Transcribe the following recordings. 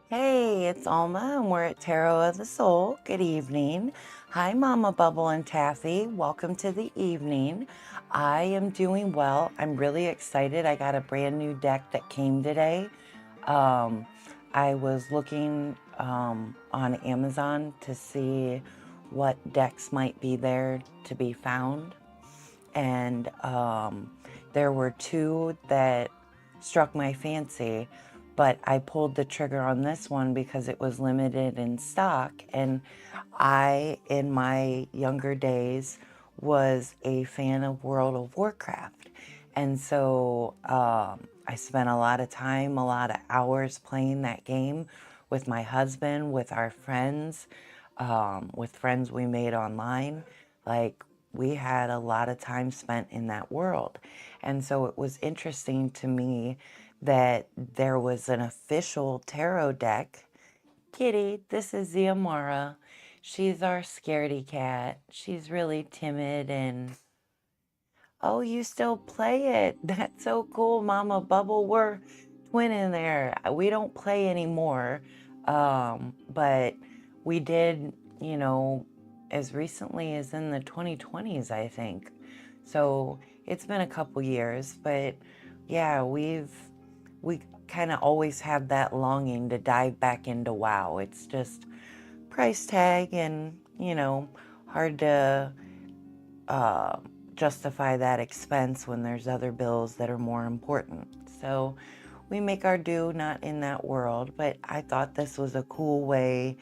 Hey, it's Alma, and we're at Tarot of the Soul. Good evening. Hi, Mama Bubble and Taffy. Welcome to the evening. I am doing well. I'm really excited. I got a brand new deck that came today. I was looking on Amazon to see what decks might be there to be found. And there were two that struck my fancy, but I pulled the trigger on this one because it was limited in stock. And I, in my younger days, was a fan of World of Warcraft. And so I spent a lot of time, a lot of hours playing that game with my husband, with our friends, with friends we made online. Like, we had a lot of time spent in that world. And so it was interesting to me that there was an official tarot deck. Kitty, this is Ziamara. She's our scaredy cat. She's really timid and... Oh, you still play it. That's so cool, Mama Bubble. We're twinning there. We don't play anymore. But we did, you know, as recently as in the 2020s, I think. So it's been a couple years, but yeah, we kind of always have that longing to dive back into WoW. It's just price tag and, you know, hard to justify that expense when there's other bills that are more important. So we make our do not in that world, but I thought this was a cool way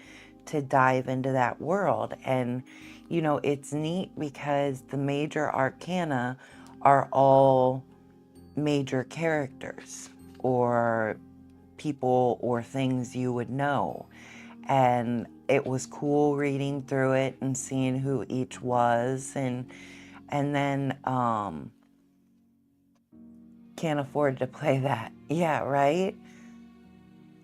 to dive into that world. And, you know, it's neat because the major arcana are all major characters or people or things you would know. And it was cool reading through it and seeing who each was, and then can't afford to play that. Yeah, right?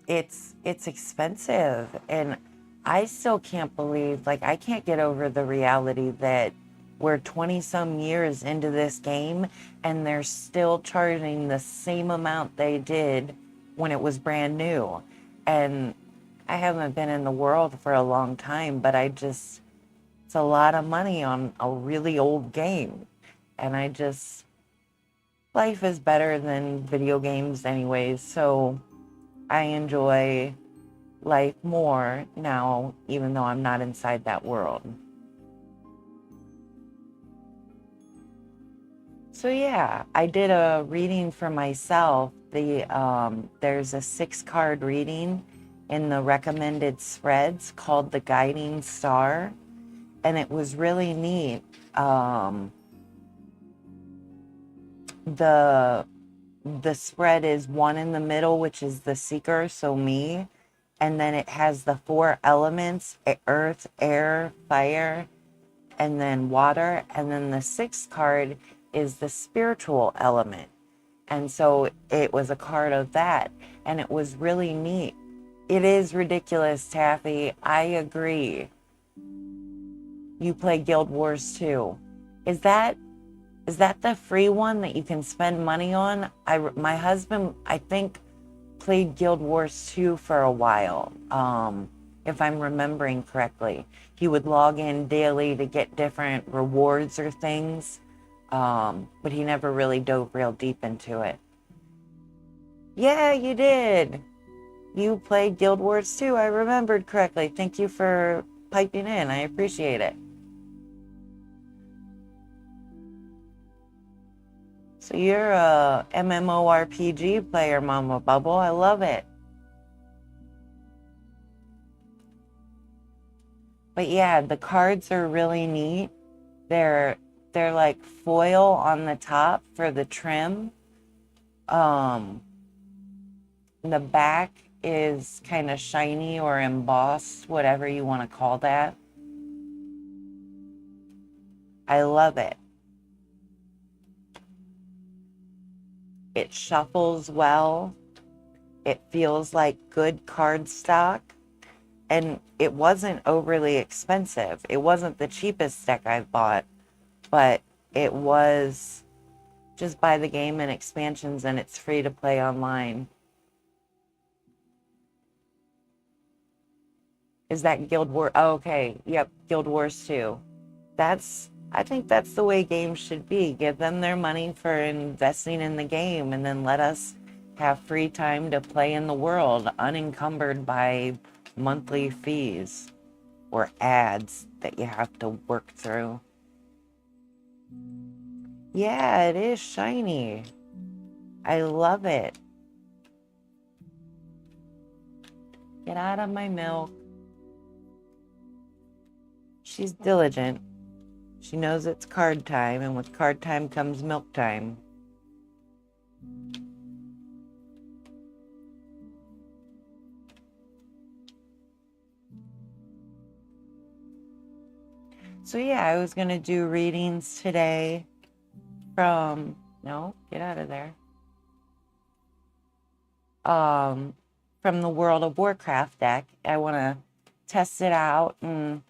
It's expensive, and I still can't believe, like, I can't get over the reality that we're 20 some years into this game and they're still charging the same amount they did when it was brand new. And I haven't been in the world for a long time, but it's a lot of money on a really old game. And life is better than video games anyways, so I enjoy life more now, even though I'm not inside that world. So yeah, I did a reading for myself. There's a 6-card reading in the recommended spreads called the Guiding Star, and it was really neat. The spread is 1 in the middle, which is the seeker, so me, and then it has the 4 elements: earth, air, fire, and then water. And then the 6th card is the spiritual element. And so it was a card of that, and it was really neat. It is ridiculous, Taffy. I agree. You play Guild Wars 2. Is that the free one that you can spend money on? My husband, I think, played Guild Wars 2 for a while, if I'm remembering correctly. He would log in daily to get different rewards or things, but he never really dove real deep into it. Yeah, you did. You played Guild Wars 2. I remembered correctly. Thank you for piping in. I appreciate it. So you're a MMORPG player, Mama Bubble. I love it. But yeah, the cards are really neat. They're like foil on the top for the trim. The back is kind of shiny or embossed, whatever you want to call that. I love it. It shuffles well. It feels like good cardstock. And it wasn't overly expensive. It wasn't the cheapest deck I've bought, but it was just buy the game and expansions, and it's free to play online. Is that Guild Wars? Oh, okay. Yep, Guild Wars 2. I think that's the way games should be. Give them their money for investing in the game, and then let us have free time to play in the world, unencumbered by monthly fees or ads that you have to work through. Yeah, it is shiny. I love it. Get out of my milk. She's diligent. She knows it's card time, and with card time comes milk time. So yeah, I was going to do readings today from, no, get out of there. From the World of Warcraft deck. I want to test it out and,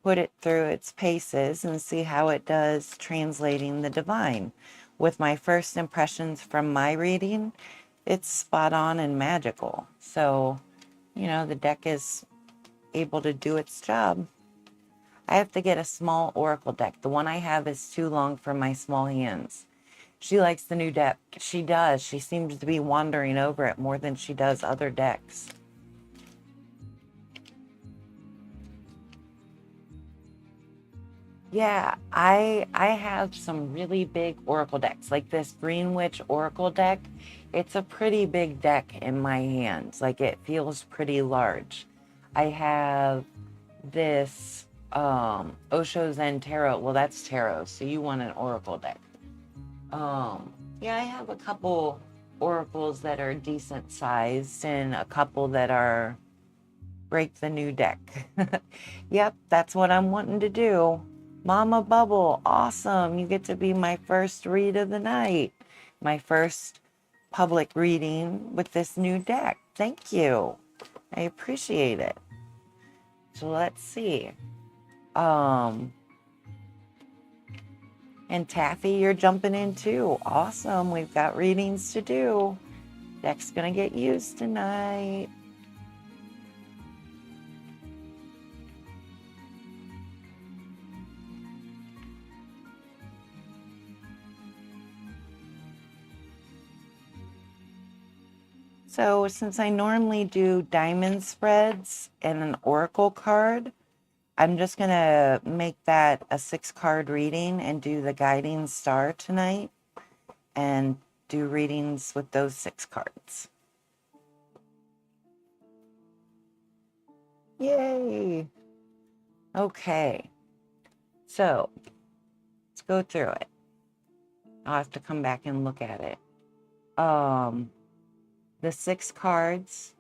put it through its paces and see how it does translating the divine. With my first impressions from my reading, it's spot on and magical. So, the deck is able to do its job. I have to get a small oracle deck. The one I have is too long for my small hands. She likes the new deck. She does. She seems to be wandering over it more than she does other decks. Yeah, I have some really big oracle decks, like this Green Witch oracle deck. It's a pretty big deck in my hands. Like, it feels pretty large. I have this Osho Zen Tarot. Well, that's tarot, so you want an oracle deck. Yeah, I have a couple oracles that are decent sized and a couple that are break the new deck. Yep, that's what I'm wanting to do. Mama Bubble, awesome. You get to be my first read of the night. My first public reading with this new deck. Thank you. I appreciate it. So let's see. And Taffy, you're jumping in too. Awesome. We've got readings to do. Deck's gonna get used tonight. So since I normally do diamond spreads and an oracle card, I'm just going to make that a 6-card reading and do the guiding star tonight and do readings with those 6 cards. Yay! Okay, so let's go through it. I'll have to come back and look at it. The 6 cards.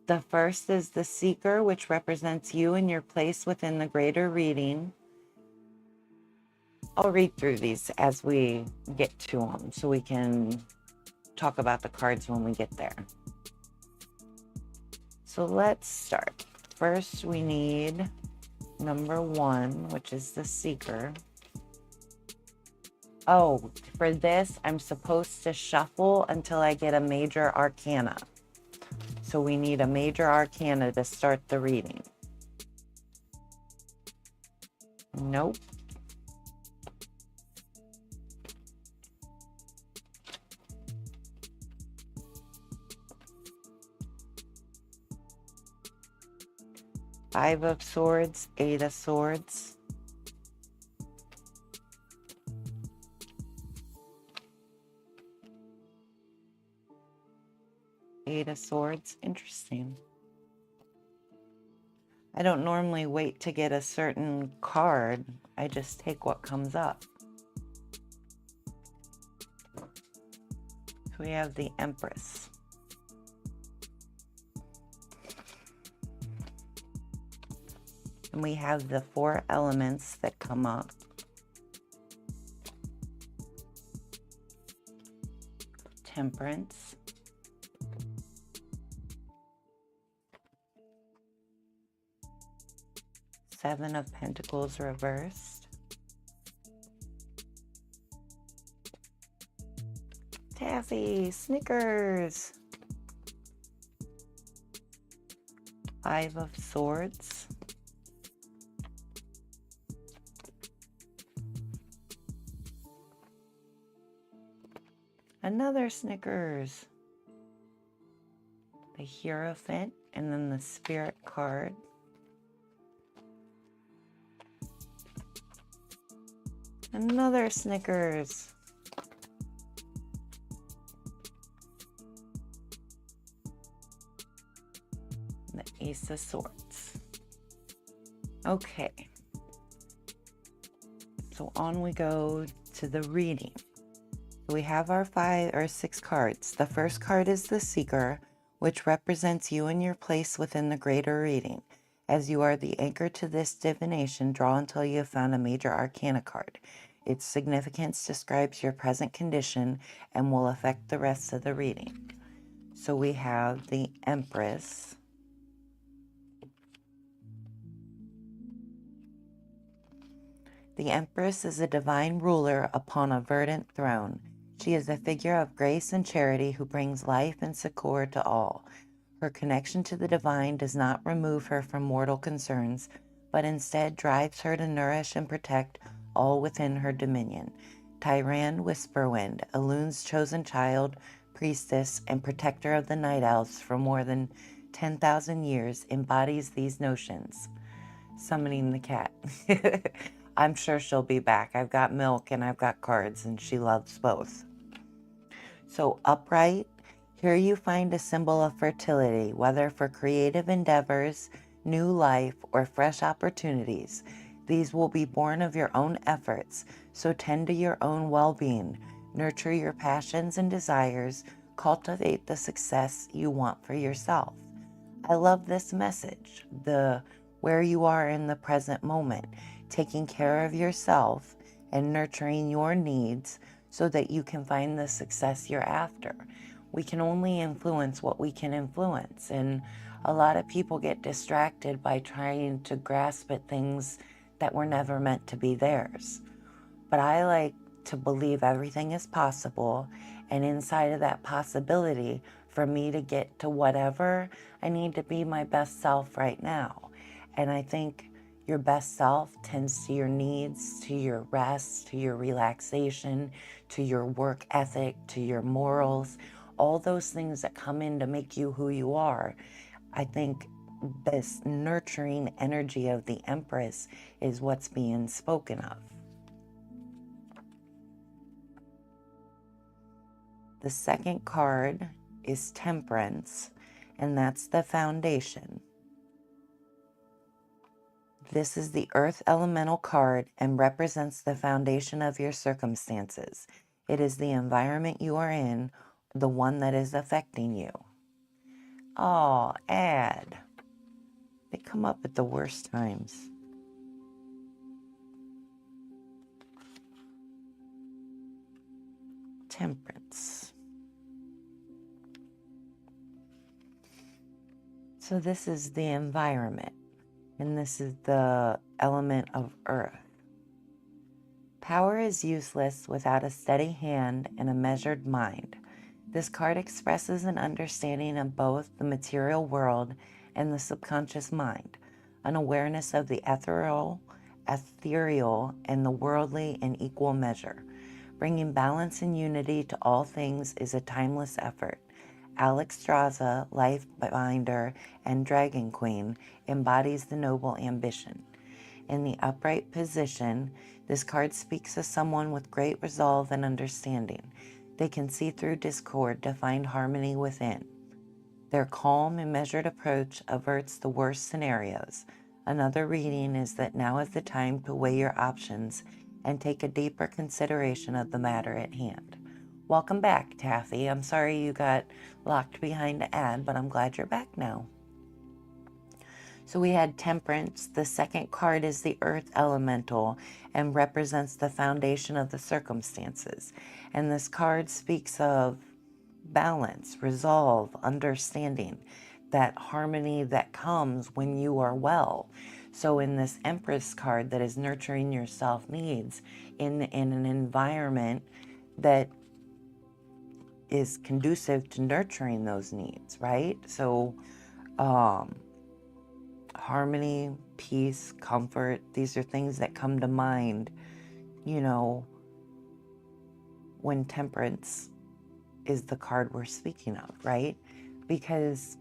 The first is the Seeker, which represents you and your place within the greater reading. I'll read through these as we get to them so we can talk about the cards when we get there. So let's start. First, we need number 1, which is the Seeker. Oh, for this, I'm supposed to shuffle until I get a major arcana. So we need a major arcana to start the reading. Nope. Five of Swords, Eight of Swords. Eight of Swords, interesting. I don't normally wait to get a certain card. I just take what comes up. So we have the Empress. And we have the 4 elements that come up. Temperance. Seven of Pentacles reversed. Taffy, Snickers. Five of Swords. Another Snickers. The Hierophant, and then the Spirit card. Another Snickers. And the Ace of Swords. Okay. So on we go to the reading. We have our 5 or 6 cards. The first card is the Seeker, which represents you and your place within the greater reading. As you are the anchor to this divination, draw until you have found a major arcana card. Its significance describes your present condition and will affect the rest of the reading. So we have the Empress. The Empress is a divine ruler upon a verdant throne. She is a figure of grace and charity who brings life and succor to all. Her connection to the divine does not remove her from mortal concerns, but instead drives her to nourish and protect all within her dominion. Tyran Whisperwind, Elun's chosen child, priestess, and protector of the night elves for more than 10,000 years, embodies these notions. Summoning the cat. I'm sure she'll be back. I've got milk and I've got cards, and she loves both. So upright, here you find a symbol of fertility, whether for creative endeavors, new life, or fresh opportunities. These will be born of your own efforts, so tend to your own well-being, nurture your passions and desires, cultivate the success you want for yourself. I love this message, where you are in the present moment, taking care of yourself and nurturing your needs so that you can find the success you're after. We can only influence what we can influence, and a lot of people get distracted by trying to grasp at things that were never meant to be theirs. But I like to believe everything is possible, and inside of that possibility, for me to get to whatever, I need to be my best self right now. And I think your best self tends to your needs, to your rest, to your relaxation, to your work ethic, to your morals, all those things that come in to make you who you are. I think this nurturing energy of the Empress is what's being spoken of. The second card is Temperance, and that's the foundation. This is the Earth Elemental card and represents the foundation of your circumstances. It is the environment you are in, the one that is affecting you. Oh, Ad. They come up at the worst times. Temperance. So this is the environment, and this is the element of earth. Power is useless without a steady hand and a measured mind. This card expresses an understanding of both the material world and the subconscious mind, an awareness of the ethereal, and the worldly in equal measure. Bringing balance and unity to all things is a timeless effort. Alex Straza, Life Binder, and Dragon Queen embodies the noble ambition. In the upright position, this card speaks of someone with great resolve and understanding. They can see through discord to find harmony within. Their calm and measured approach averts the worst scenarios. Another reading is that now is the time to weigh your options and take a deeper consideration of the matter at hand. Welcome back, Taffy. I'm sorry you got locked behind the ad, but I'm glad you're back now. So we had Temperance. The second card is the Earth Elemental and represents the foundation of the circumstances. And this card speaks of balance, resolve, understanding, that harmony that comes when you are well. So in this Empress card that is nurturing your self-needs in an environment that is conducive to nurturing those needs, right? So harmony, peace, comfort, these are things that come to mind, you know, when Temperance is the card we're speaking of, right? Because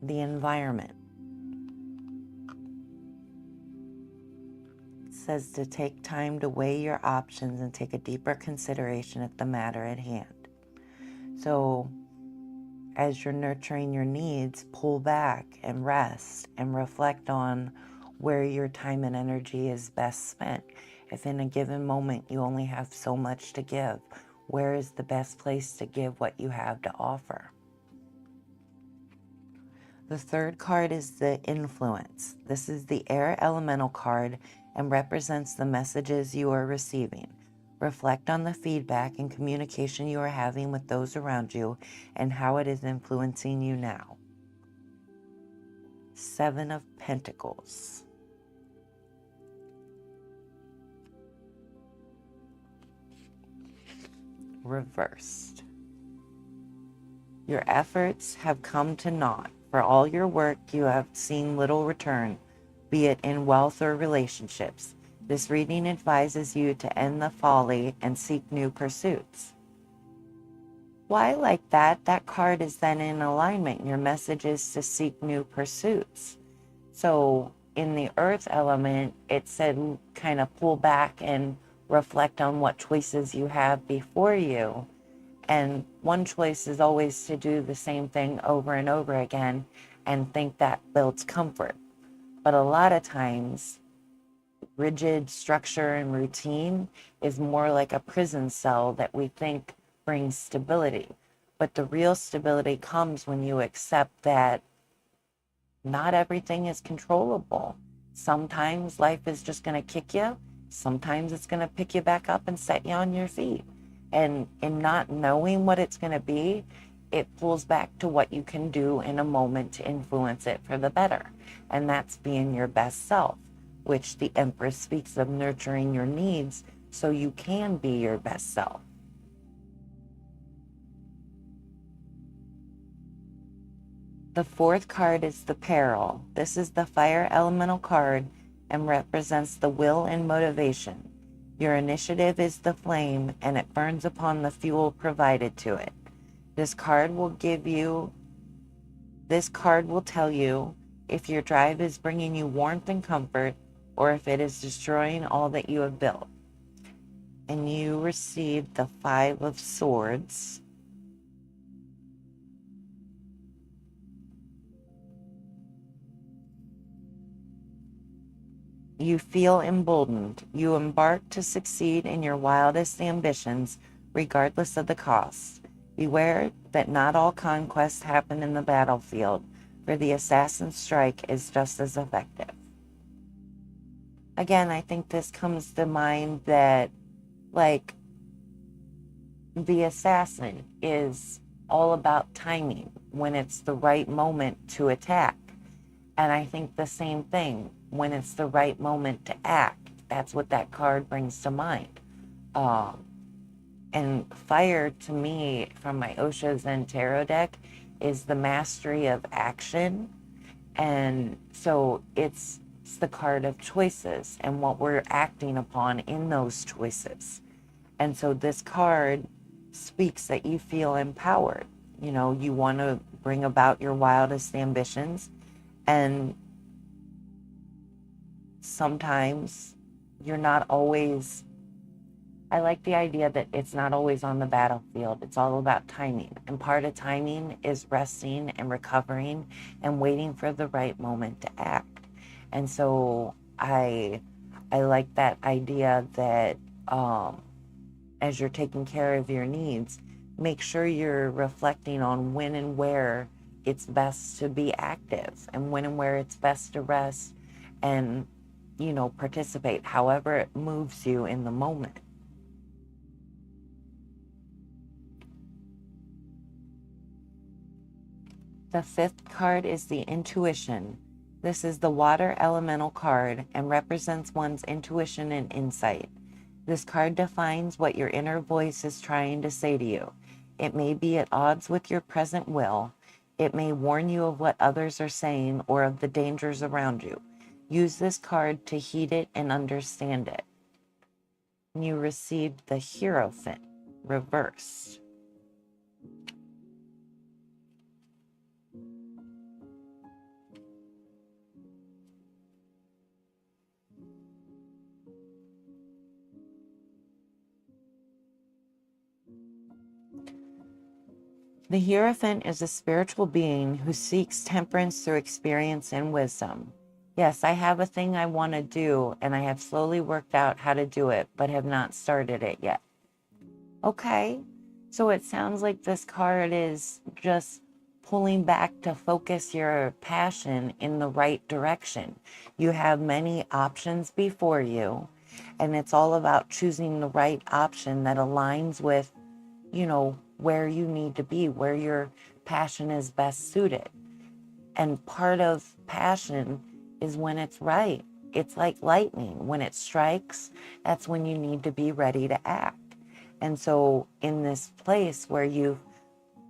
the environment says to take time to weigh your options and take a deeper consideration at the matter at hand. So as you're nurturing your needs, pull back and rest and reflect on where your time and energy is best spent. If in a given moment you only have so much to give, where is the best place to give what you have to offer? The third card is the Influence. This is the Air Elemental card and represents the messages you are receiving. Reflect on the feedback and communication you are having with those around you and how it is influencing you now. Seven of Pentacles. Reversed. Your efforts have come to naught. For all your work, you have seen little return, be it in wealth or relationships. This reading advises you to end the folly and seek new pursuits. Why like that? That card is then in alignment. Your message is to seek new pursuits. So in the Earth element, it said kind of pull back and reflect on what choices you have before you. And one choice is always to do the same thing over and over again and think that builds comfort. But a lot of times, rigid structure and routine is more like a prison cell that we think brings stability. But the real stability comes when you accept that not everything is controllable. Sometimes life is just going to kick you. Sometimes it's going to pick you back up and set you on your feet. And in not knowing what it's going to be, it pulls back to what you can do in a moment to influence it for the better. And that's being your best self, which the Empress speaks of nurturing your needs so you can be your best self. The fourth card is the Peril. This is the Fire Elemental card and represents the will and motivation. Your initiative is the flame and it burns upon the fuel provided to it. This card will tell you if your drive is bringing you warmth and comfort or if it is destroying all that you have built. And you received the Five of Swords. You feel emboldened. You embark to succeed in your wildest ambitions, regardless of the cost. Beware that not all conquests happen in the battlefield, for the assassin's strike is just as effective. Again, I think this comes to mind that, like, The assassin is all about timing, when it's the right moment to attack. And I think the same thing, when it's the right moment to act. That's what that card brings to mind. Um, and fire to me from my Osho Zen Tarot deck is the mastery of action. And so it's the card of choices and what we're acting upon in those choices. And so this card speaks that you feel empowered. You know, you want to bring about your wildest ambitions. And sometimes you're not always, I like the idea that it's not always on the battlefield. It's all about timing. And part of timing is resting and recovering and waiting for the right moment to act. And so I like that idea that as you're taking care of your needs, make sure you're reflecting on when and where it's best to be active and when and where it's best to rest and, you know, participate however it moves you in the moment. The fifth card is the intuition. This is the water elemental card and represents one's intuition and insight. This card defines what your inner voice is trying to say to you. It may be at odds with your present will. It may warn you of what others are saying or of the dangers around you. Use this card to heed it and understand it. You received the Hierophant reversed. The Hierophant is a spiritual being who seeks temperance through experience and wisdom. Yes, I have a thing I want to do, and I have slowly worked out how to do it, but have not started it yet. Okay, so it sounds like this card is just pulling back to focus your passion in the right direction. You have many options before you, and it's all about choosing the right option that aligns with, you know, where you need to be, where your passion is best suited. And part of passion is when it's right. It's like lightning. When it strikes, that's when you need to be ready to act. And so in this place where you've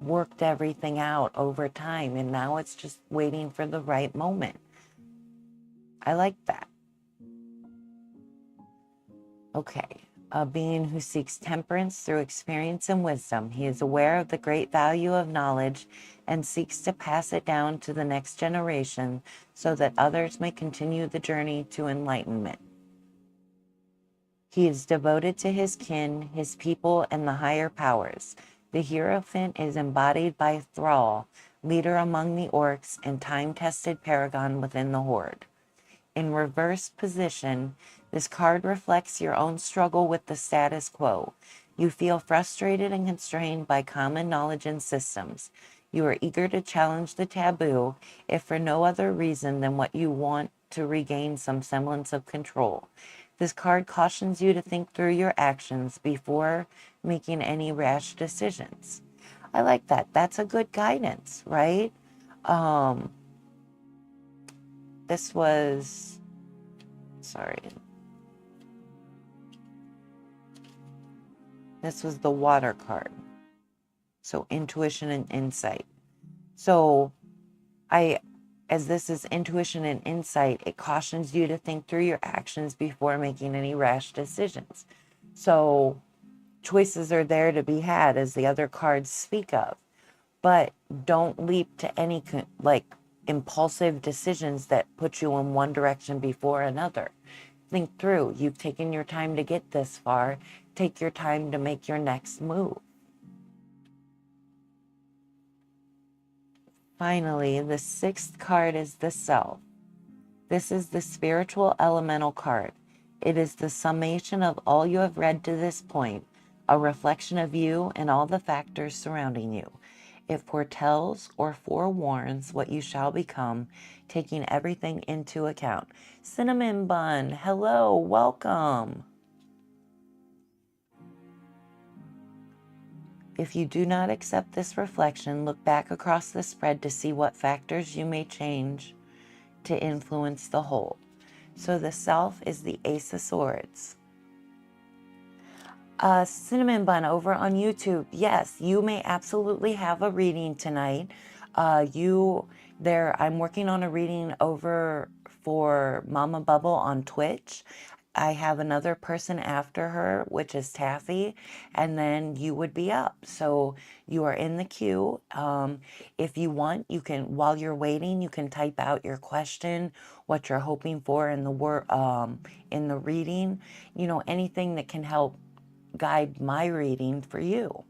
worked everything out over time and now it's just waiting for the right moment. I like that. Okay. A being who seeks temperance through experience and wisdom. He is aware of the great value of knowledge and seeks to pass it down to the next generation so that others may continue the journey to enlightenment. He is devoted to his kin, his people, and the higher powers. The Hierophant is embodied by Thrall, leader among the orcs and time-tested paragon within the Horde. In reverse position, this card reflects your own struggle with the status quo. You feel frustrated and constrained by common knowledge and systems. You are eager to challenge the taboo, if for no other reason than what you want to regain some semblance of control. This card cautions you to think through your actions before making any rash decisions. I like that. That's a good guidance, right? This was, sorry. This was the water card. So intuition and insight. So as this is intuition and insight, it cautions you to think through your actions before making any rash decisions. So choices are there to be had, as the other cards speak of, but don't leap to any impulsive decisions that put you in one direction before another. Think through. You've taken your time to get this far. Take your time to make your next move. Finally, the sixth card is the Self. This is the spiritual elemental card. It is the summation of all you have read to this point, a reflection of you and all the factors surrounding you. It foretells or forewarns what you shall become, taking everything into account. Cinnamon Bun, hello, welcome. If you do not accept this reflection, look back across the spread to see what factors you may change to influence the whole. So the self is the Ace of Swords. Cinnamon Bun over on YouTube. Yes, you may absolutely have a reading tonight. I'm working on a reading over for Mama Bubble on Twitch. I have another person after her, which is Taffy, and then you would be up. So you are in the queue. If you want, you can, while you're waiting, you can type out your question, what you're hoping for in the reading. You know, anything that can help guide my reading for you.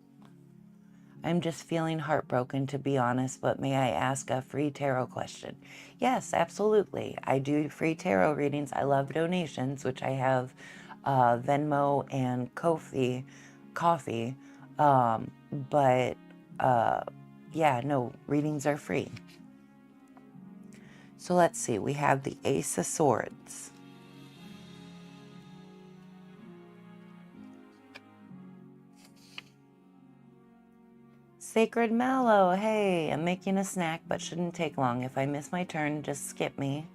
I'm just feeling heartbroken, to be honest, but may I ask a free tarot question? Yes, absolutely. I do free tarot readings. I love donations, which I have Venmo and Ko-fi, coffee. But yeah, no, readings are free. So let's see, we have the Ace of Swords. Sacred Mallow, hey, I'm making a snack, but shouldn't take long. If I miss my turn, just skip me,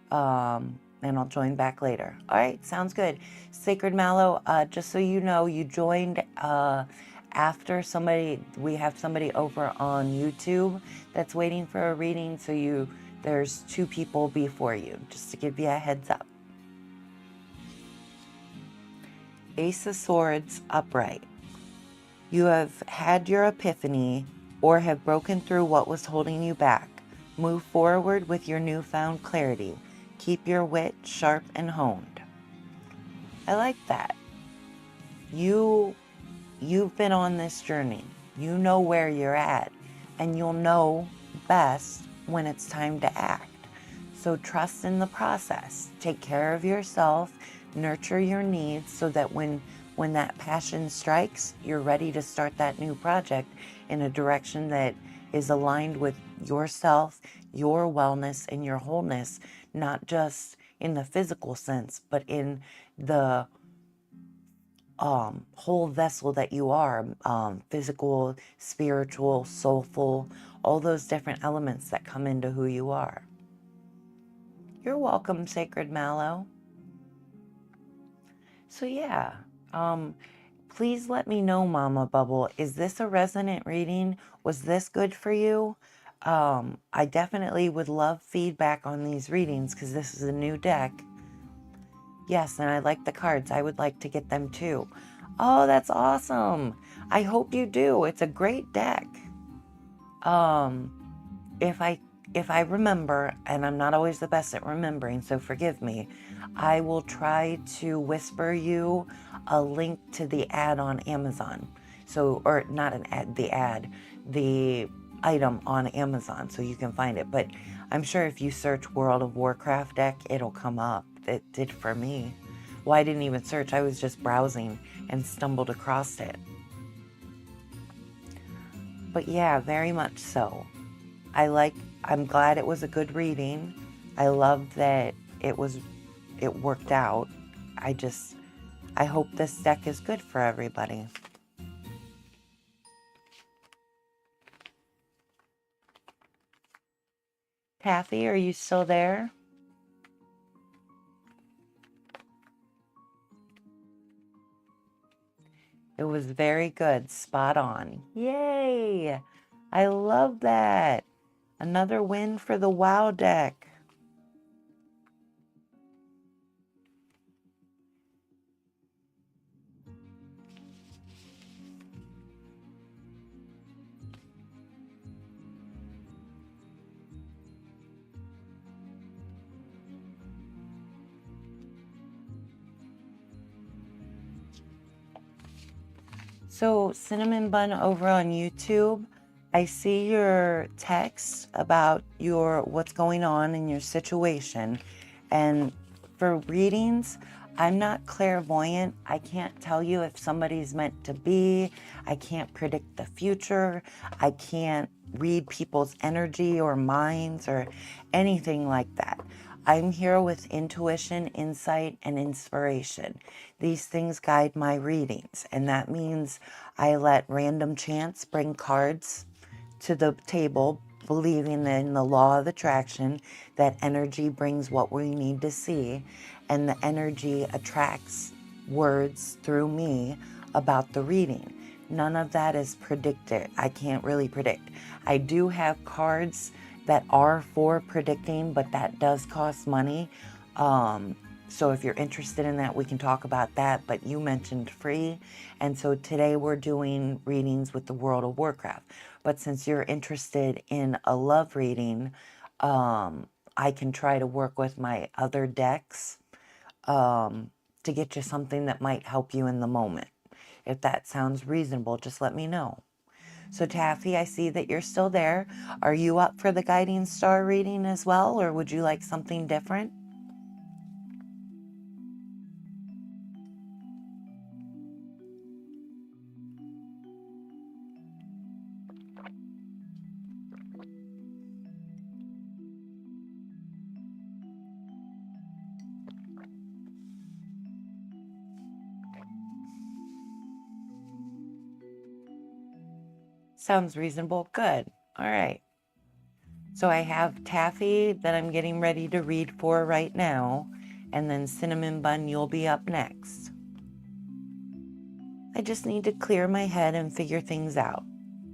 and I'll join back later. All right, sounds good. Sacred Mallow, just so you know, you joined after somebody. We have somebody over on YouTube that's waiting for a reading, so there's 2 people before you, just to give you a heads up. Ace of Swords, upright. You have had your epiphany or have broken through what was holding you back. Move forward with your newfound clarity. Keep your wit sharp and honed. I like that. You've been on this journey. You know where you're at, and you'll know best when it's time to act. So trust in the process. Take care of yourself, nurture your needs so that when that passion strikes, you're ready to start that new project in a direction that is aligned with yourself, your wellness, and your wholeness, not just in the physical sense, but in the whole vessel that you are, physical, spiritual, soulful, all those different elements that come into who you are. You're welcome, Sacred Mallow. So yeah, please let me know, Mama Bubble, is this a resonant reading? Was this good for you? I definitely would love feedback on these readings because this is a new deck. Yes, and I like the cards. I would like to get them too. Oh, that's awesome. I hope you do. It's a great deck. If I remember, and I'm not always the best at remembering, so forgive me, I will try to whisper you a link to the ad on Amazon. So, or not an ad, the item on Amazon, so you can find it. But I'm sure if you search World of Warcraft deck, it'll come up. It did for me. Well, I didn't even search. I was just browsing and stumbled across it. But yeah, very much so. I'm glad it was a good reading. I love that it worked out. I hope this deck is good for everybody. Taffy, are you still there? It was very good, spot on. Yay! I love that. Another win for the WoW deck. So, Cinnamon Bun over on YouTube, I see your text about what's going on in your situation. And for readings, I'm not clairvoyant. I can't tell you if somebody's meant to be. I can't predict the future. I can't read people's energy or minds or anything like that. I'm here with intuition, insight, and inspiration. These things guide my readings, and that means I let random chance bring cards to the table, believing in the law of attraction, that energy brings what we need to see, and the energy attracts words through me about the reading. None of that is predicted. I can't really predict. I do have cards that are for predicting, but that does cost money. So if you're interested in that, we can talk about that, but you mentioned free. And so today we're doing readings with the World of Warcraft. But since you're interested in a love reading, I can try to work with my other decks to get you something that might help you in the moment. If that sounds reasonable, just let me know. So Taffy, I see that you're still there. Are you up for the guiding star reading as well, or would you like something different? Sounds reasonable. Good. All right. So I have Taffy that I'm getting ready to read for right now, and then Cinnamon Bun, you'll be up next. I just need to clear my head and figure things out.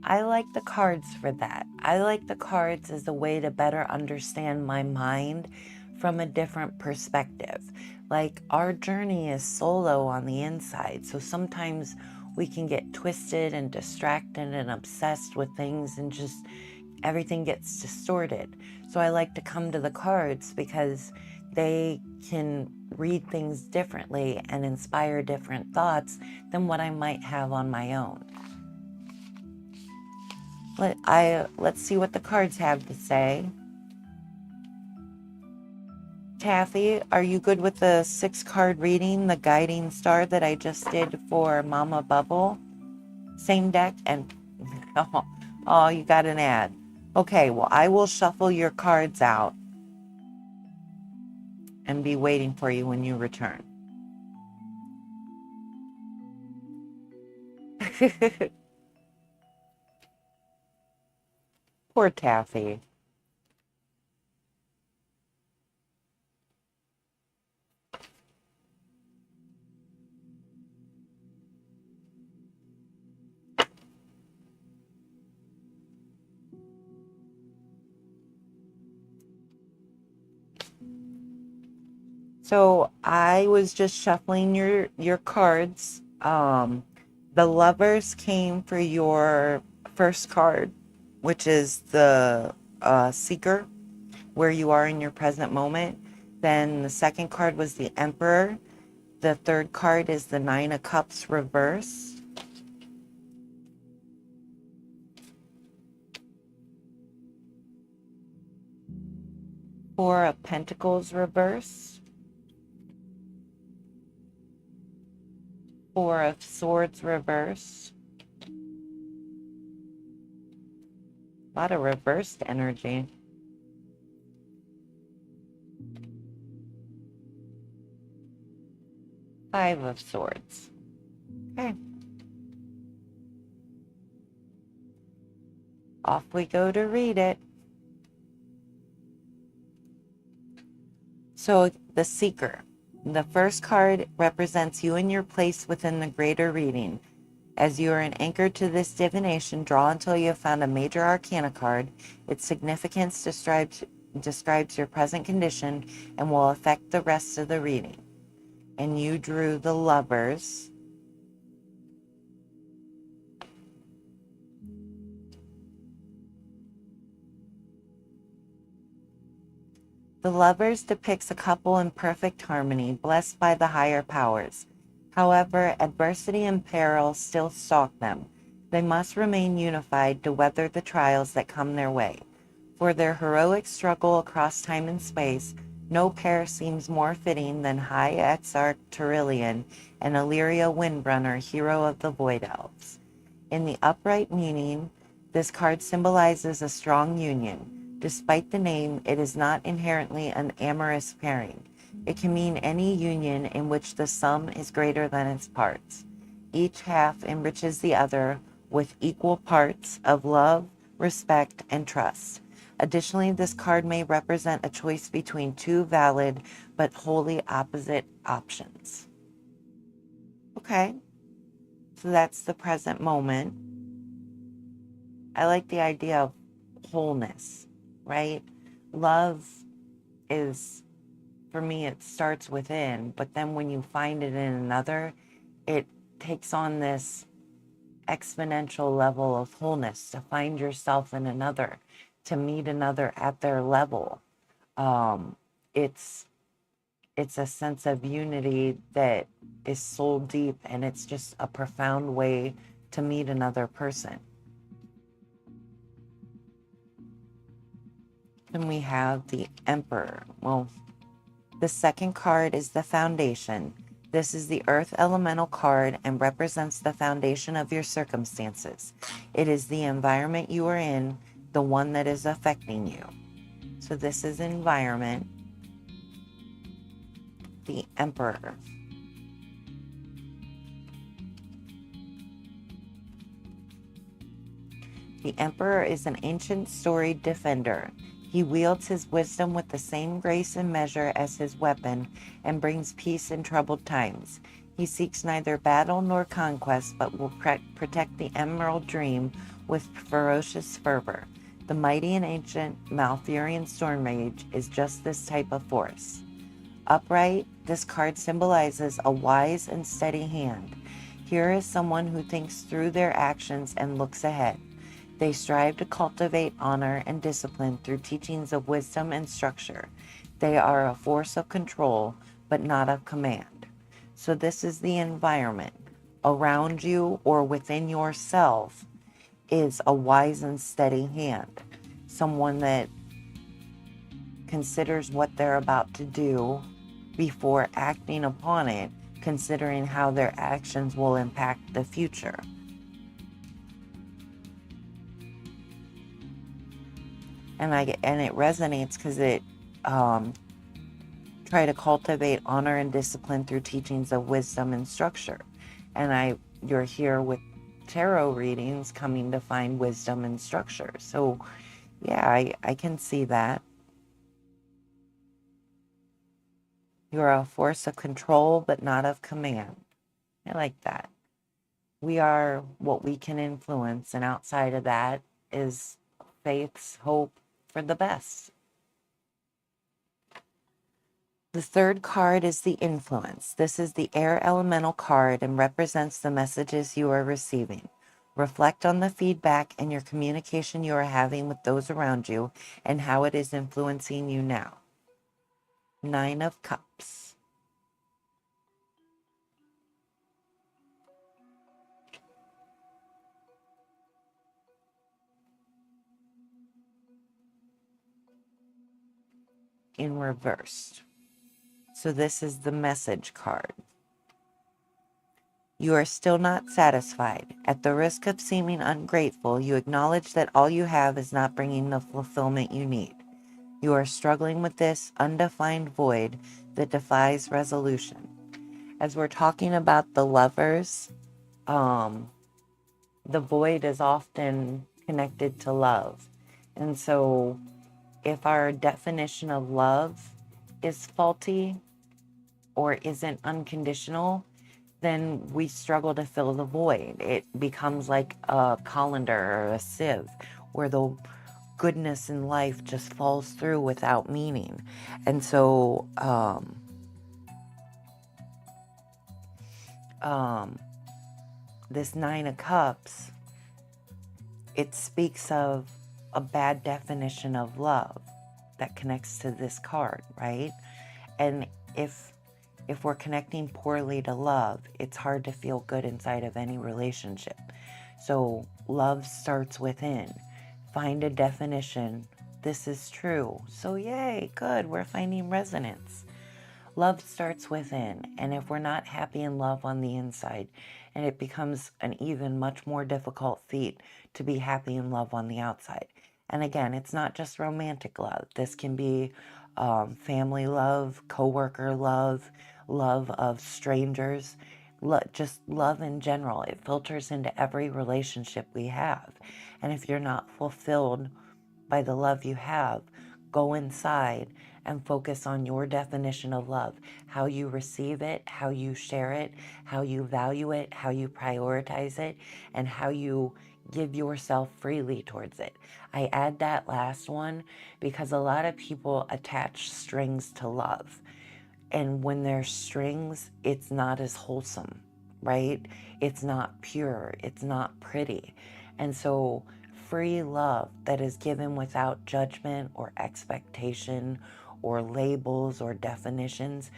I like the cards for that. I like the cards as a way to better understand my mind from a different perspective. Like, our journey is solo on the inside, so sometimes we can get twisted and distracted and obsessed with things, and just everything gets distorted. So I like to come to the cards because they can read things differently and inspire different thoughts than what I might have on my own. Let's see what the cards have to say. Taffy, are you good with the 6-card reading, the guiding star that I just did for Mama Bubble? Same deck and oh, you got an ad. Okay, well, I will shuffle your cards out and be waiting for you when you return. Poor Taffy. So I was just shuffling your cards. The Lovers came for your first card, which is the Seeker, where you are in your present moment. Then the second card was the Emperor. The third card is the Nine of Cups reverse. Four of Pentacles reverse. Four of Swords reverse. A lot of reversed energy. Five of Swords. Okay. Off we go to read it. So the Seeker. The first card represents you and your place within the greater reading. As you are an anchor to this divination, draw until you have found a major arcana card. Its significance describes your present condition and will affect the rest of the reading. And you drew the Lovers. The Lovers depicts a couple in perfect harmony, blessed by the higher powers. However, adversity and peril still stalk them. They must remain unified to weather the trials that come their way. For their heroic struggle across time and space, no pair seems more fitting than High Exarch Tyrillian and Illyria Windrunner, hero of the Void Elves. In the upright meaning, this card symbolizes a strong union. Despite the name, it is not inherently an amorous pairing. It can mean any union in which the sum is greater than its parts. Each half enriches the other with equal parts of love, respect, and trust. Additionally, this card may represent a choice between two valid but wholly opposite options. Okay, so that's the present moment. I like the idea of wholeness, right? Love is, for me, it starts within, but then when you find it in another, it takes on this exponential level of wholeness to find yourself in another, to meet another at their level. It's a sense of unity that is so deep, and it's just a profound way to meet another person. Then we have the Emperor. Well, the second card is the Foundation. This is the Earth Elemental card and represents the foundation of your circumstances. It is the environment you are in, the one that is affecting you. So this is environment. The Emperor. The Emperor is an ancient storied defender. He wields his wisdom with the same grace and measure as his weapon and brings peace in troubled times. He seeks neither battle nor conquest, but will protect the Emerald Dream with ferocious fervor. The mighty and ancient Malfurion Stormrage is just this type of force. Upright, this card symbolizes a wise and steady hand. Here is someone who thinks through their actions and looks ahead. They strive to cultivate honor and discipline through teachings of wisdom and structure. They are a force of control, but not of command. So this is the environment. Around you or within yourself is a wise and steady hand. Someone that considers what they're about to do before acting upon it, considering how their actions will impact the future. And it resonates because it try to cultivate honor and discipline through teachings of wisdom and structure. And you're here with tarot readings coming to find wisdom and structure. So yeah, I can see that. You're a force of control, but not of command. I like that. We are what we can influence, and outside of that is faith's hope for the best. The third card is the Influence. This is the Air Elemental card and represents the messages you are receiving. Reflect on the feedback and your communication you are having with those around you and how it is influencing you now. 9 of Cups. In reverse. So this is the Message card. You are still not satisfied. At the risk of seeming ungrateful, you acknowledge that all you have is not bringing the fulfillment you need. You are struggling with this undefined void that defies resolution. As we're talking about the Lovers, the void is often connected to love. And so if our definition of love is faulty or isn't unconditional, then we struggle to fill the void. It becomes like a colander or a sieve where the goodness in life just falls through without meaning. And so this 9 of Cups, it speaks of a bad definition of love that connects to this card, right? And if we're connecting poorly to love, it's hard to feel good inside of any relationship. So love starts within. Find a definition. This is true. So yay, good, we're finding resonance. Love starts within, and if we're not happy in love on the inside, and it becomes an even much more difficult feat to be happy in love on the outside. And again, it's not just romantic love. This can be family love, coworker love, love of strangers, just love in general. It filters into every relationship we have. And if you're not fulfilled by the love you have, go inside and focus on your definition of love, how you receive it, how you share it, how you value it, how you prioritize it, and how you give yourself freely towards it. I add that last one because a lot of people attach strings to love. And when there's strings, it's not as wholesome, right? It's not pure. It's not pretty. And so free love that is given without judgment or expectation or labels or definitions,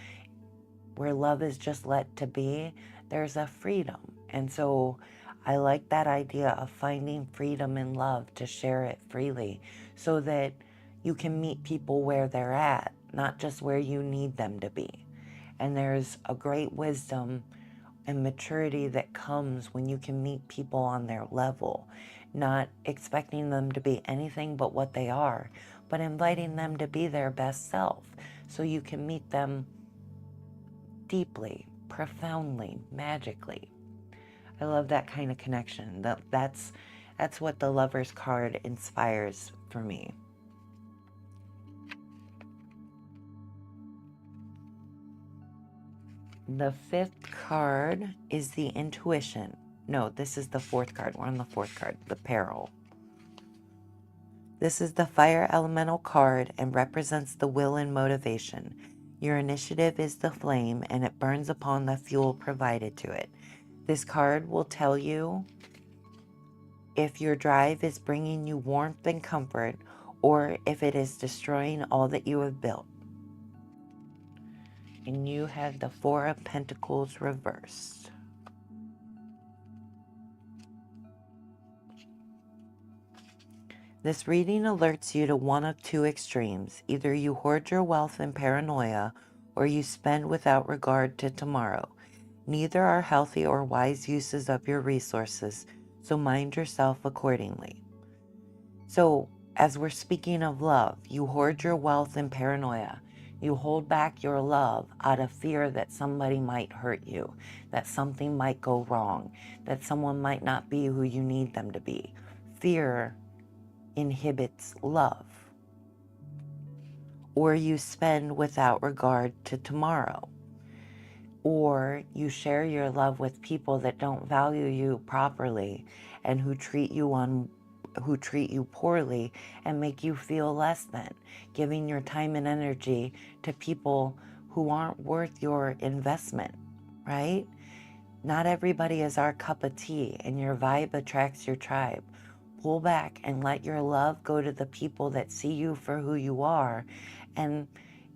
where love is just let to be, there's a freedom. And so I like that idea of finding freedom in love to share it freely so that you can meet people where they're at, not just where you need them to be. And there's a great wisdom and maturity that comes when you can meet people on their level, not expecting them to be anything but what they are, but inviting them to be their best self so you can meet them deeply, profoundly, magically. I love that kind of connection. That's what the Lover's card inspires for me. The fifth card is the intuition. No, this is the fourth card. We're on the fourth card, the peril. This is the fire elemental card and represents the will and motivation. Your initiative is the flame and it burns upon the fuel provided to it. This card will tell you if your drive is bringing you warmth and comfort or if it is destroying all that you have built. And you have the Four of Pentacles reversed. This reading alerts you to one of two extremes. Either you hoard your wealth in paranoia or you spend without regard to tomorrow. Neither are healthy or wise uses of your resources, so mind yourself accordingly. So, as we're speaking of love, you hoard your wealth in paranoia. You hold back your love out of fear that somebody might hurt you, that something might go wrong, that someone might not be who you need them to be. Fear inhibits love. Or you spend without regard to tomorrow. Or you share your love with people that don't value you properly and who treat you poorly and make you feel less than, giving your time and energy to people who aren't worth your investment, right? Not everybody is our cup of tea, and your vibe attracts your tribe. Pull back and let your love go to the people that see you for who you are and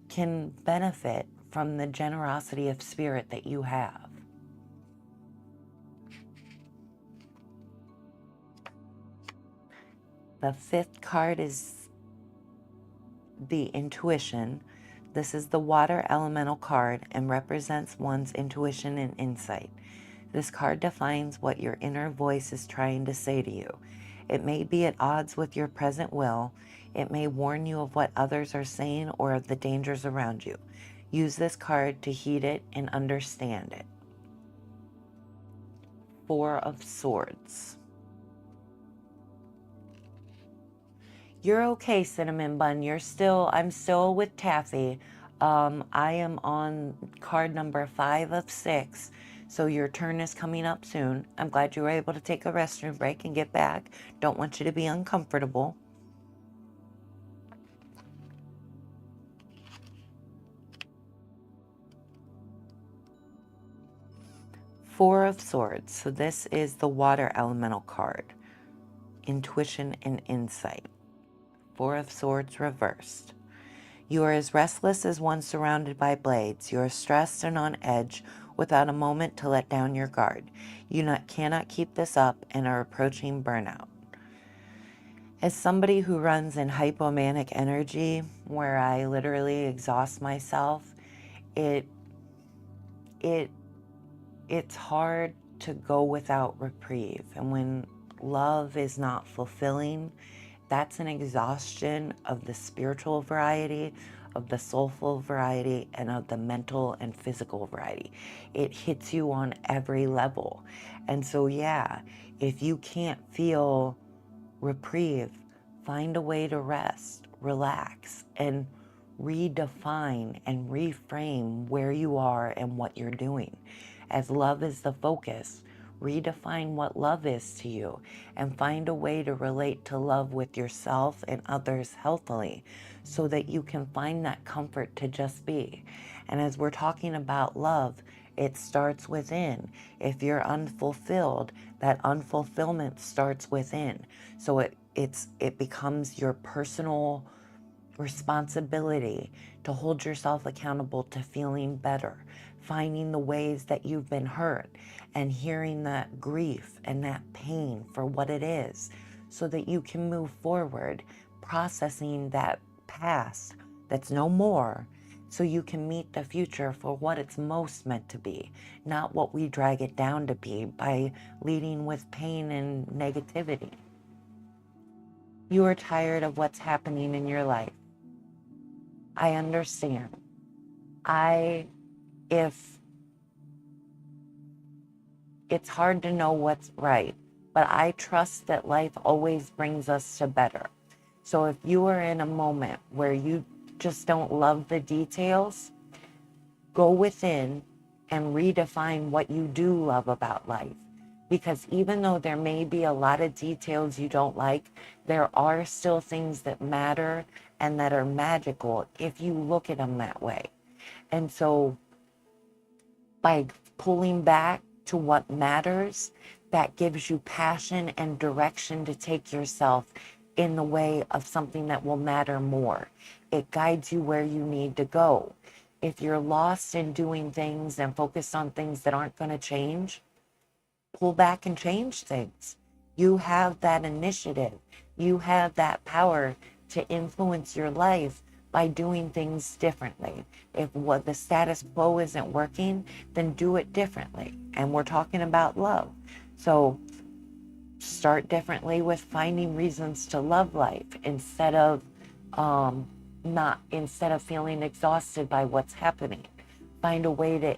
can benefit from the generosity of spirit that you have. The fifth card is the intuition. This is the water elemental card and represents one's intuition and insight. This card defines what your inner voice is trying to say to you. It may be at odds with your present will. It may warn you of what others are saying or of the dangers around you. Use this card to heed it and understand it. Four of Swords. You're okay, Cinnamon Bun. I'm still with Taffy. I am on card number 5 of 6. So your turn is coming up soon. I'm glad you were able to take a restroom break and get back. Don't want you to be uncomfortable. Four of Swords. So this is the water elemental card. Intuition and insight. Four of Swords reversed. You are as restless as one surrounded by blades. You are stressed and on edge without a moment to let down your guard. You cannot keep this up and are approaching burnout. As somebody who runs in hypomanic energy, where I literally exhaust myself, it's hard to go without reprieve. And when love is not fulfilling That's an exhaustion of the spiritual variety, of the soulful variety, and of the mental and physical variety. It hits you on every level. And so, yeah, if you can't feel reprieve, find a way to rest, relax, and redefine and reframe where you are and what you're doing. As love is the focus, redefine what love is to you and find a way to relate to love with yourself and others healthily so that you can find that comfort to just be. And as we're talking about love, it starts within. If you're unfulfilled, that unfulfillment starts within. So it becomes your personal responsibility to hold yourself accountable to feeling better, finding the ways that you've been hurt and hearing that grief and that pain for what it is so that you can move forward, processing that past that's no more so you can meet the future for what it's most meant to be, not what we drag it down to be by leading with pain and negativity. You are tired of what's happening in your life. I understand. If it's hard to know what's right, but I trust that life always brings us to better. So if you are in a moment where you just don't love the details, go within and redefine what you do love about life. Because even though there may be a lot of details you don't like, there are still things that matter and that are magical if you look at them that way. And so by pulling back to what matters, that gives you passion and direction to take yourself in the way of something that will matter more. It guides you where you need to go. If you're lost in doing things and focused on things that aren't going to change, pull back and change things. You have that initiative. You have that power to influence your life by doing things differently. If what the status quo isn't working, then do it differently. And we're talking about love. So start differently with finding reasons to love life instead of feeling exhausted by what's happening. Find a way to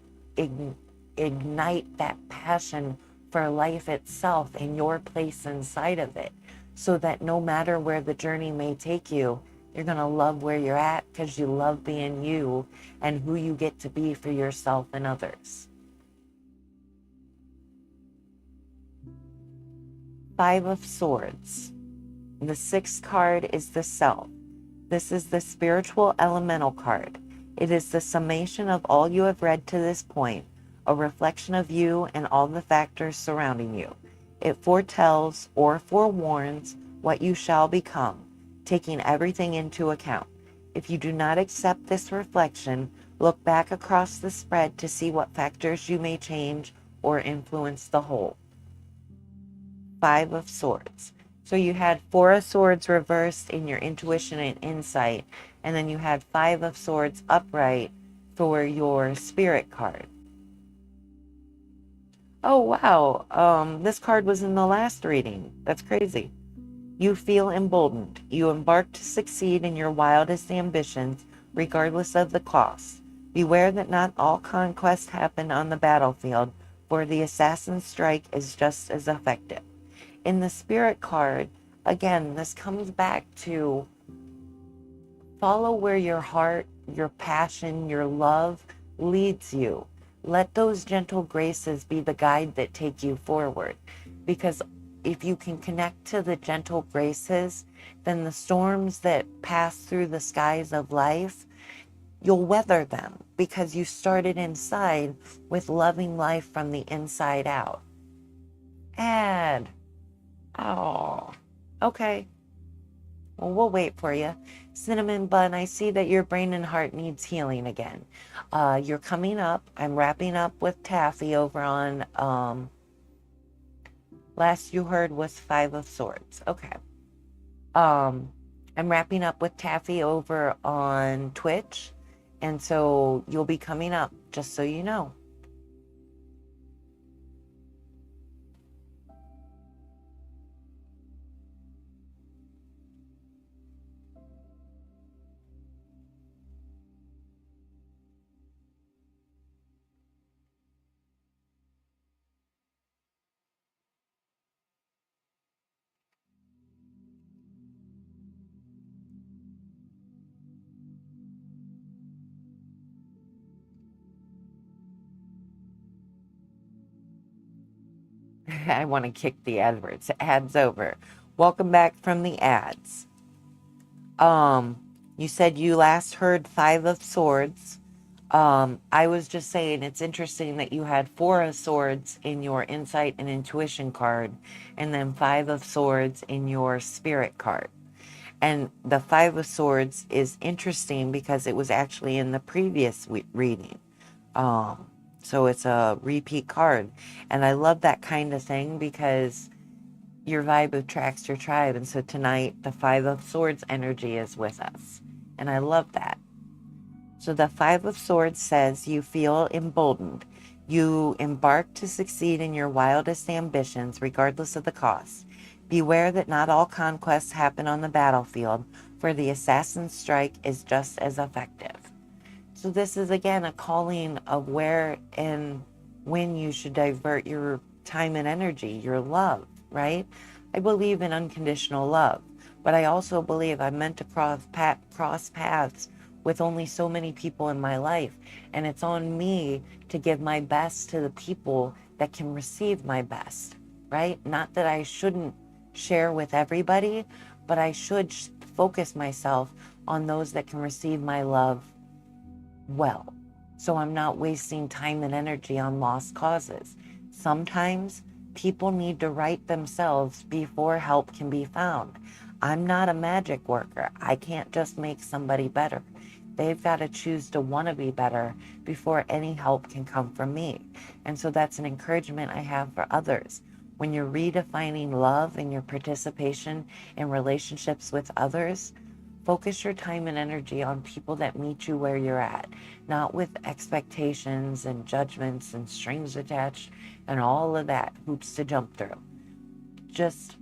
ignite that passion for life itself and your place inside of it, so that no matter where the journey may take you, you're going to love where you're at because you love being you and who you get to be for yourself and others. 5 of Swords. The 6th card is the Self. This is the spiritual elemental card. It is the summation of all you have read to this point, a reflection of you and all the factors surrounding you. It foretells or forewarns what you shall become, taking everything into account. If you do not accept this reflection, look back across the spread to see what factors you may change or influence the whole. 5 of Swords. So you had 4 of Swords reversed in your intuition and insight, and then you had 5 of Swords upright for your spirit card. Oh, wow. This card was in the last reading. That's crazy. You feel emboldened. You embark to succeed in your wildest ambitions, regardless of the cost. Beware that not all conquests happen on the battlefield, for the assassin's strike is just as effective. In the spirit card, again, this comes back to follow where your heart, your passion, your love leads you. Let those gentle graces be the guide that take you forward. Because if you can connect to the gentle graces, then the storms that pass through the skies of life, you'll weather them because you started inside with loving life from the inside out. Oh, okay. Well, we'll wait for you. Cinnamon Bun, I see that your brain and heart needs healing again. You're coming up. I'm wrapping up with Taffy over on, last you heard was 5 of Swords. Okay. I'm wrapping up with Taffy over on Twitch. And so you'll be coming up, just so you know. I want to kick the ads over. Welcome back from the ads. You said you last heard Five of Swords. I was just saying it's interesting that you had Four of Swords in your insight and intuition card, and then Five of Swords in your spirit card. And the Five of Swords is interesting because it was actually in the previous reading. So it's a repeat card. And I love that kind of thing because your vibe attracts your tribe. And so tonight, the Five of Swords energy is with us. And I love that. So the Five of Swords says you feel emboldened. You embark to succeed in your wildest ambitions, regardless of the cost. Beware that not all conquests happen on the battlefield, for the assassin's strike is just as effective. So this is, again, a calling of where and when you should divert your time and energy, your love, right? I believe in unconditional love, but I also believe I'm meant to cross paths with only so many people in my life, and it's on me to give my best to the people that can receive my best, right? Not that I shouldn't share with everybody, but I should focus myself on those that can receive my love well, so I'm not wasting time and energy on lost causes. Sometimes people need to right themselves before help can be found. I'm not a magic worker. I can't just make somebody better. They've got to choose to want to be better before any help can come from me. And so that's an encouragement I have for others. When you're redefining love and your participation in relationships with others, focus your time and energy on people that meet you where you're at, not with expectations and judgments and strings attached and all of that hoops to jump through. Just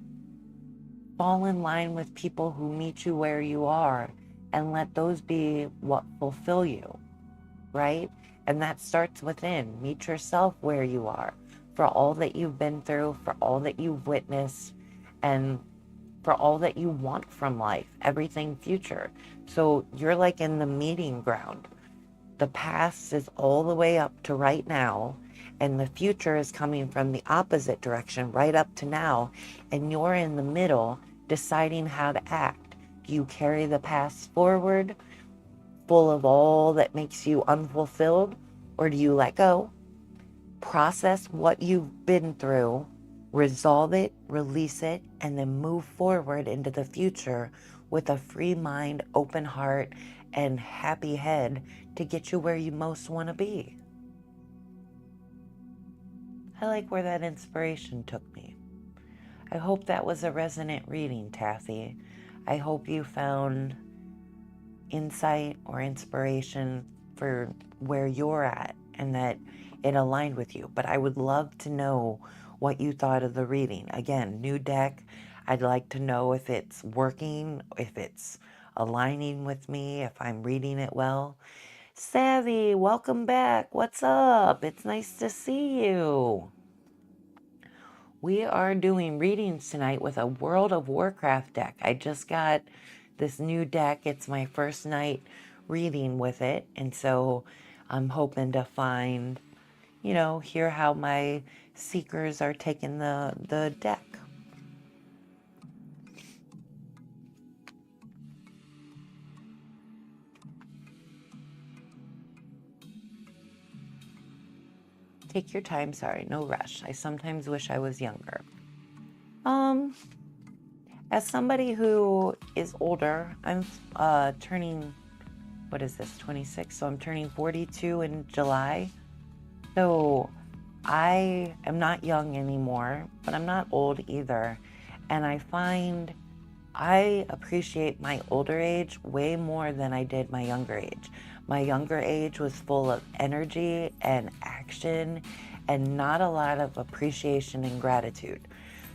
fall in line with people who meet you where you are and let those be what fulfill you, right? And that starts within. Meet yourself where you are, for all that you've been through, for all that you've witnessed, and for all that you want from life, everything future. So you're like in the meeting ground. The past is all the way up to right now, and the future is coming from the opposite direction, right up to now, and you're in the middle deciding how to act. Do you carry the past forward, full of all that makes you unfulfilled, or do you let go, process what you've been through, resolve it, release it, and then move forward into the future with a free mind, open heart, and happy head to get you where you most want to be? I like where that inspiration took me. I hope that was a resonant reading, Taffy. I hope you found insight or inspiration for where you're at and that it aligned with you. But I would love to know what you thought of the reading. Again, new deck. I'd like to know if it's working, if it's aligning with me, if I'm reading it well. Savvy, welcome back. What's up? It's nice to see you. We are doing readings tonight with a World of Warcraft deck. I just got this new deck. It's my first night reading with it. And so I'm hoping to find, hear how my seekers are taking the deck. Take your time, sorry, no rush. I sometimes wish I was younger. As somebody who is older, I'm turning, 26? So I'm turning 42 in July. So I am not young anymore, but I'm not old either. And I find I appreciate my older age way more than I did my younger age. My younger age was full of energy and action and not a lot of appreciation and gratitude.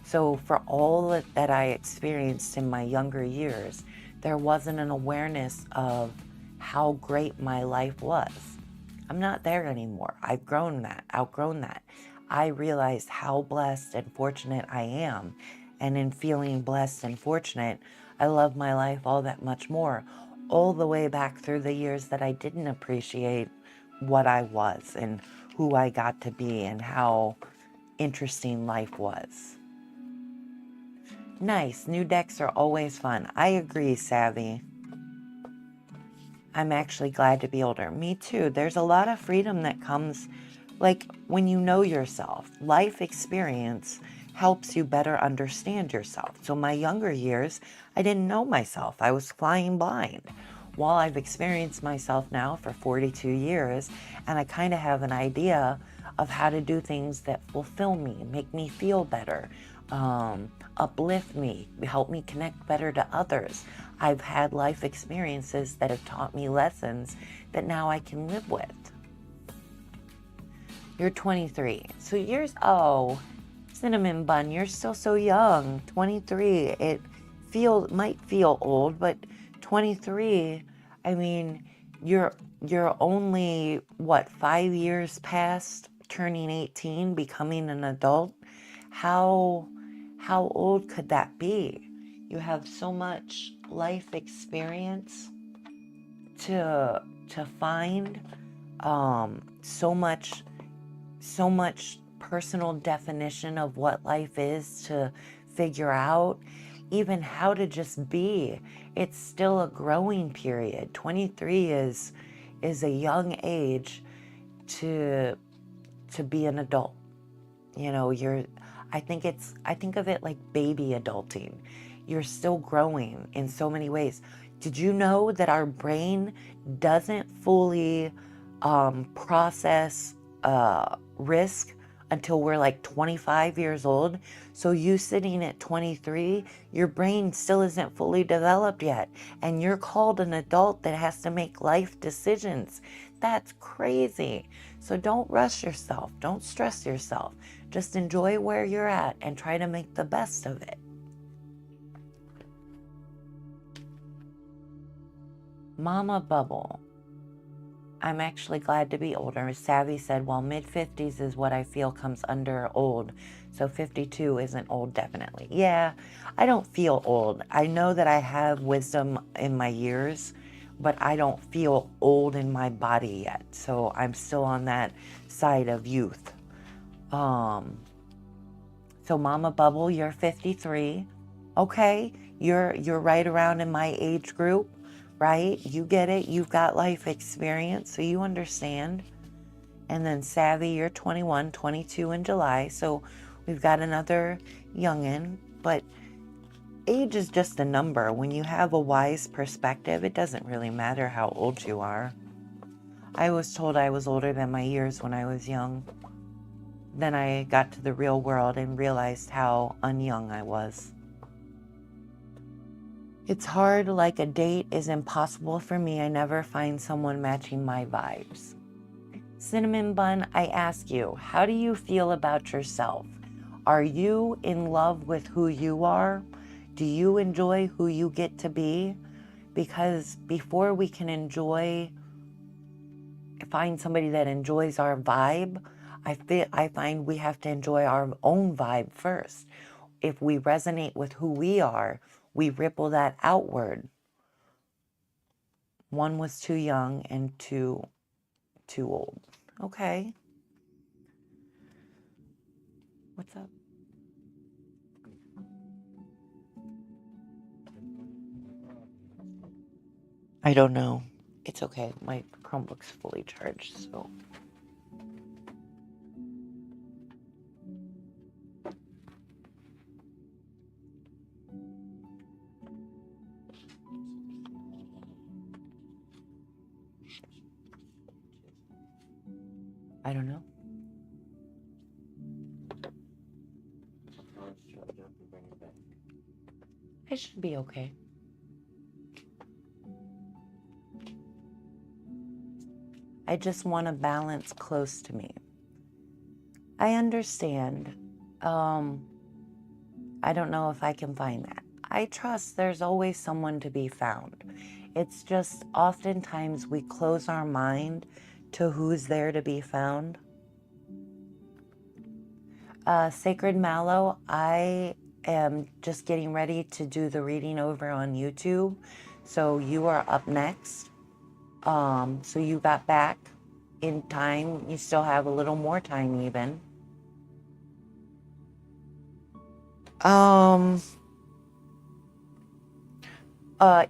So for all that I experienced in my younger years, there wasn't an awareness of how great my life was. I'm not there anymore. I've outgrown that. I realized how blessed and fortunate I am. And in feeling blessed and fortunate, I love my life all that much more, all the way back through the years that I didn't appreciate what I was and who I got to be and how interesting life was. Nice. New decks are always fun. I agree, Savvy. I'm actually glad to be older. Me too. There's a lot of freedom that comes, like, when you know yourself. Life experience helps you better understand yourself. So my younger years, I didn't know myself. I was flying blind. While I've experienced myself now for 42 years, and I kind of have an idea of how to do things that fulfill me, make me feel better, uplift me, help me connect better to others. I've had life experiences that have taught me lessons that now I can live with. You're 23. So oh, Cinnamon Bun, you're still so young. 23. It might feel old, but 23, I mean, you're only, what, 5 years past turning 18, becoming an adult? How old could that be? You have so much life experience to find, so much personal definition of what life is to figure out, even how to just be. It's still a growing period. 23 is a young age to be an adult. You know, I think of it like baby adulting. You're still growing in so many ways. Did you know that our brain doesn't fully process risk until we're like 25 years old? So you sitting at 23, your brain still isn't fully developed yet, and you're called an adult that has to make life decisions. That's crazy. So don't rush yourself. Don't stress yourself. Just enjoy where you're at and try to make the best of it. Mama Bubble. I'm actually glad to be older. Savvy said, well, mid-50s is what I feel comes under old. So 52 isn't old, definitely. Yeah, I don't feel old. I know that I have wisdom in my years, but I don't feel old in my body yet. So I'm still on that side of youth. So Mama Bubble, you're 53. Okay, you're right around in my age group. Right? You get it. You've got life experience, so you understand. And then Savvy, you're 21, 22 in July. So we've got another youngin'. But age is just a number. When you have a wise perspective, it doesn't really matter how old you are. I was told I was older than my years when I was young. Then I got to the real world and realized how unyoung I was. It's hard, like a date is impossible for me. I never find someone matching my vibes. Cinnamon Bun, I ask you, how do you feel about yourself? Are you in love with who you are? Do you enjoy who you get to be? Because before we can find somebody that enjoys our vibe, I find we have to enjoy our own vibe first. If we resonate with who we are, we ripple that outward. One was too young and too old. Okay. What's up? I don't know. It's okay. My Chromebook's fully charged, so. I don't know. I should be okay. I just want a balance close to me. I understand. I don't know if I can find that. I trust there's always someone to be found. It's just oftentimes we close our mind to who's there to be found. Sacred Mallow, I am just getting ready to do the reading over on YouTube. So you are up next. So you got back in time. You still have a little more time even. Um,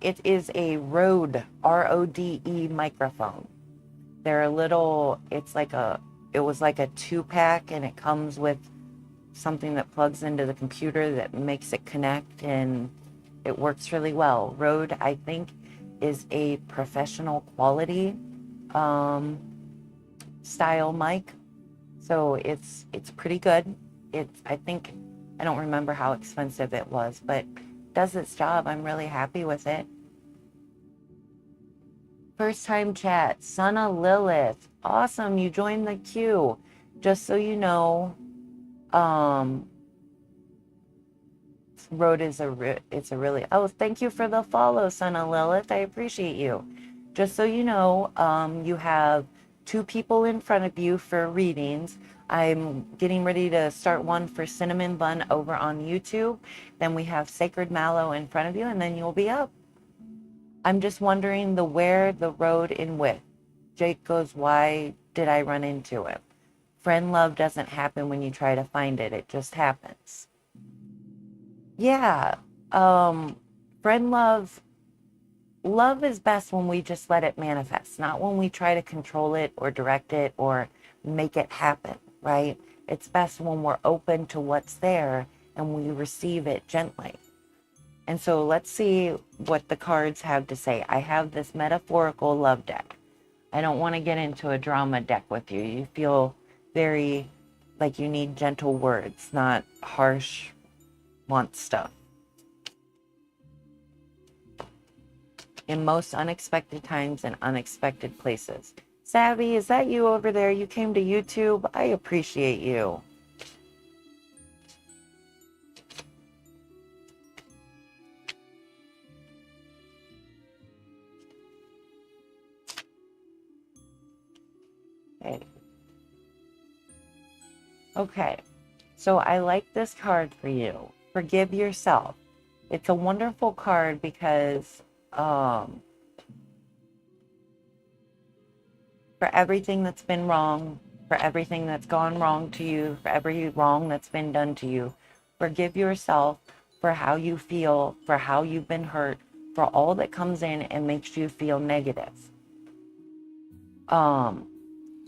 it is a Rode, R-O-D-E microphone. They're a little, it was like a 2-pack, and it comes with something that plugs into the computer that makes it connect, and it works really well. Rode, I think, is a professional quality style mic, so it's pretty good. I think, I don't remember how expensive it was, but it does its job. I'm really happy with it. First time chat, Sana Lilith. Awesome, you joined the queue. Just so you know, Road is it's a really, oh, thank you for the follow, Sana Lilith. I appreciate you. Just so you know, you have 2 people in front of you for readings. I'm getting ready to start one for Cinnamon Bun over on YouTube. Then we have Sacred Mallow in front of you, and then you'll be up. I'm just wondering the where, the road, and with. Jake goes, why did I run into him? Friend love doesn't happen when you try to find it. It just happens. Yeah. Friend love is best when we just let it manifest, not when we try to control it or direct it or make it happen, right? It's best when we're open to what's there and we receive it gently. And so let's see what the cards have to say. I have this metaphorical love deck. I don't want to get into a drama deck with you. You feel very like you need gentle words, not harsh want stuff. In most unexpected times and unexpected places. Savvy, is that you over there? You came to YouTube? I appreciate you. Okay, so I like this card for you. Forgive yourself. It's a wonderful card because for everything that's been wrong, for everything that's gone wrong to you, for every wrong that's been done to you, forgive yourself for how you feel, for how you've been hurt, for all that comes in and makes you feel negative.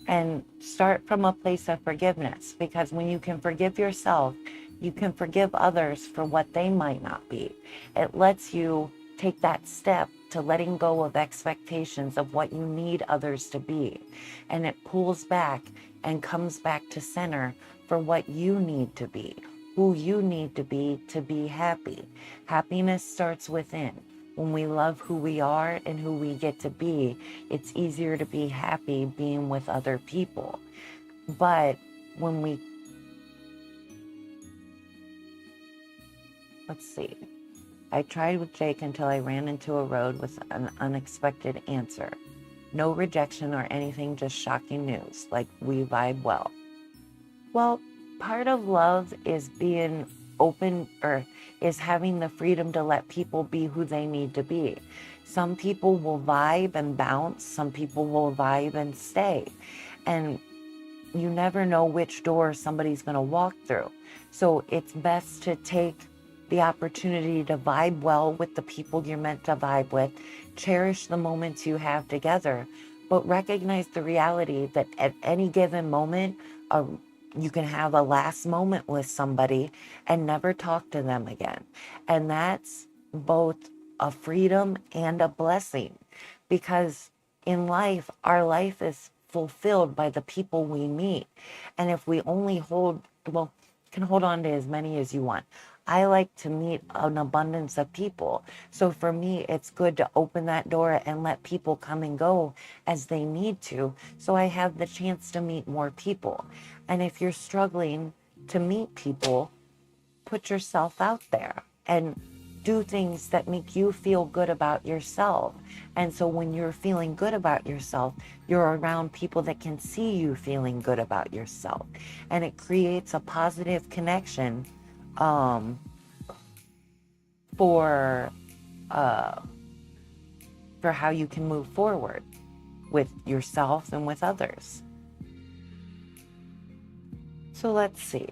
And start from a place of forgiveness, because when you can forgive yourself, you can forgive others for what they might not be. It lets you take that step to letting go of expectations of what you need others to be. And it pulls back and comes back to center for what you need to be, who you need to be happy. Happiness starts within. When we love who we are and who we get to be, it's easier to be happy being with other people. But when we, let's see, I tried with Jake until I ran into a road with an unexpected answer. No rejection or anything, just shocking news, like we vibe well. Well, part of love is being open, or is having the freedom to let people be who they need to be. Some people will vibe and bounce, some people will vibe and stay. And you never know which door somebody's going to walk through. So it's best to take the opportunity to vibe well with the people you're meant to vibe with, cherish the moments you have together, but recognize the reality that at any given moment, you can have a last moment with somebody and never talk to them again. And that's both a freedom and a blessing, because in life, our life is fulfilled by the people we meet. And if we only can hold on to as many as you want. I like to meet an abundance of people. So for me, it's good to open that door and let people come and go as they need to, so I have the chance to meet more people. And if you're struggling to meet people, put yourself out there and do things that make you feel good about yourself. And so when you're feeling good about yourself, you're around people that can see you feeling good about yourself. And it creates a positive connection for how you can move forward with yourself and with others. So let's see.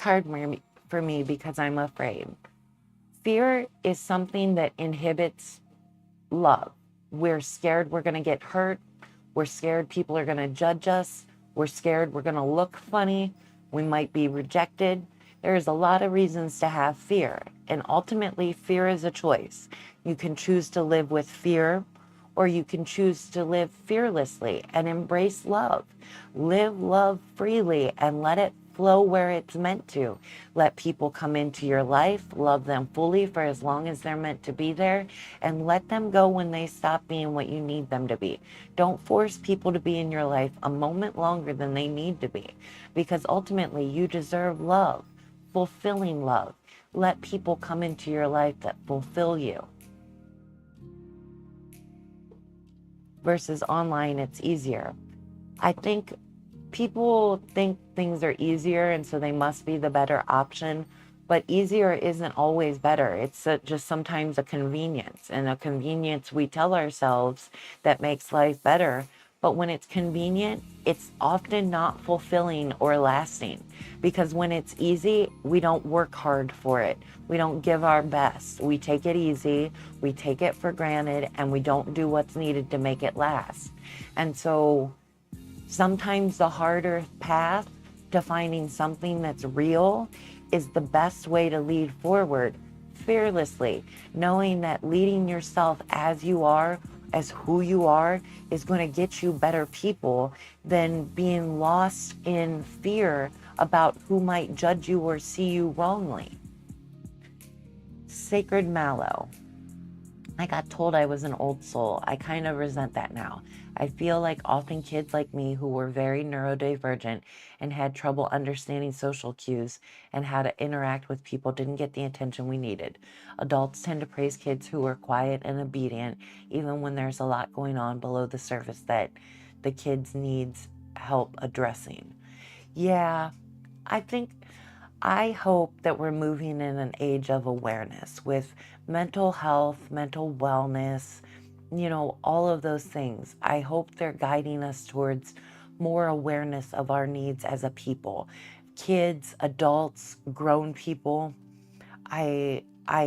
hard for me because I'm afraid. Fear is something that inhibits love. We're scared we're going to get hurt. We're scared people are going to judge us. We're scared we're going to look funny. We might be rejected. There's a lot of reasons to have fear. And ultimately, fear is a choice. You can choose to live with fear, or you can choose to live fearlessly and embrace love. Live love freely and let it flow where it's meant to. Let people come into your life, love them fully for as long as they're meant to be there, and let them go when they stop being what you need them to be. Don't force people to be in your life a moment longer than they need to be, because ultimately you deserve love, fulfilling love. Let people come into your life that fulfill you. Versus online, it's easier. I think people think things are easier and so they must be the better option, but easier isn't always better. It's just sometimes a convenience, and a convenience we tell ourselves that makes life better. But when it's convenient, it's often not fulfilling or lasting, because when it's easy, we don't work hard for it. We don't give our best. We take it easy, we take it for granted, and we don't do what's needed to make it last. And so sometimes the harder path to finding something that's real is the best way to lead forward fearlessly, knowing that leading yourself as you are, as who you are, is going to get you better people than being lost in fear about who might judge you or see you wrongly. Sacred Mallow. I got told I was an old soul. I kind of resent that now. I feel like often kids like me who were very neurodivergent and had trouble understanding social cues and how to interact with people didn't get the attention we needed. Adults tend to praise kids who are quiet and obedient, even when there's a lot going on below the surface that the kids needs help addressing. Yeah, I hope that we're moving in an age of awareness with mental health, mental wellness, all of those things. I hope they're guiding us towards more awareness of our needs as a people. Kids, adults, grown people. I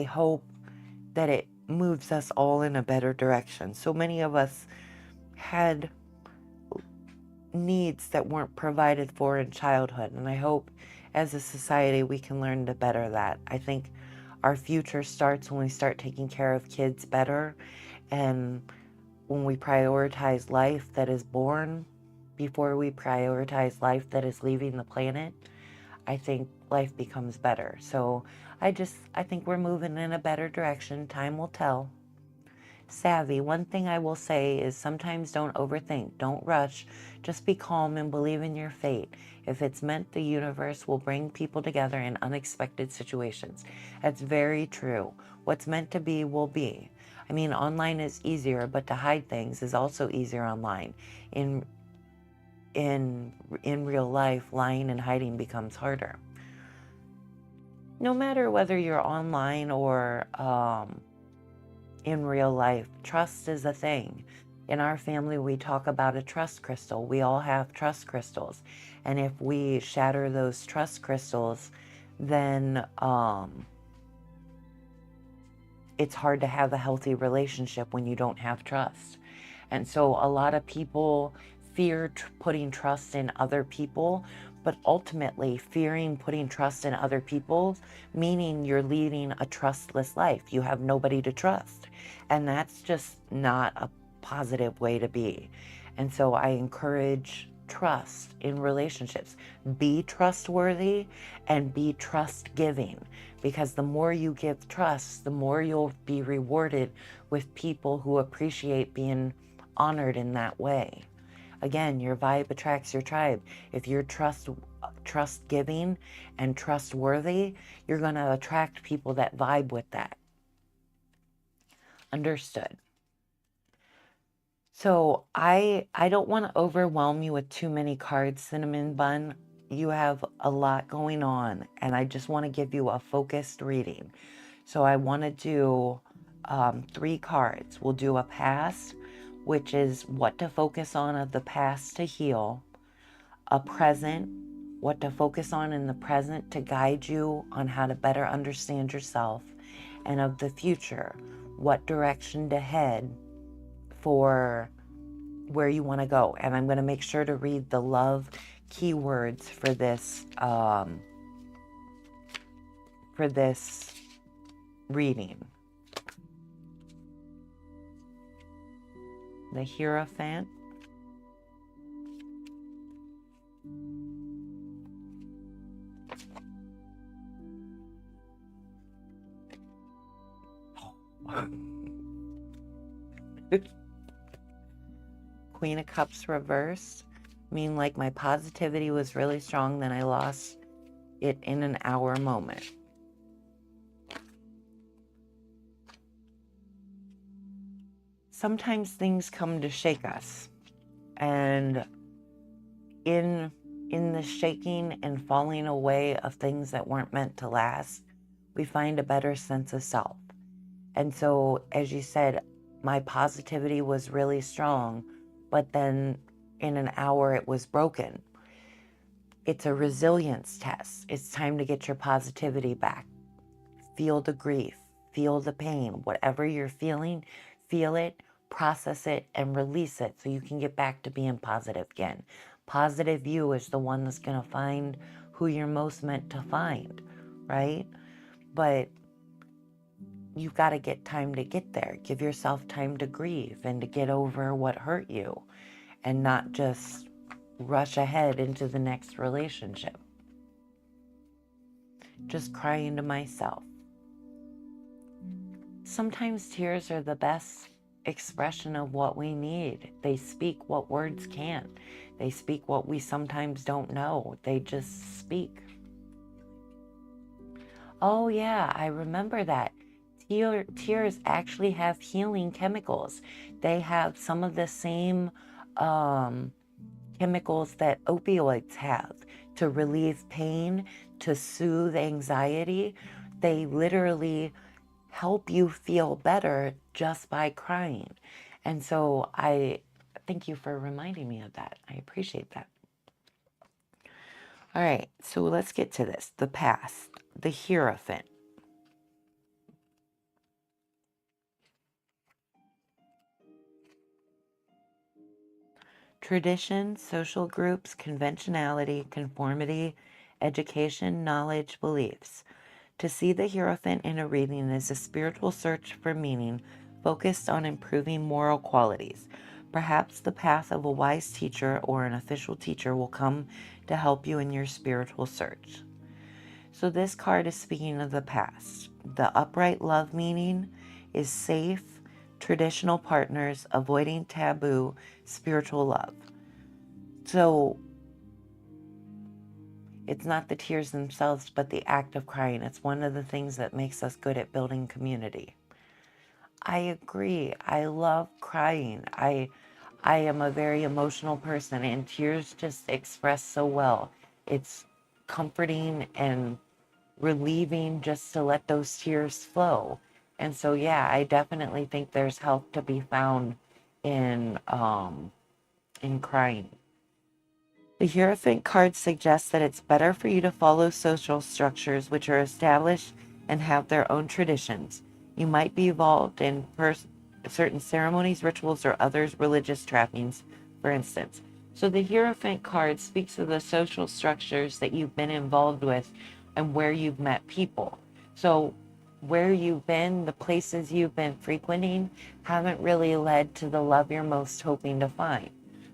hope that it moves us all in a better direction. So many of us had needs that weren't provided for in childhood, and I hope as a society we can learn to better that. I think our future starts when we start taking care of kids better, and when we prioritize life that is born before we prioritize life that is leaving the planet. I think life becomes better. So I think we're moving in a better direction. Time will tell. Savvy, one thing I will say is sometimes don't overthink, don't rush, just be calm and believe in your fate. If it's meant, the universe will bring people together in unexpected situations. That's very true. What's meant to be will be. I mean, online is easier, but to hide things is also easier online. In real life, lying and hiding becomes harder. No matter whether you're online or in real life, trust is a thing. In our family, we talk about a trust crystal. We all have trust crystals. And if we shatter those trust crystals, then it's hard to have a healthy relationship when you don't have trust. And so a lot of people fear putting trust in other people, but ultimately fearing putting trust in other people, meaning you're leading a trustless life. You have nobody to trust. And that's just not a positive way to be. And so I encourage trust in relationships. Be trustworthy and be trust giving, because the more you give trust, the more you'll be rewarded with people who appreciate being honored in that way. Again, your vibe attracts your tribe. If you're trust giving and trustworthy, you're going to attract people that vibe with that. Understood. So I don't want to overwhelm you with too many cards, Cinnamon Bun. You have a lot going on, and I just want to give you a focused reading. So I want to do 3 cards. We'll do a past, which is what to focus on of the past to heal, a present, what to focus on in the present to guide you on how to better understand yourself, and of the future, what direction to head for where you want to go. And I'm going to make sure to read the love keywords for this reading. The Hierophant, Queen of Cups reversed, mean like my positivity was really strong, then I lost it in an hour moment. Sometimes things come to shake us, and in the shaking and falling away of things that weren't meant to last, we find a better sense of self. And so, as you said, my positivity was really strong, but then in an hour it was broken. It's a resilience test. It's time to get your positivity back. Feel the grief, feel the pain, whatever you're feeling, feel it, process it, and release it so you can get back to being positive again. Positive you is the one that's going to find who you're most meant to find, right? But you've got to get time to get there. Give yourself time to grieve and to get over what hurt you, and not just rush ahead into the next relationship. Just crying to myself. Sometimes tears are the best expression of what we need. They speak what words can't. They speak what we sometimes don't know. They just speak. Oh yeah, I remember that. Tears actually have healing chemicals. They have some of the same chemicals that opioids have to relieve pain, to soothe anxiety. They literally help you feel better just by crying. And so I thank you for reminding me of that. I appreciate that. All right, so let's get to this. The past, the Hierophant. Tradition, social groups, conventionality, conformity, education, knowledge, beliefs. To see the Hierophant in a reading is a spiritual search for meaning focused on improving moral qualities. Perhaps the path of a wise teacher or an official teacher will come to help you in your spiritual search. So this card is speaking of the past. The upright love meaning is safe, traditional partners, avoiding taboo, spiritual love. So it's not the tears themselves, but the act of crying. It's one of the things that makes us good at building community. I agree. I love crying. I am a very emotional person, and tears just express so well. It's comforting and relieving just to let those tears flow. And so, yeah, I definitely think there's help to be found in crying. The Hierophant card suggests that it's better for you to follow social structures which are established and have their own traditions. You might be involved in certain ceremonies, rituals, or others religious trappings, for instance. So the Hierophant card speaks of the social structures that you've been involved with and where you've met people. So where you've been, the places you've been frequenting, haven't really led to the love you're most hoping to find.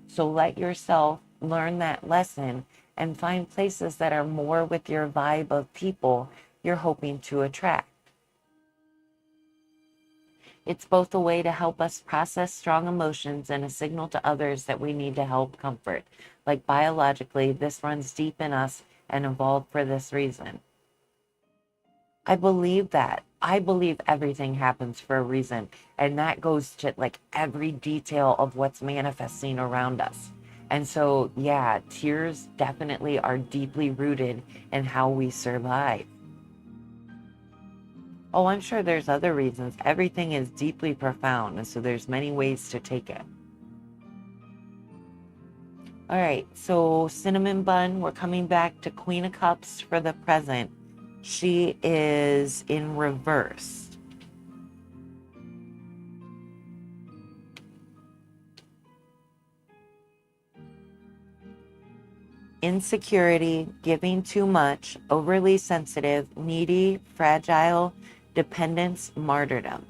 So let yourself learn that lesson and find places that are more with your vibe of people you're hoping to attract. It's both a way to help us process strong emotions and a signal to others that we need to help comfort. Like biologically, this runs deep in us and evolved for this reason. I believe that. I believe everything happens for a reason. And that goes to like every detail of what's manifesting around us. And so, yeah, tears definitely are deeply rooted in how we survive. Oh, I'm sure there's other reasons. Everything is deeply profound, and so there's many ways to take it. All right, so Cinnamon Bun, we're coming back to Queen of Cups for the present. She is in reverse. Insecurity, giving too much, overly sensitive, needy, fragile, dependence, martyrdom.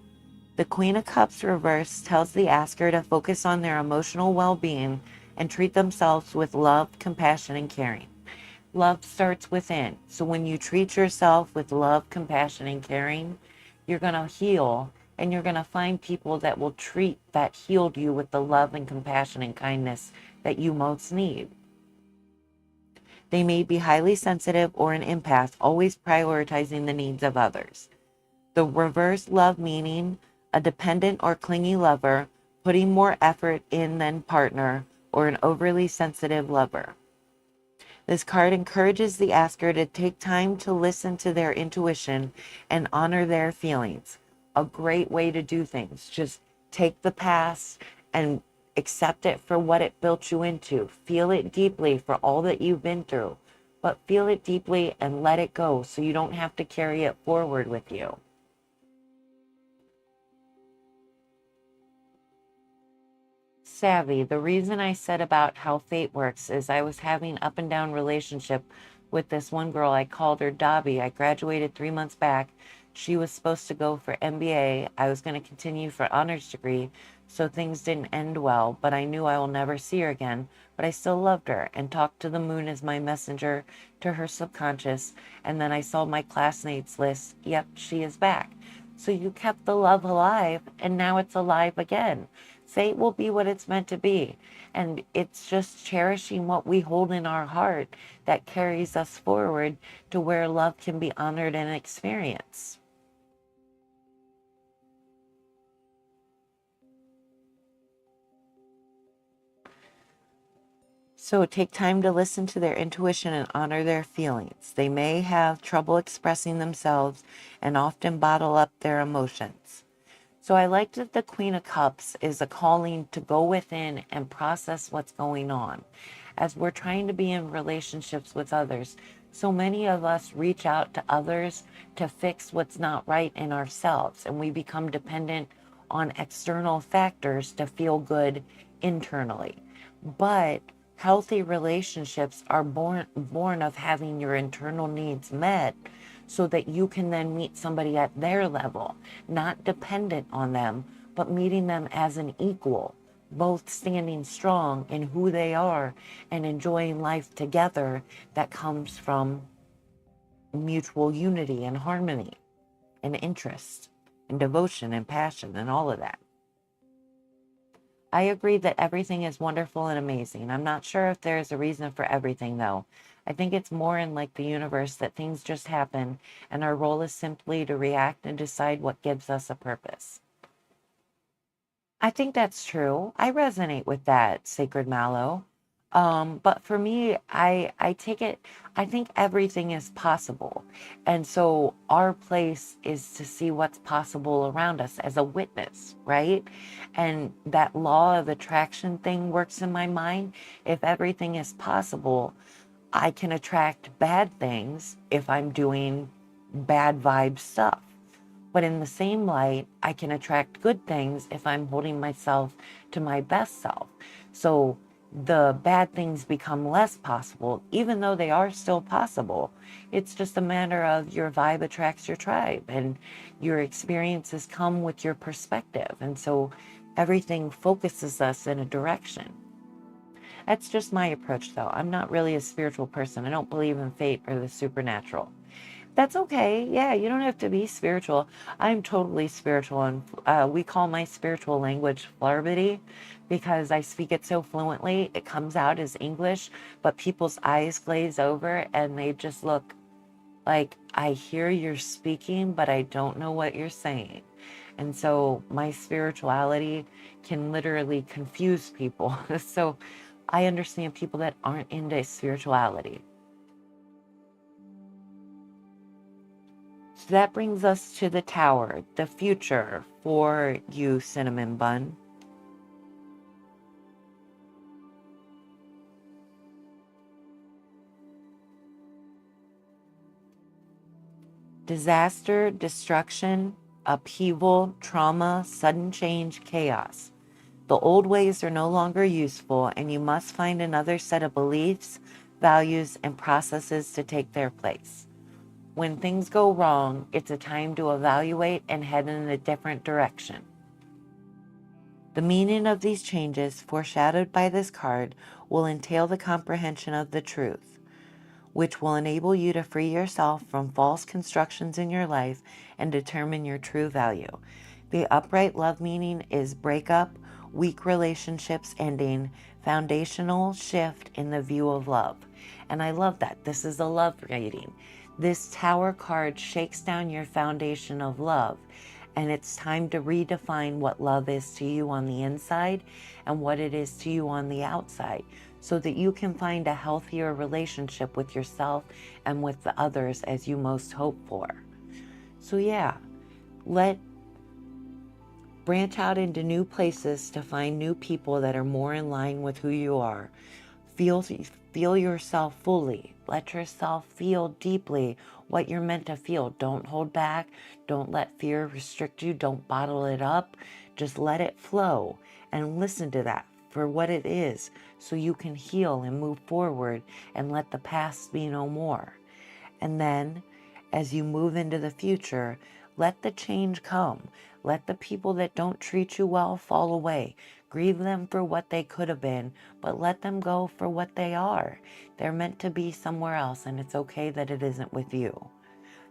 The Queen of Cups reverse tells the asker to focus on their emotional well-being and treat themselves with love, compassion, and caring. Love starts within. So when you treat yourself with love, compassion, and caring, you're going to heal, and you're going to find people that will treat that healed you with the love and compassion and kindness that you most need. They may be highly sensitive or an empath, always prioritizing the needs of others. The reverse love meaning a dependent or clingy lover, putting more effort in than partner, or an overly sensitive lover. This card encourages the asker to take time to listen to their intuition and honor their feelings. A great way to do things. Just take the past and accept it for what it built you into. Feel it deeply for all that you've been through, but feel it deeply and let it go so you don't have to carry it forward with you. Savvy. The reason I said about how fate works is I was having up and down relationship with this one girl. I called her Dobby. I graduated 3 months back. She was supposed to go for MBA. I was going to continue for honors degree, so things didn't end well, but I knew I will never see her again. But I still loved her and talked to the moon as my messenger to her subconscious. And then I saw my classmates list. Yep, she is back. So you kept the love alive, and now it's alive again. Fate will be what it's meant to be. And it's just cherishing what we hold in our heart that carries us forward to where love can be honored and experienced. So take time to listen to their intuition and honor their feelings. They may have trouble expressing themselves and often bottle up their emotions. So I like that the Queen of Cups is a calling to go within and process what's going on. As we're trying to be in relationships with others, so many of us reach out to others to fix what's not right in ourselves, and we become dependent on external factors to feel good internally. But healthy relationships are born of having your internal needs met so that you can then meet somebody at their level, not dependent on them, but meeting them as an equal, both standing strong in who they are and enjoying life together that comes from mutual unity and harmony and interest and devotion and passion and all of that. I agree that everything is wonderful and amazing. I'm not sure if there is a reason for everything, though. I think it's more in like the universe that things just happen, and our role is simply to react and decide what gives us a purpose. I think that's true. I resonate with that, Sacred Mallow. But for me, I take it, I think everything is possible. And so our place is to see what's possible around us as a witness, right? And that law of attraction thing works in my mind. If everything is possible, I can attract bad things if I'm doing bad vibe stuff. But in the same light, I can attract good things if I'm holding myself to my best self. So the bad things become less possible, even though they are still possible. It's just a matter of your vibe attracts your tribe, and your experiences come with your perspective. And so everything focuses us in a direction. That's just my approach, though. I'm not really a spiritual person. I don't believe in fate or the supernatural. That's okay. Yeah, you don't have to be spiritual. I'm totally spiritual, and we call my spiritual language Flarbity because I speak it so fluently. It comes out as English, but people's eyes glaze over and they just look like, I hear you're speaking, but I don't know what you're saying. And so my spirituality can literally confuse people. So I understand people that aren't into spirituality. So that brings us to the tower, the future for you, Cinnamon Bun. Disaster, destruction, upheaval, trauma, sudden change, chaos. The old ways are no longer useful, and you must find another set of beliefs, values, and processes to take their place. When things go wrong, it's a time to evaluate and head in a different direction. The meaning of these changes, foreshadowed by this card, will entail the comprehension of the truth, which will enable you to free yourself from false constructions in your life and determine your true value. The upright love meaning is breakup, weak relationships ending, foundational shift in the view of love. And I love that. This is a love reading. This Tower card shakes down your foundation of love. And it's time to redefine what love is to you on the inside and what it is to you on the outside, so that you can find a healthier relationship with yourself and with the others as you most hope for. So yeah, branch out into new places to find new people that are more in line with who you are. Feel yourself fully. Let yourself feel deeply what you're meant to feel. Don't hold back. Don't let fear restrict you. Don't bottle it up. Just let it flow and listen to that for what it is, so you can heal and move forward and let the past be no more. And then as you move into the future, let the change come. Let the people that don't treat you well fall away. Grieve them for what they could have been, but let them go for what they are. They're meant to be somewhere else, and it's okay that it isn't with you.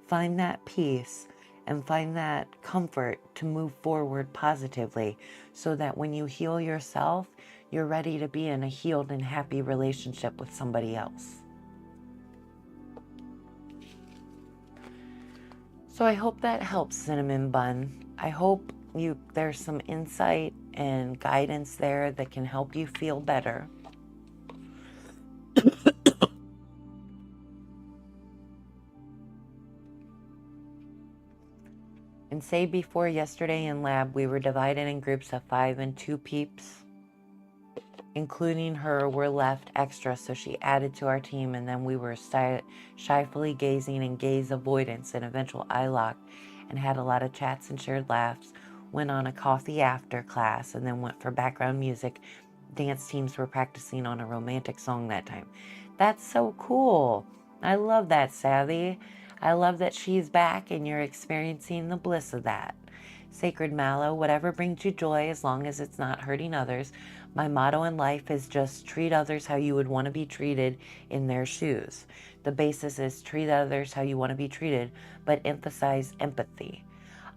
Find that peace and find that comfort to move forward positively, so that when you heal yourself, you're ready to be in a healed and happy relationship with somebody else. So I hope that helps, Cinnamon Bun. I hope there's some insight and guidance there that can help you feel better. And say before yesterday in lab, we were divided in groups of 5 and 2 peeps. Including her, were left extra, so she added to our team, and then we were shyfully gazing and gaze avoidance and eventual eye lock, and had a lot of chats and shared laughs, went on a coffee after class, and then went for background music. Dance teams were practicing on a romantic song that time. That's so cool. I love that, Savvy. I love that she's back and you're experiencing the bliss of that. Sacred Mallow, whatever brings you joy as long as it's not hurting others. My motto in life is just treat others how you would want to be treated in their shoes. The basis is treat others how you want to be treated, but emphasize empathy.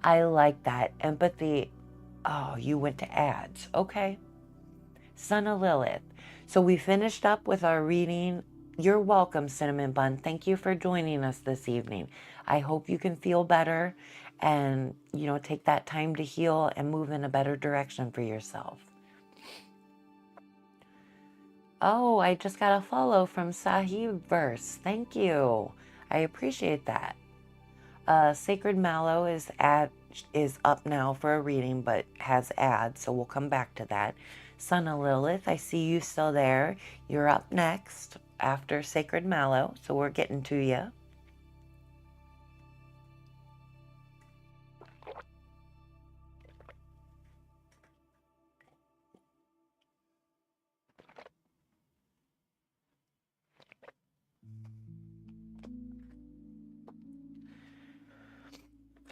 I like that. Empathy. Oh, you went to ads. Okay. Son of Lilith. So we finished up with our reading. You're welcome, Cinnamon Bun. Thank you for joining us this evening. I hope you can feel better and, take that time to heal and move in a better direction for yourself. Oh, I just got a follow from Sahib Verse. Thank you. I appreciate that. Sacred Mallow is up now for a reading, but has ads, so we'll come back to that. Son of Lilith, I see you still there. You're up next after Sacred Mallow, so we're getting to you.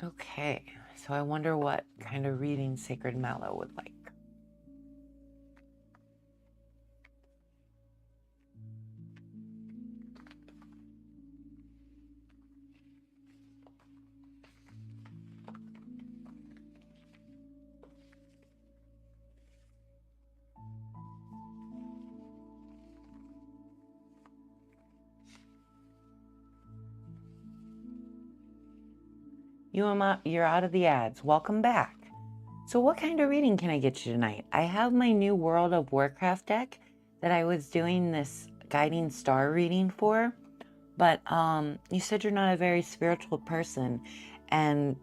Okay, so I wonder what kind of reading Sacred Mallow would like. You're out of the ads. Welcome back. So what kind of reading can I get you tonight? I have my new World of Warcraft deck that I was doing this guiding star reading for, but you said you're not a very spiritual person, and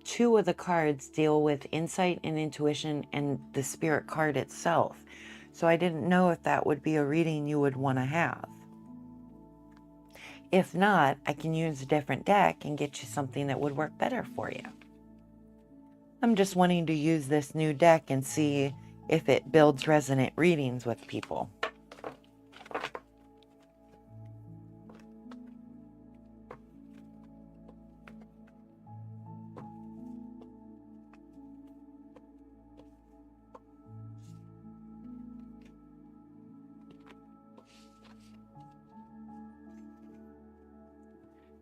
2 of the cards deal with insight and intuition and the spirit card itself. So I didn't know if that would be a reading you would want to have. If not, I can use a different deck and get you something that would work better for you. I'm just wanting to use this new deck and see if it builds resonant readings with people.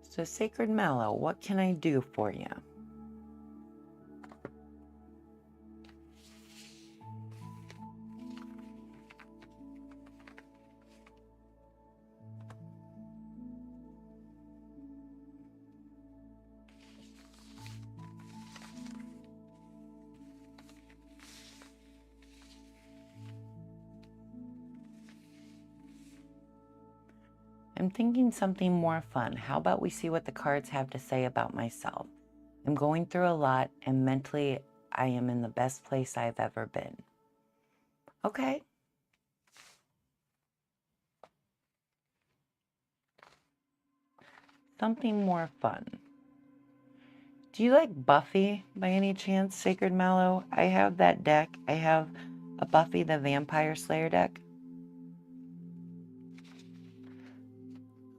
So Sacred Mallow, what can I do for you? I'm thinking something more fun. How about we see what the cards have to say about myself? I'm going through a lot, and mentally, I am in the best place I've ever been. Okay. Something more fun. Do you like Buffy by any chance, Sacred Mallow? I have that deck. I have a Buffy the Vampire Slayer deck.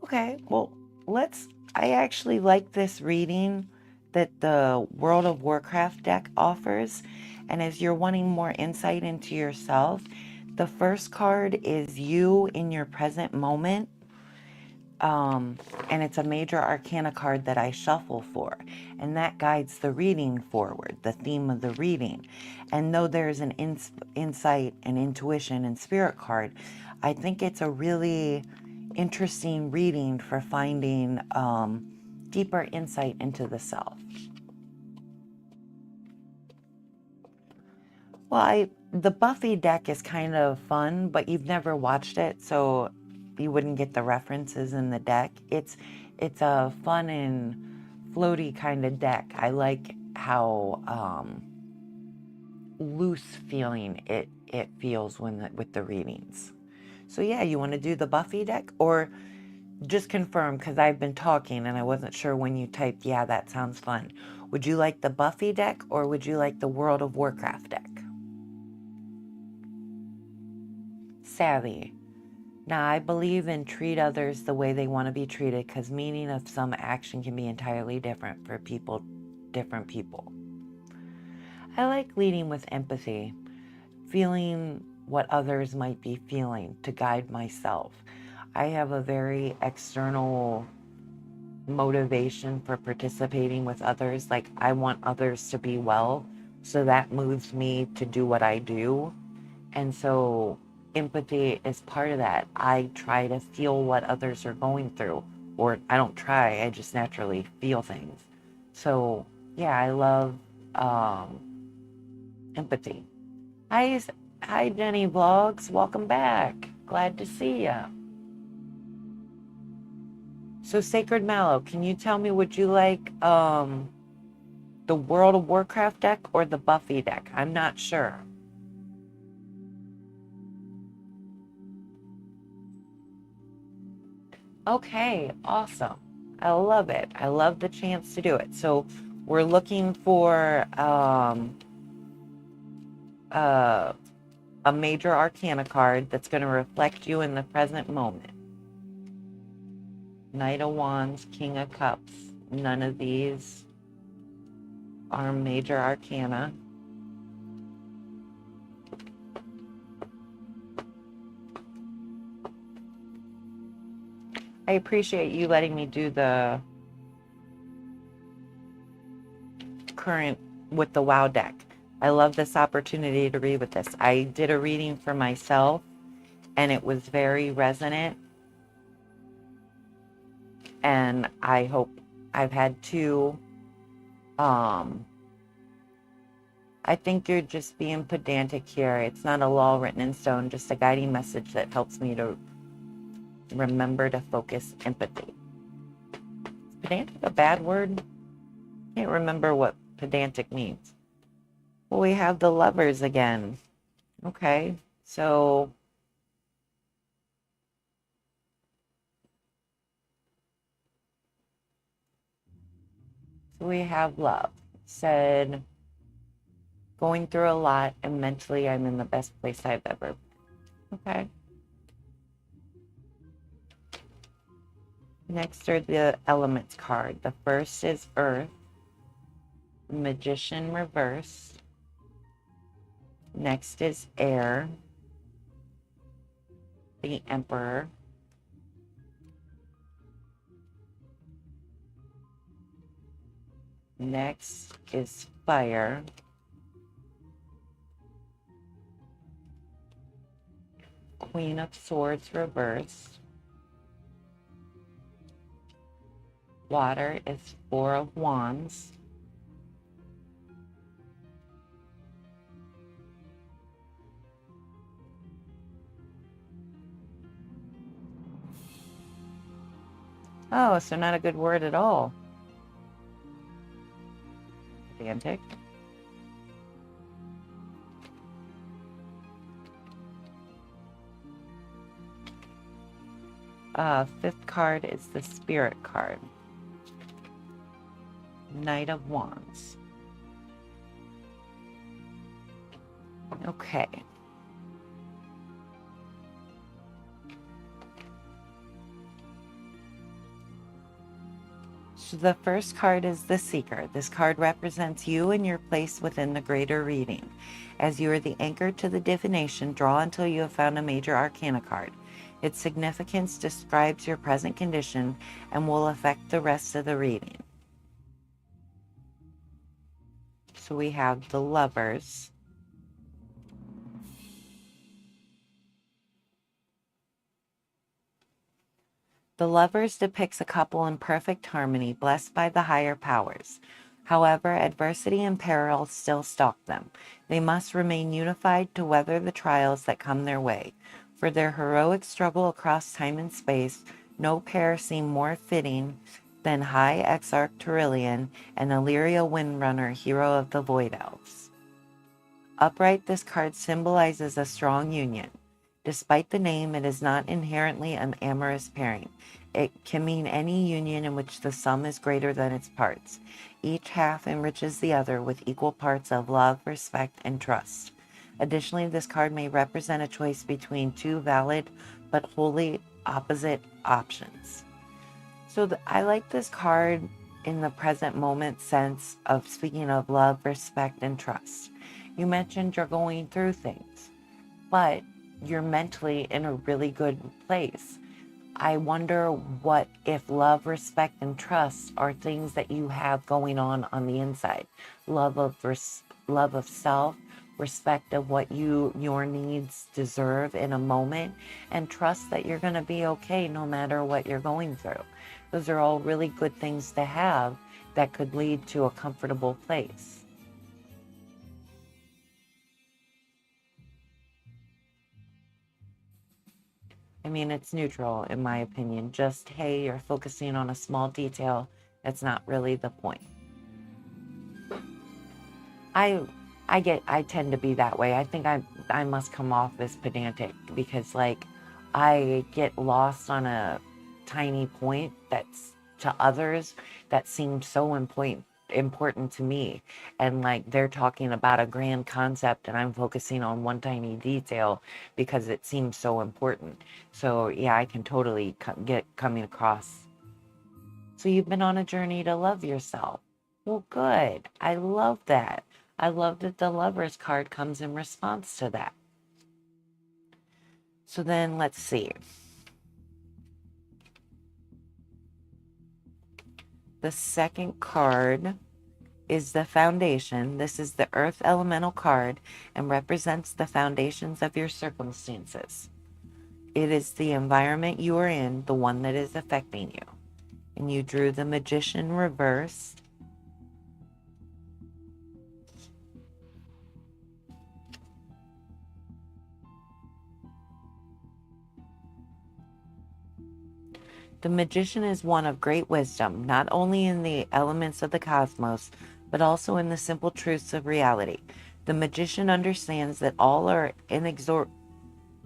Okay, well, I actually like this reading that the World of Warcraft deck offers. And as you're wanting more insight into yourself, the first card is you in your present moment. And it's a major arcana card that I shuffle for. And that guides the reading forward, the theme of the reading. And though there's an insight and intuition and spirit card, I think it's a really interesting reading for finding deeper insight into the self. Well, the Buffy deck is kind of fun, but you've never watched it, so you wouldn't get the references in the deck. It's a fun and floaty kind of deck. I like how loose feeling it feels with the readings. So yeah, you want to do the Buffy deck, or just confirm, because I've been talking and I wasn't sure when you typed, yeah, that sounds fun. Would you like the Buffy deck, or would you like the World of Warcraft deck? Savvy. Now, I believe in treat others the way they want to be treated, because meaning of some action can be entirely different for different people. I like leading with empathy, feeling what others might be feeling to guide myself. I have a very external motivation for participating with others. Like, I want others to be well, so that moves me to do what I do. And so empathy is part of that. I try to feel what others are going through, or I don't try, I just naturally feel things. So yeah, I love empathy. Hi Jenny Vlogs, welcome back. Glad to see ya. So Sacred Mallow, can you tell me, would you like the World of Warcraft deck or the Buffy deck? I'm not sure. Okay, awesome. I love it. I love the chance to do it. So we're looking for a major arcana card that's going to reflect you in the present moment. Knight of Wands, King of Cups. None of these are major arcana. I appreciate you letting me do the current with the WoW deck. I love this opportunity to read with this. I did a reading for myself and it was very resonant. And I hope I've had two. I think you're just being pedantic here. It's not a law written in stone, just a guiding message that helps me to remember to focus empathy. Is pedantic a bad word? I can't remember what pedantic means. Well, we have the Lovers again. Okay, so So we have love. Said, going through a lot, and mentally I'm in the best place I've ever been. Okay. Next are the elements card. The first is Earth, Magician reverse. Next is Air, the Emperor. Next is Fire. Queen of Swords reverse. Water is Four of Wands. Oh, so not a good word at all. Pedantic. Fifth card is the Spirit card. Knight of Wands. Okay. So the first card is the Seeker. This card represents you and your place within the greater reading. As you are the anchor to the divination, draw until you have found a major arcana card. Its significance describes your present condition and will affect the rest of the reading. So we have the Lovers. The Lovers depicts a couple in perfect harmony, blessed by the higher powers. However, adversity and peril still stalk them. They must remain unified to weather the trials that come their way. For their heroic struggle across time and space, no pair seem more fitting than High Exarch Tyrillian and Illyria Windrunner, hero of the Void Elves. Upright, this card symbolizes a strong union. Despite the name, it is not inherently an amorous pairing. It can mean any union in which the sum is greater than its parts. Each half enriches the other with equal parts of love, respect, and trust. Additionally, this card may represent a choice between two valid but wholly opposite options. So I like this card in the present moment sense of speaking of love, respect, and trust. You mentioned you're going through things, but you're mentally in a really good place. I wonder what if love, respect, and trust are things that you have going on the inside. Love of self, respect of what your needs deserve in a moment, and trust that you're going to be okay no matter what you're going through. Those are all really good things to have that could lead to a comfortable place. I mean, it's neutral in my opinion. Just, hey, you're focusing on a small detail. That's not really the point. I tend to be that way. I think I must come off as pedantic because like I get lost on a tiny point that's to others that seems so important to me, and like they're talking about a grand concept and I'm focusing on one tiny detail because it seems so important. So yeah, I can totally get coming across. So you've been on a journey to love yourself. Well, good. I love that. I love that the Lovers card comes in response to that. So then let's see. The second card is the Foundation. This is the Earth Elemental card and represents the foundations of your circumstances. It is the environment you are in, the one that is affecting you. And you drew the Magician reverse. The Magician is one of great wisdom, not only in the elements of the cosmos, but also in the simple truths of reality. The Magician understands that all are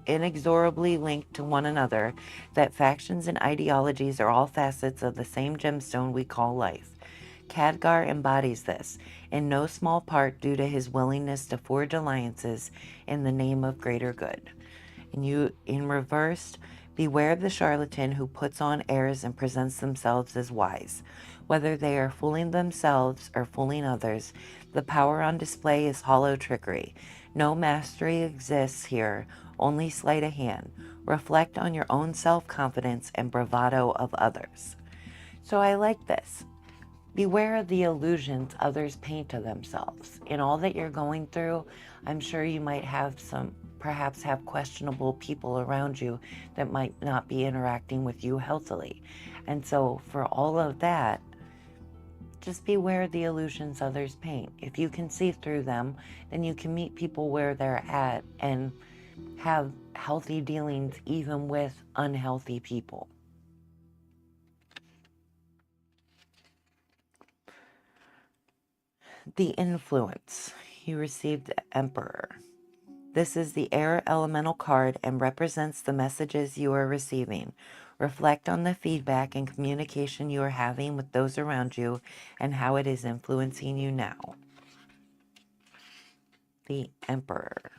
inexorably linked to one another, that factions and ideologies are all facets of the same gemstone we call life. Khadgar embodies this, in no small part due to his willingness to forge alliances in the name of greater good. And you, in reversed, beware of the charlatan who puts on airs and presents themselves as wise. Whether they are fooling themselves or fooling others, the power on display is hollow trickery. No mastery exists here, only sleight of hand. Reflect on your own self-confidence and bravado of others. So I like this. Beware of the illusions others paint of themselves. In all that you're going through, I'm sure you might have perhaps have questionable people around you that might not be interacting with you healthily. And so for all of that, just beware of the illusions others paint. If you can see through them, then you can meet people where they're at and have healthy dealings even with unhealthy people. The influence. You received the Emperor. This is the air elemental card and represents the messages you are receiving. Reflect on the feedback and communication you are having with those around you and how it is influencing you now. The Emperor.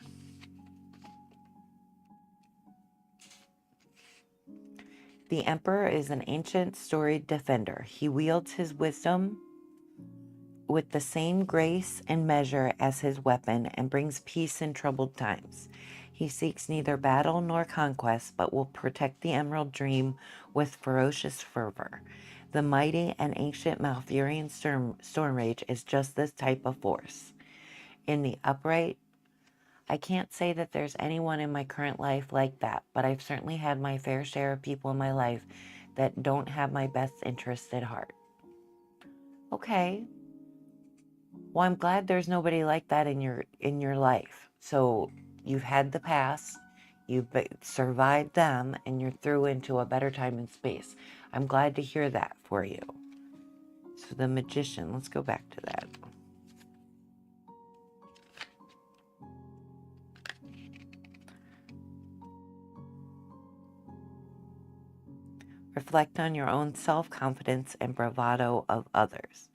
The Emperor is an ancient, storied defender. He wields his wisdom with the same grace and measure as his weapon and brings peace in troubled times. He seeks neither battle nor conquest, but will protect the Emerald Dream with ferocious fervor. The mighty and ancient Malfurion Storm Rage is just this type of force. In the upright, I can't say that there's anyone in my current life like that, but I've certainly had my fair share of people in my life that don't have my best interests at heart. Okay. Well, I'm glad there's nobody like that in your life. So you've had the past, you've survived them, and you're through into a better time and space. I'm glad to hear that for you. So the Magician, let's go back to that. Reflect on your own self-confidence and bravado of others.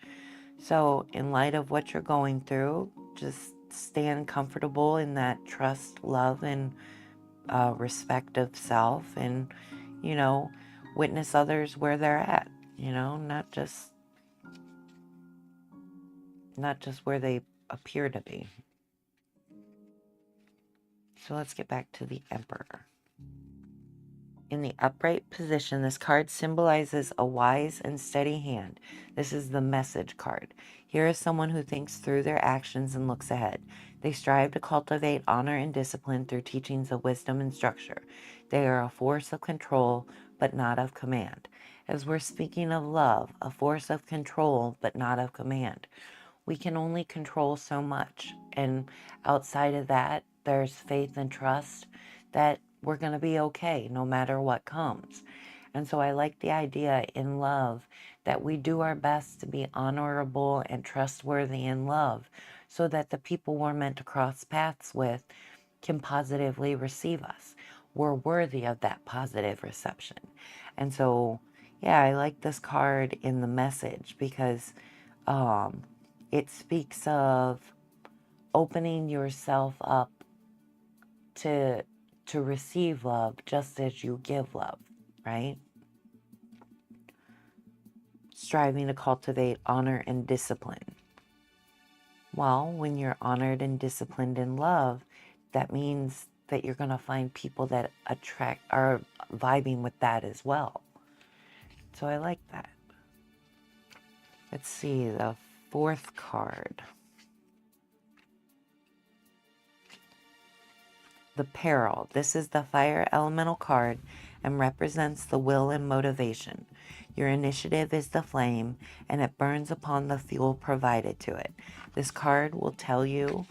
So in light of what you're going through, just stand comfortable in that trust, love, and respect of self, and, you know, witness others where they're at, you know, not just where they appear to be. So let's get back to the Emperor. In the upright position, this card symbolizes a wise and steady hand. This is the message card. Here is someone who thinks through their actions and looks ahead. They strive to cultivate honor and discipline through teachings of wisdom and structure. They are a force of control, but not of command. As we're speaking of love, a force of control, but not of command. We can only control so much. And outside of that, there's faith and trust that we're going to be okay no matter what comes. And so I like the idea in love that we do our best to be honorable and trustworthy in love so that the people we're meant to cross paths with can positively receive us. We're worthy of that positive reception. And so, yeah, I like this card in the message because it speaks of opening yourself up to receive love just as you give love, right? Striving to cultivate honor and discipline. Well, when you're honored and disciplined in love, that means that you're going to find people that are vibing with that as well. So I like that. Let's see, the fourth card. The Peril. This is the fire elemental card and represents the will and motivation. Your initiative is the flame and it burns upon the fuel provided to it. This card will tell you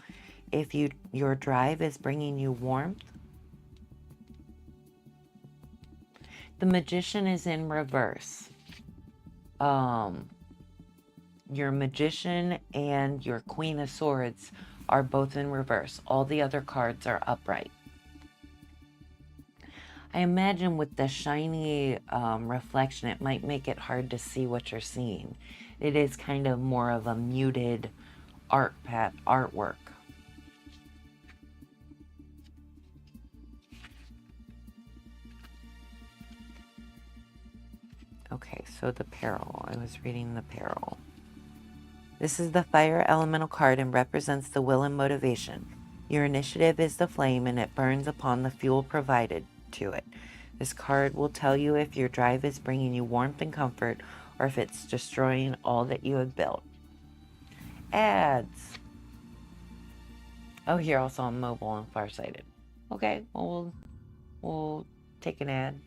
if your drive is bringing you warmth. The Magician is in reverse. Your Magician and your Queen of Swords are both in reverse. All the other cards are upright. I imagine with the shiny reflection, it might make it hard to see what you're seeing. It is kind of more of a muted artwork. Okay, so the peril. I was reading the peril. This is the fire elemental card and represents the will and motivation. Your initiative is the flame and it burns upon the fuel provided to it. This card will tell you if your drive is bringing you warmth and comfort or if it's destroying all that you have built. Ads. Oh, here also I'm mobile and farsighted. Okay, well, we'll take an ad.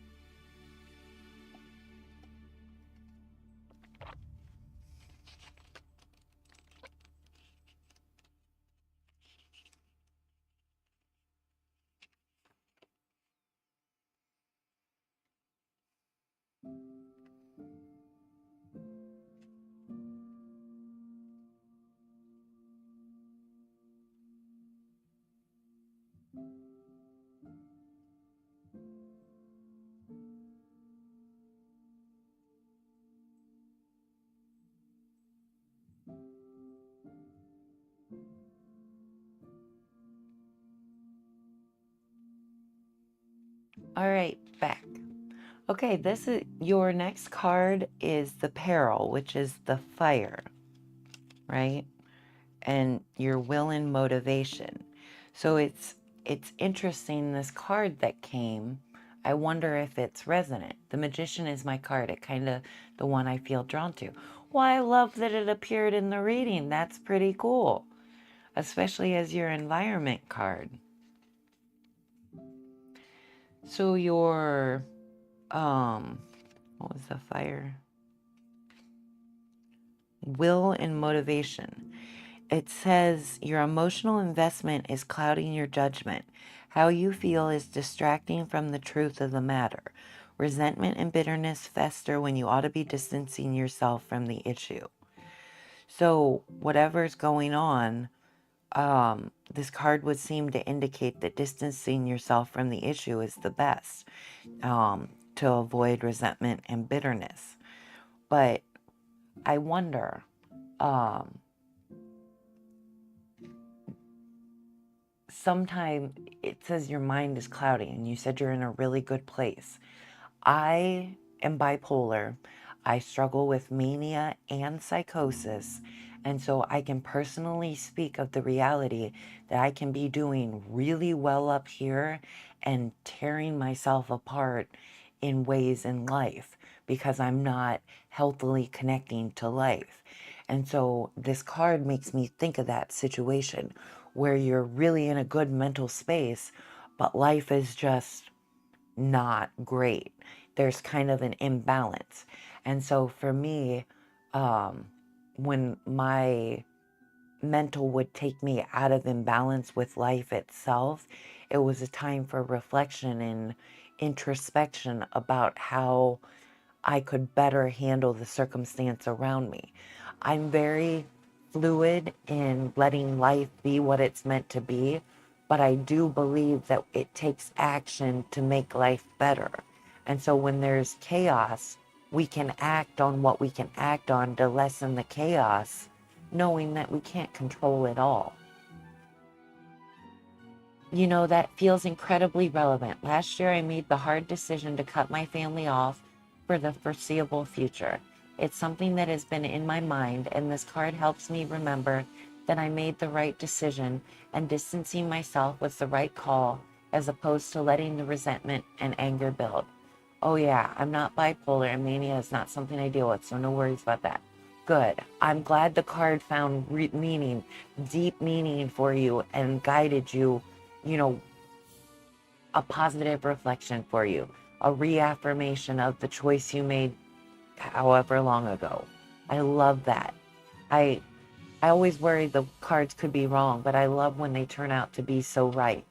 All right, back. Okay, this is your next card is the peril, which is the fire, right? And your will and motivation. So it's interesting, this card that came. I wonder if it's resonant. The Magician is my card. It kind of the one I feel drawn to. Well, I love that it appeared in the reading. That's pretty cool, especially as your environment card. So your what was the fire? Will and motivation. It says your emotional investment is clouding your judgment. How you feel is distracting from the truth of the matter. Resentment and bitterness fester when you ought to be distancing yourself from the issue. So whatever's going on, this card would seem to indicate that distancing yourself from the issue is the best to avoid resentment and bitterness. But I wonder, sometimes it says your mind is cloudy and you said you're in a really good place. I am bipolar. I struggle with mania and psychosis. And so I can personally speak of the reality that I can be doing really well up here and tearing myself apart in ways in life because I'm not healthily connecting to life. And so this card makes me think of that situation where you're really in a good mental space, but life is just not great. There's kind of an imbalance. And so for me, when my mental would take me out of imbalance with life itself, it was a time for reflection and introspection about how I could better handle the circumstance around me. I'm very fluid in letting life be what it's meant to be, but I do believe that it takes action to make life better. And so when there's chaos, we can act on what we can act on to lessen the chaos, knowing that we can't control it all. You know, that feels incredibly relevant. Last year, I made the hard decision to cut my family off for the foreseeable future. It's something that has been in my mind, and this card helps me remember that I made the right decision and distancing myself was the right call as opposed to letting the resentment and anger build. Oh yeah, I'm not bipolar and mania is not something I deal with, so no worries about that. Good. I'm glad the card found meaning, deep meaning for you and guided you, you know, a positive reflection for you, a reaffirmation of the choice you made however long ago. I love that. I I always worry the cards could be wrong, but I love when they turn out to be so right.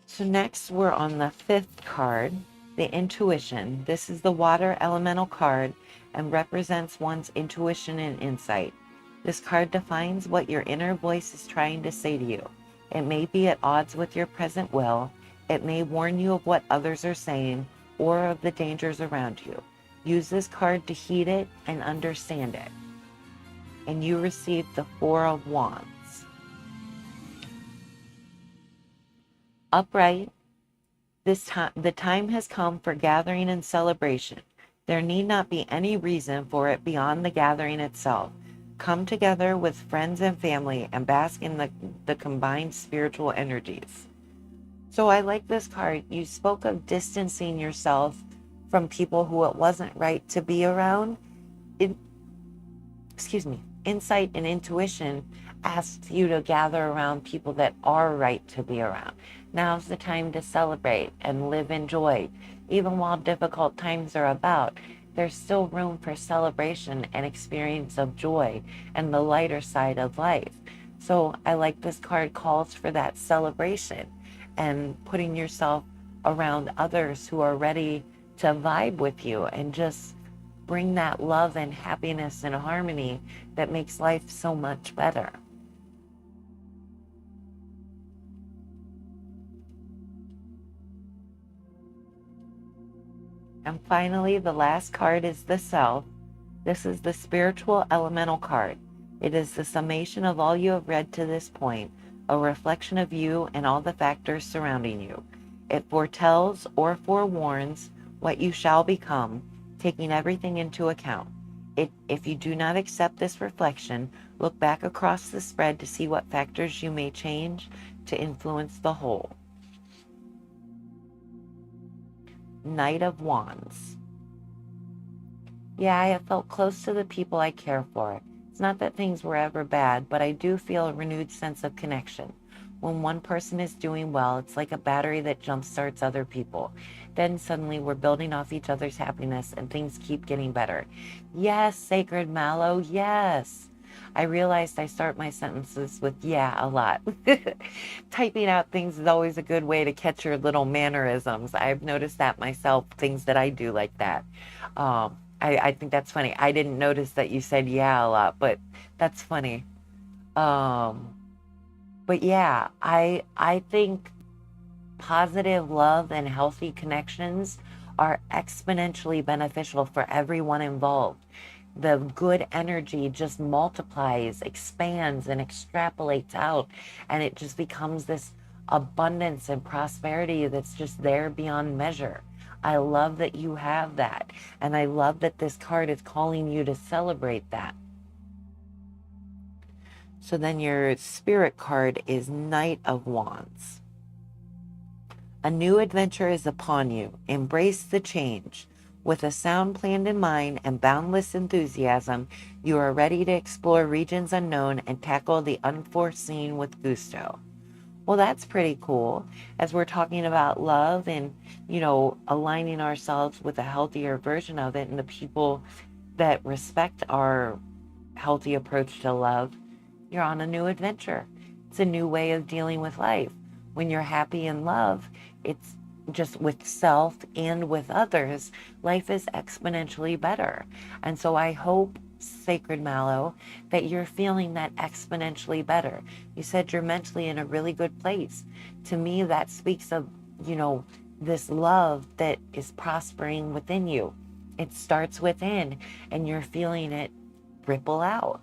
So next we're on the fifth card, the intuition. This is the water elemental card and represents one's intuition and insight. This card defines what your inner voice is trying to say to you. It may be at odds with your present will. It may warn you of what others are saying or of the dangers around you. Use this card to heed it and understand it. And you receive the Four of Wands. Upright, the time has come for gathering and celebration. There need not be any reason for it beyond the gathering itself. Come together with friends and family and bask in the combined spiritual energies. So I like this card. You spoke of distancing yourself from people who it wasn't right to be around. Insight and intuition asks you to gather around people that are right to be around. Now's the time to celebrate and live in joy. Even while difficult times are about, there's still room for celebration and experience of joy and the lighter side of life. So I like this card calls for that celebration and putting yourself around others who are ready to vibe with you and just bring that love and happiness and harmony that makes life so much better. And finally, the last card is the Self. This is the spiritual elemental card. It is the summation of all you have read to this point, a reflection of you and all the factors surrounding you. It foretells or forewarns what you shall become, taking everything into account. If you do not accept this reflection, look back across the spread to see what factors you may change to influence the whole. Knight of Wands. Yeah, I have felt close to the people I care for. It's not that things were ever bad, but I do feel a renewed sense of connection. When one person is doing well, it's like a battery that jumpstarts other people. Then suddenly we're building off each other's happiness and things keep getting better. Yes, Sacred Mallow, yes. I realized I start my sentences with yeah a lot. Typing out things is always a good way to catch your little mannerisms. I've noticed that myself, things that I do like that. I think that's funny. I didn't notice that you said yeah a lot, but that's funny. But yeah, I think positive love and healthy connections are exponentially beneficial for everyone involved. The good energy just multiplies, expands, and extrapolates out, and it just becomes this abundance and prosperity that's just there beyond measure. I love that you have that, and I love that this card is calling you to celebrate that. So then your spirit card is Knight of Wands. A new adventure is upon you. Embrace the change. With a sound plan in mind and boundless enthusiasm, you are ready to explore regions unknown and tackle the unforeseen with gusto. Well, that's pretty cool. As we're talking about love and, aligning ourselves with a healthier version of it and the people that respect our healthy approach to love, you're on a new adventure. It's a new way of dealing with life. When you're happy in love, it's just with self and with others, life is exponentially better. And so I hope, Sacred Mallow, that you're feeling that exponentially better. You said you're mentally in a really good place. To me, that speaks of, this love that is prospering within you. It starts within and you're feeling it ripple out.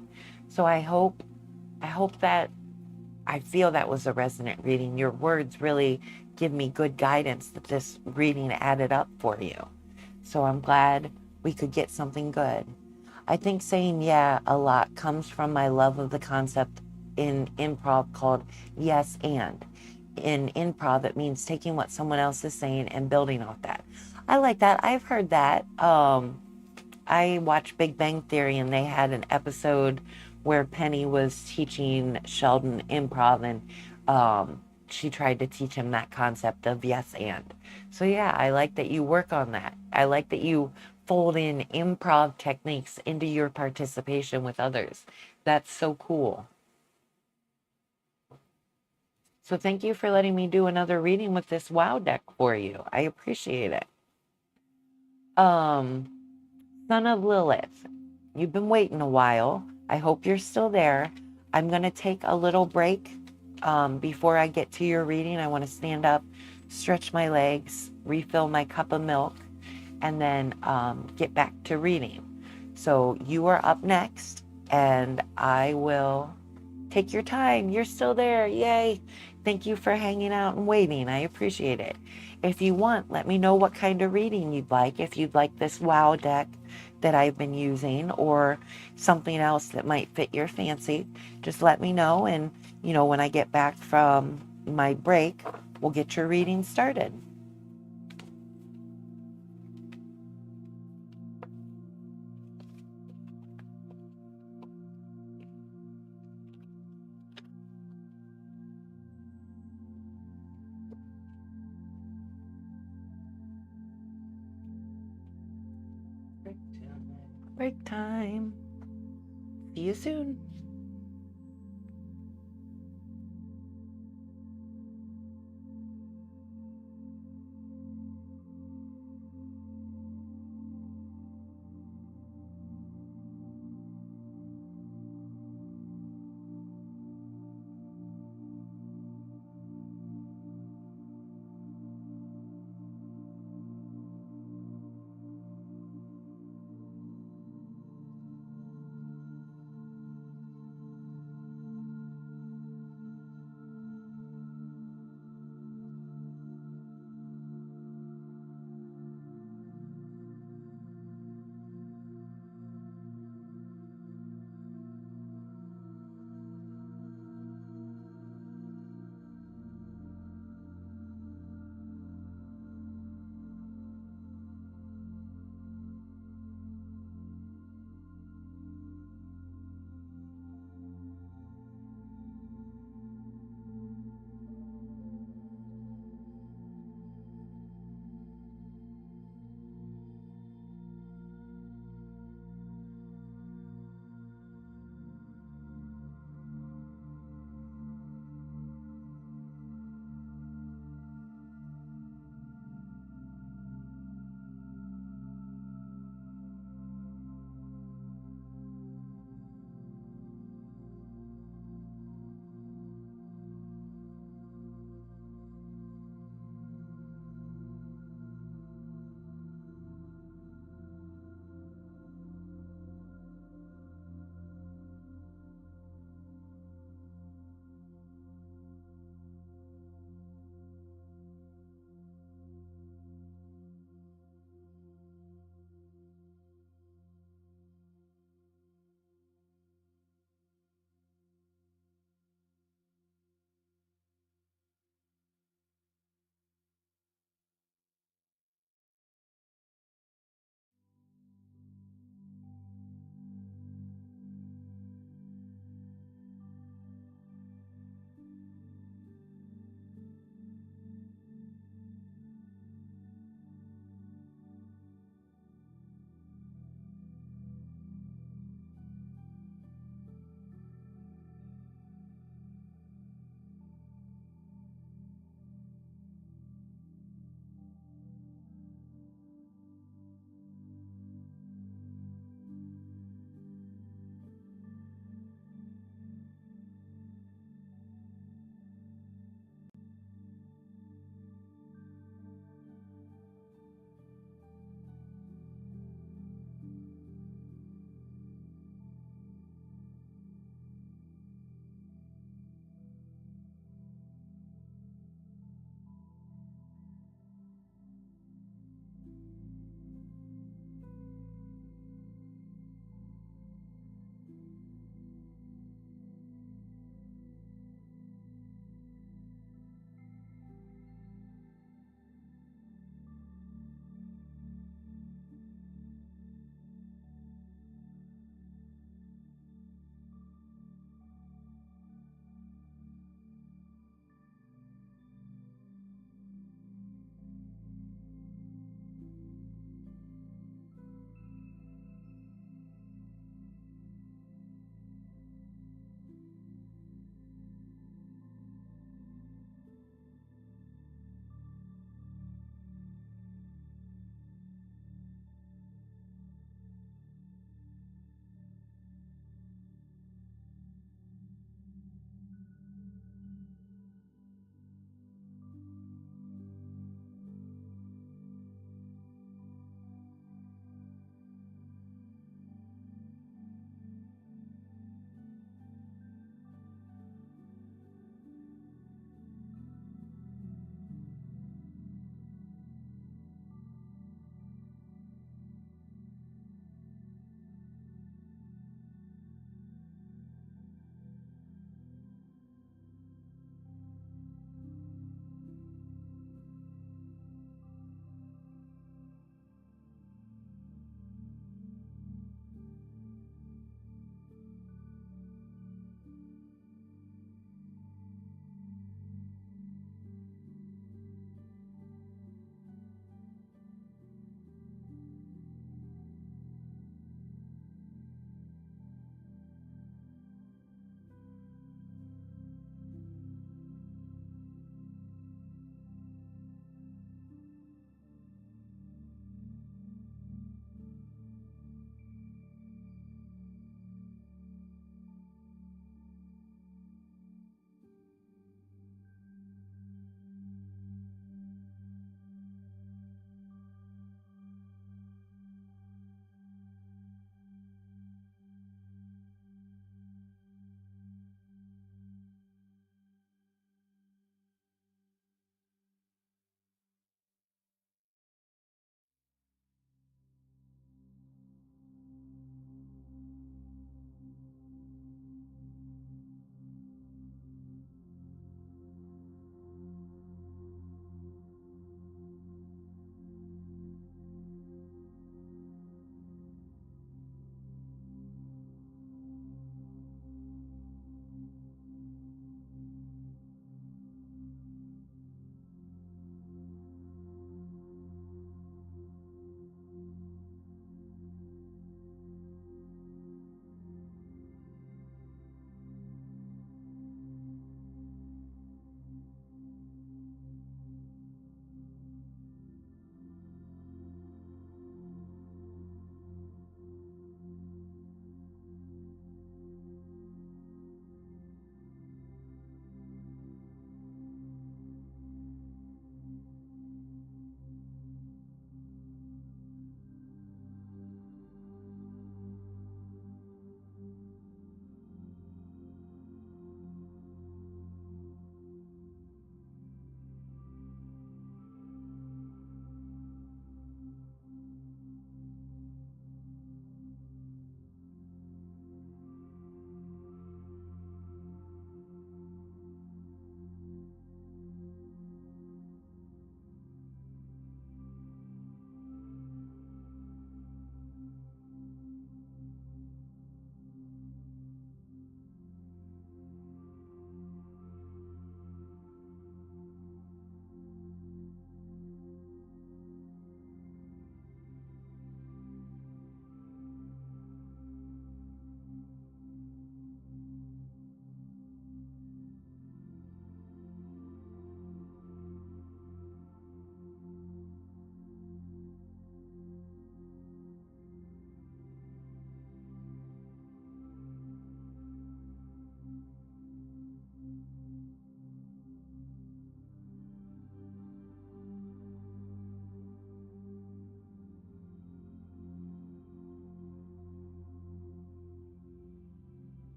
So I hope that I feel that was a resonant reading. Your words really give me good guidance that this reading added up for you. So I'm glad we could get something good. I think saying yeah a lot comes from my love of the concept in improv called yes and. In improv, it means taking what someone else is saying and building off that. I like that. I've heard that. I watched Big Bang Theory and they had an episode where Penny was teaching Sheldon improv and she tried to teach him that concept of yes and. So yeah, I like that you work on that. I like that you fold in improv techniques into your participation with others. That's so cool. So thank you for letting me do another reading with this WoW deck for you. I appreciate it. Son of Lilith, you've been waiting a while. I hope you're still there. I'm going to take a little break before I get to your reading. I want to stand up, stretch my legs, refill my cup of milk, and then get back to reading. So you are up next, and I will take your time. You're still there. Yay. Thank you for hanging out and waiting. I appreciate it. If you want, let me know what kind of reading you'd like. If you'd like this WOW deck that I've been using or something else that might fit your fancy, just let me know. And, when I get back from my break, we'll get your reading started. Break time. See you soon.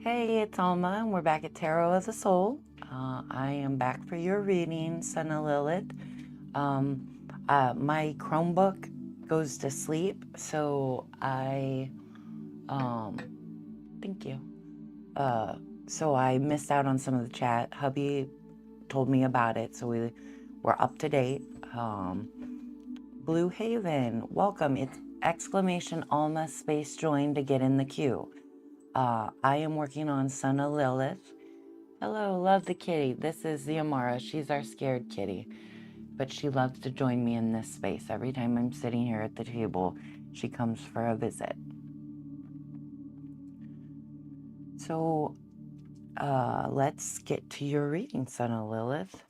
Hey, it's Alma, and we're back at Tarot of the Soul. I am back for your reading, Son of Lilith. My Chromebook goes to sleep, so thank you. So I missed out on some of the chat. Hubby told me about it, so we're up to date. Blue Haven, welcome. It's exclamation Alma space join to get in the queue. I am working on Son of Lilith. Hello, love the kitty. This is the Amara. She's our scared kitty, but she loves to join me in this space. Every time I'm sitting here at the table, she comes for a visit. So let's get to your reading, Son of Lilith.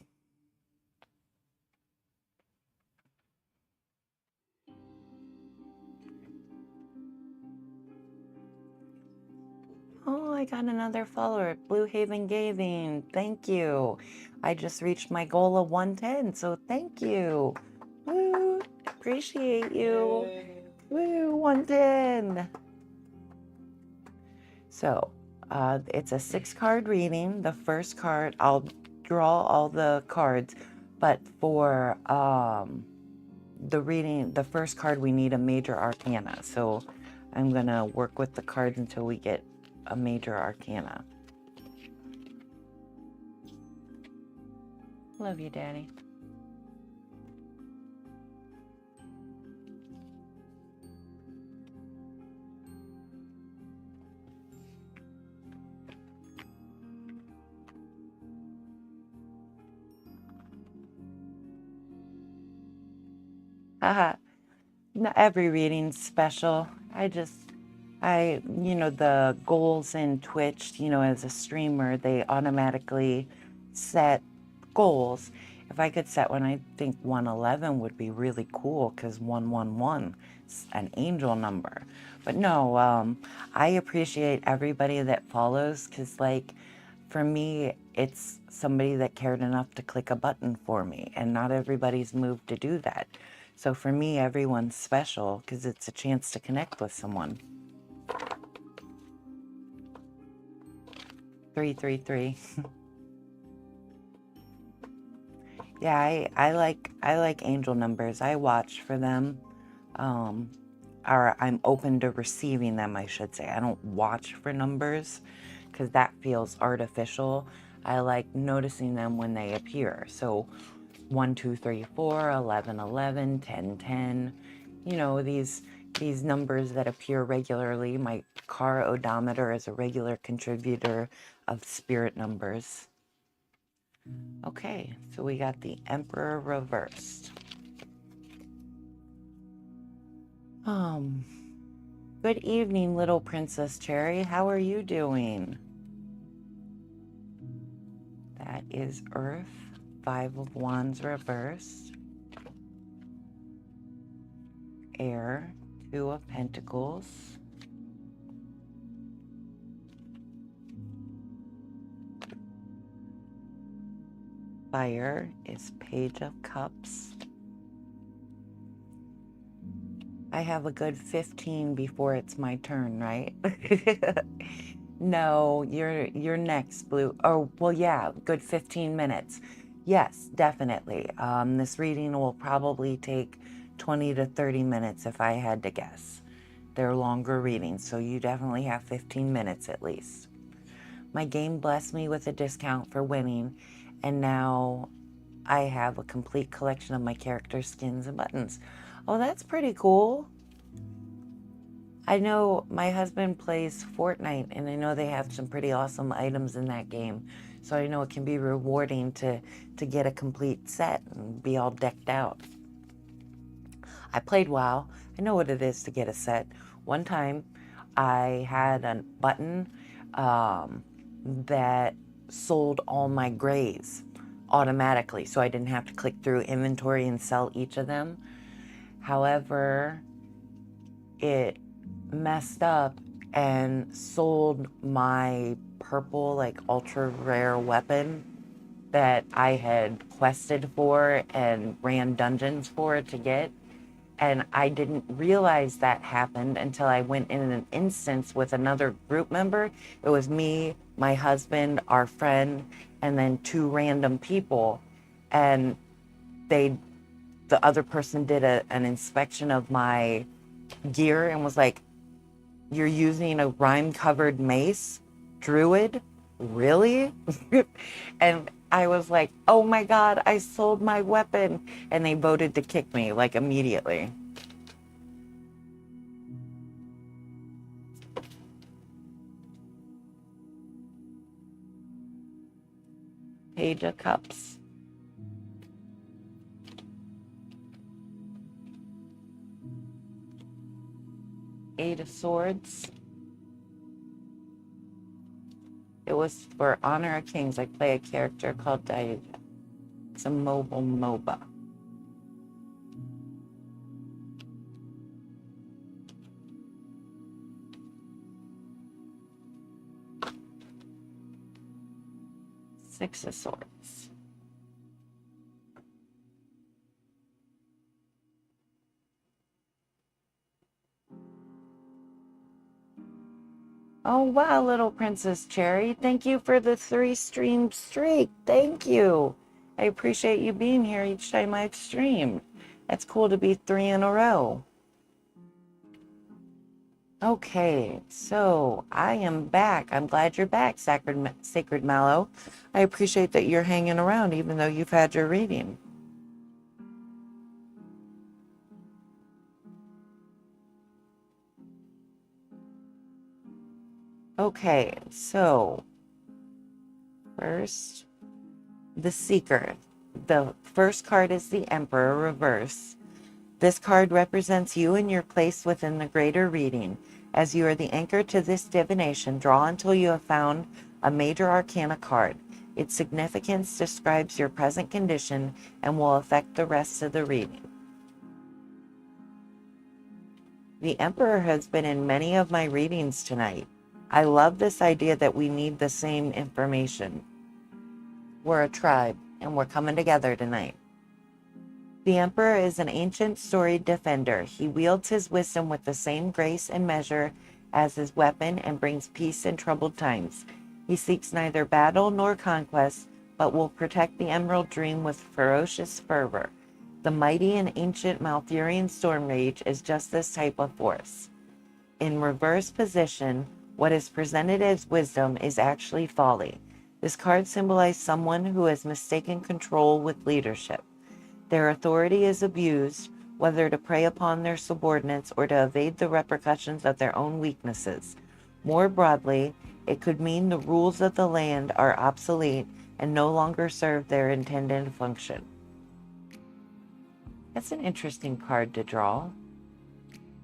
Oh, I got another follower, Blue Haven Gaming. Thank you. I just reached my goal of 110, so thank you. Woo, appreciate you. Yay. Woo, 110. So, it's a 6-card reading. The first card, I'll draw all the cards, but for the reading, the first card, we need a major arcana. So I'm gonna work with the cards until we get a major arcana. Love you, Daddy. Haha. Not every reading's special. The goals in Twitch, as a streamer, they automatically set goals. If I could set one, I think 111 would be really cool because 111 is an angel number. But no, I appreciate everybody that follows because, for me, it's somebody that cared enough to click a button for me, and not everybody's moved to do that. So for me, everyone's special because it's a chance to connect with someone. 333. Yeah, I like angel numbers. I watch for them. Or I'm open to receiving them, I should say. I don't watch for numbers because that feels artificial. I like noticing them when they appear. So 1, 2, 3, 4, 11, 11, 10, 10. These numbers that appear regularly. My car odometer is a regular contributor of spirit numbers. Okay, so we got the Emperor reversed. Good evening, little Princess Cherry. How are you doing? That is Earth, 5 of Wands reversed. Air, 2 of Pentacles. Fire is Page of Cups. I have a good 15 before it's my turn, right? No, you're next, Blue. Oh, well, yeah, good 15 minutes. Yes, definitely. This reading will probably take 20 to 30 minutes if I had to guess. They're longer readings, so you definitely have 15 minutes at least. My game blessed me with a discount for winning, and now I have a complete collection of my character skins and buttons. Oh, that's pretty cool. I know my husband plays Fortnite, and I know they have some pretty awesome items in that game. So I know it can be rewarding to get a complete set and be all decked out. I played WoW. I know what it is to get a set. One time, I had a button that sold all my grays automatically, so I didn't have to click through inventory and sell each of them. However, it messed up and sold my purple, ultra rare weapon that I had quested for and ran dungeons for to get. And I didn't realize that happened until I went in an instance with another group member. It was me, my husband, our friend, and then two random people. And the other person did an inspection of my gear and was like, "You're using a rime-covered mace? Druid? Really?" And I was like, "Oh my God, I sold my weapon." And they voted to kick me like immediately. Page of Cups. Eight of Swords. It was for Honor of Kings. I play a character called diagnose. It's a mobile MOBA. Six of Swords. Oh, wow, little Princess Cherry. Thank you for the 3-stream streak. Thank you. I appreciate you being here each time I've streamed. It's cool to be 3 in a row. Okay, so I am back. I'm glad you're back, Sacred Mallow. I appreciate that you're hanging around even though you've had your reading. Okay, so first, the Seeker. The first card is the Emperor reverse. This card represents you and your place within the greater reading. As you are the anchor to this divination, draw until you have found a major arcana card. Its significance describes your present condition and will affect the rest of the reading. The Emperor has been in many of my readings tonight. I love this idea that we need the same information. We're a tribe, and we're coming together tonight. The Emperor is an ancient storied defender. He wields his wisdom with the same grace and measure as his weapon and brings peace in troubled times. He seeks neither battle nor conquest, but will protect the Emerald Dream with ferocious fervor. The mighty and ancient Malthurian Storm Rage is just this type of force. In reverse position, what is presented as wisdom is actually folly. This card symbolizes someone who has mistaken control with leadership. Their authority is abused, whether to prey upon their subordinates or to evade the repercussions of their own weaknesses. More broadly, it could mean the rules of the land are obsolete and no longer serve their intended function. That's an interesting card to draw.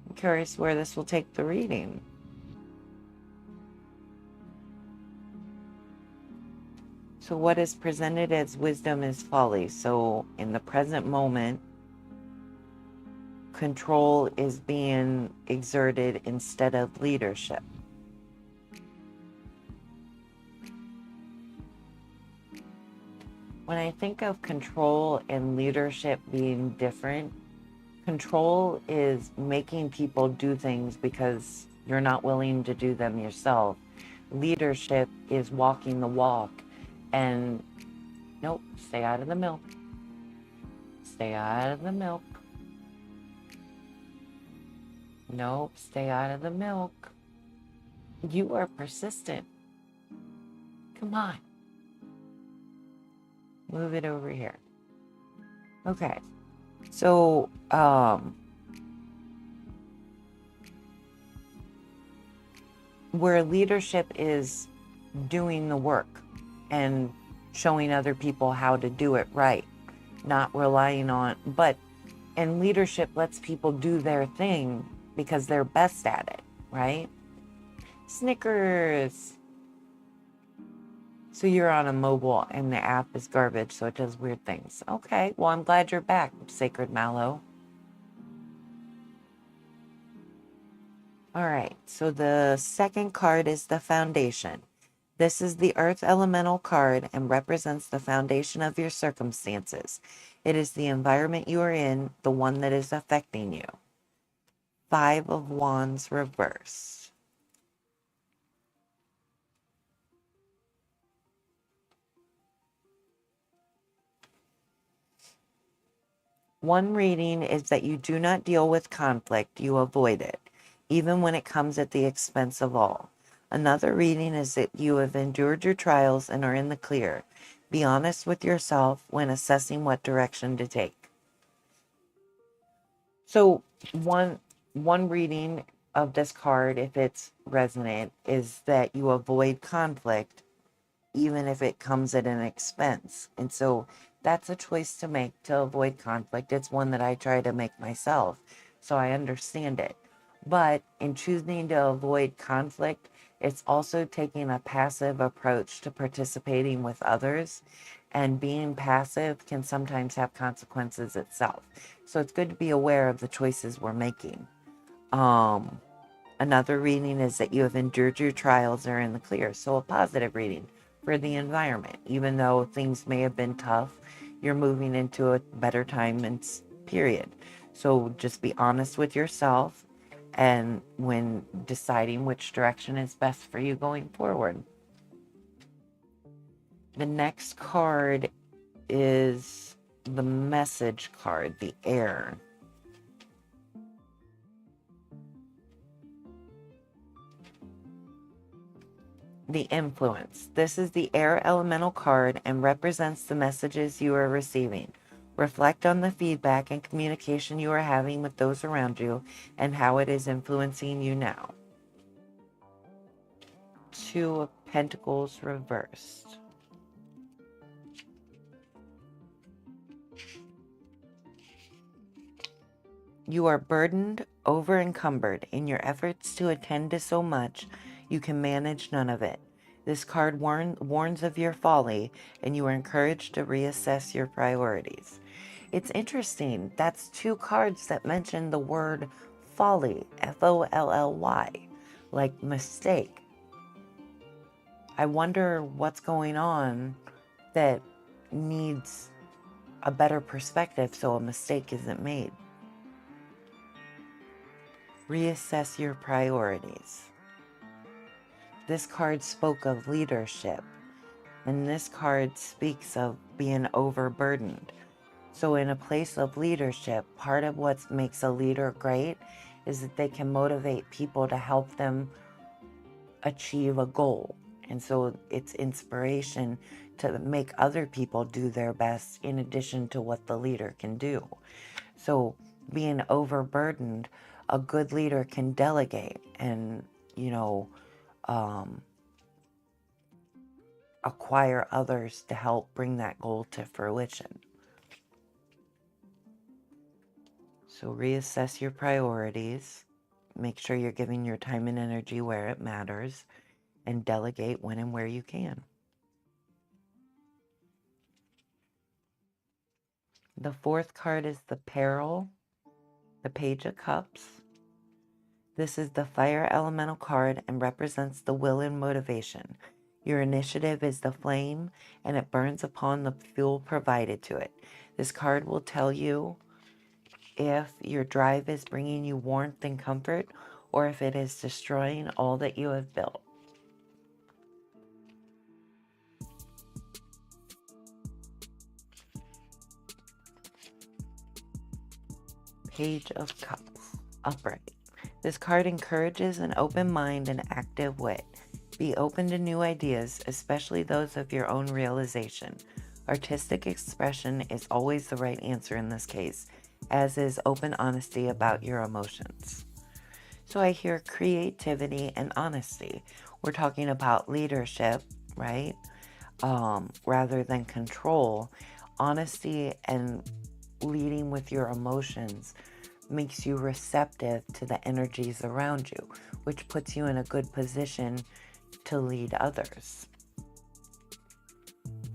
I'm curious where this will take the reading. So what is presented as wisdom is folly. So in the present moment, control is being exerted instead of leadership. When I think of control and leadership being different, control is making people do things because you're not willing to do them yourself. Leadership is walking the walk. And nope, stay out of the milk. Stay out of the milk. Nope, stay out of the milk. You are persistent. Come on. Move it over here. Okay. So, where leadership is doing the work and showing other people how to do it right, not relying on, and leadership lets people do their thing because they're best at it, right? Snickers. So you're on a mobile and the app is garbage, so it does weird things. Okay, well, I'm glad you're back, Sacred Mallow. All right, so the second card is the Foundation. This is the Earth Elemental card and represents the foundation of your circumstances. It is the environment you are in, the one that is affecting you. Five of Wands reversed. One reading is that you do not deal with conflict, you avoid it, even when it comes at the expense of all. Another reading is that you have endured your trials and are in the clear. Be honest with yourself when assessing what direction to take. So one reading of this card, if it's resonant, is that you avoid conflict even if it comes at an expense. And so that's a choice to make, to avoid conflict. It's one that I try to make myself, so I understand it. But in choosing to avoid conflict, it's also taking a passive approach to participating with others. And being passive can sometimes have consequences itself. So it's good to be aware of the choices we're making. Another reading is that you have endured your trials and are in the clear. So a positive reading for the environment. Even though things may have been tough, you're moving into a better time and period. So just be honest with yourself and when deciding which direction is best for you going forward. The next card is the message card, the air. The influence. This is the air elemental card and represents the messages you are receiving. Reflect on the feedback and communication you are having with those around you and how it is influencing you now. Two of Pentacles reversed. You are burdened, over encumbered. In your efforts to attend to so much, you can manage none of it. This card warns of your folly, and you are encouraged to reassess your priorities. It's interesting. That's two cards that mention the word folly, Folly, like mistake. I wonder what's going on that needs a better perspective so a mistake isn't made. Reassess your priorities. This card spoke of leadership, and this card speaks of being overburdened. So in a place of leadership, part of what makes a leader great is that they can motivate people to help them achieve a goal. And so it's inspiration to make other people do their best in addition to what the leader can do. So being overburdened, a good leader can delegate and, acquire others to help bring that goal to fruition. So reassess your priorities. Make sure you're giving your time and energy where it matters, and delegate when and where you can. The fourth card is the Peril, the Page of Cups. This is the fire elemental card and represents the will and motivation. Your initiative is the flame, and it burns upon the fuel provided to it. This card will tell you if your drive is bringing you warmth and comfort, or if it is destroying all that you have built. Page of Cups, upright. This card encourages an open mind and active wit. Be open to new ideas, especially those of your own realization. Artistic expression is always the right answer in this case, as is open honesty about your emotions. So I hear creativity and honesty. We're talking about leadership, right? Rather than control. Honesty and leading with your emotions makes you receptive to the energies around you, which puts you in a good position to lead others.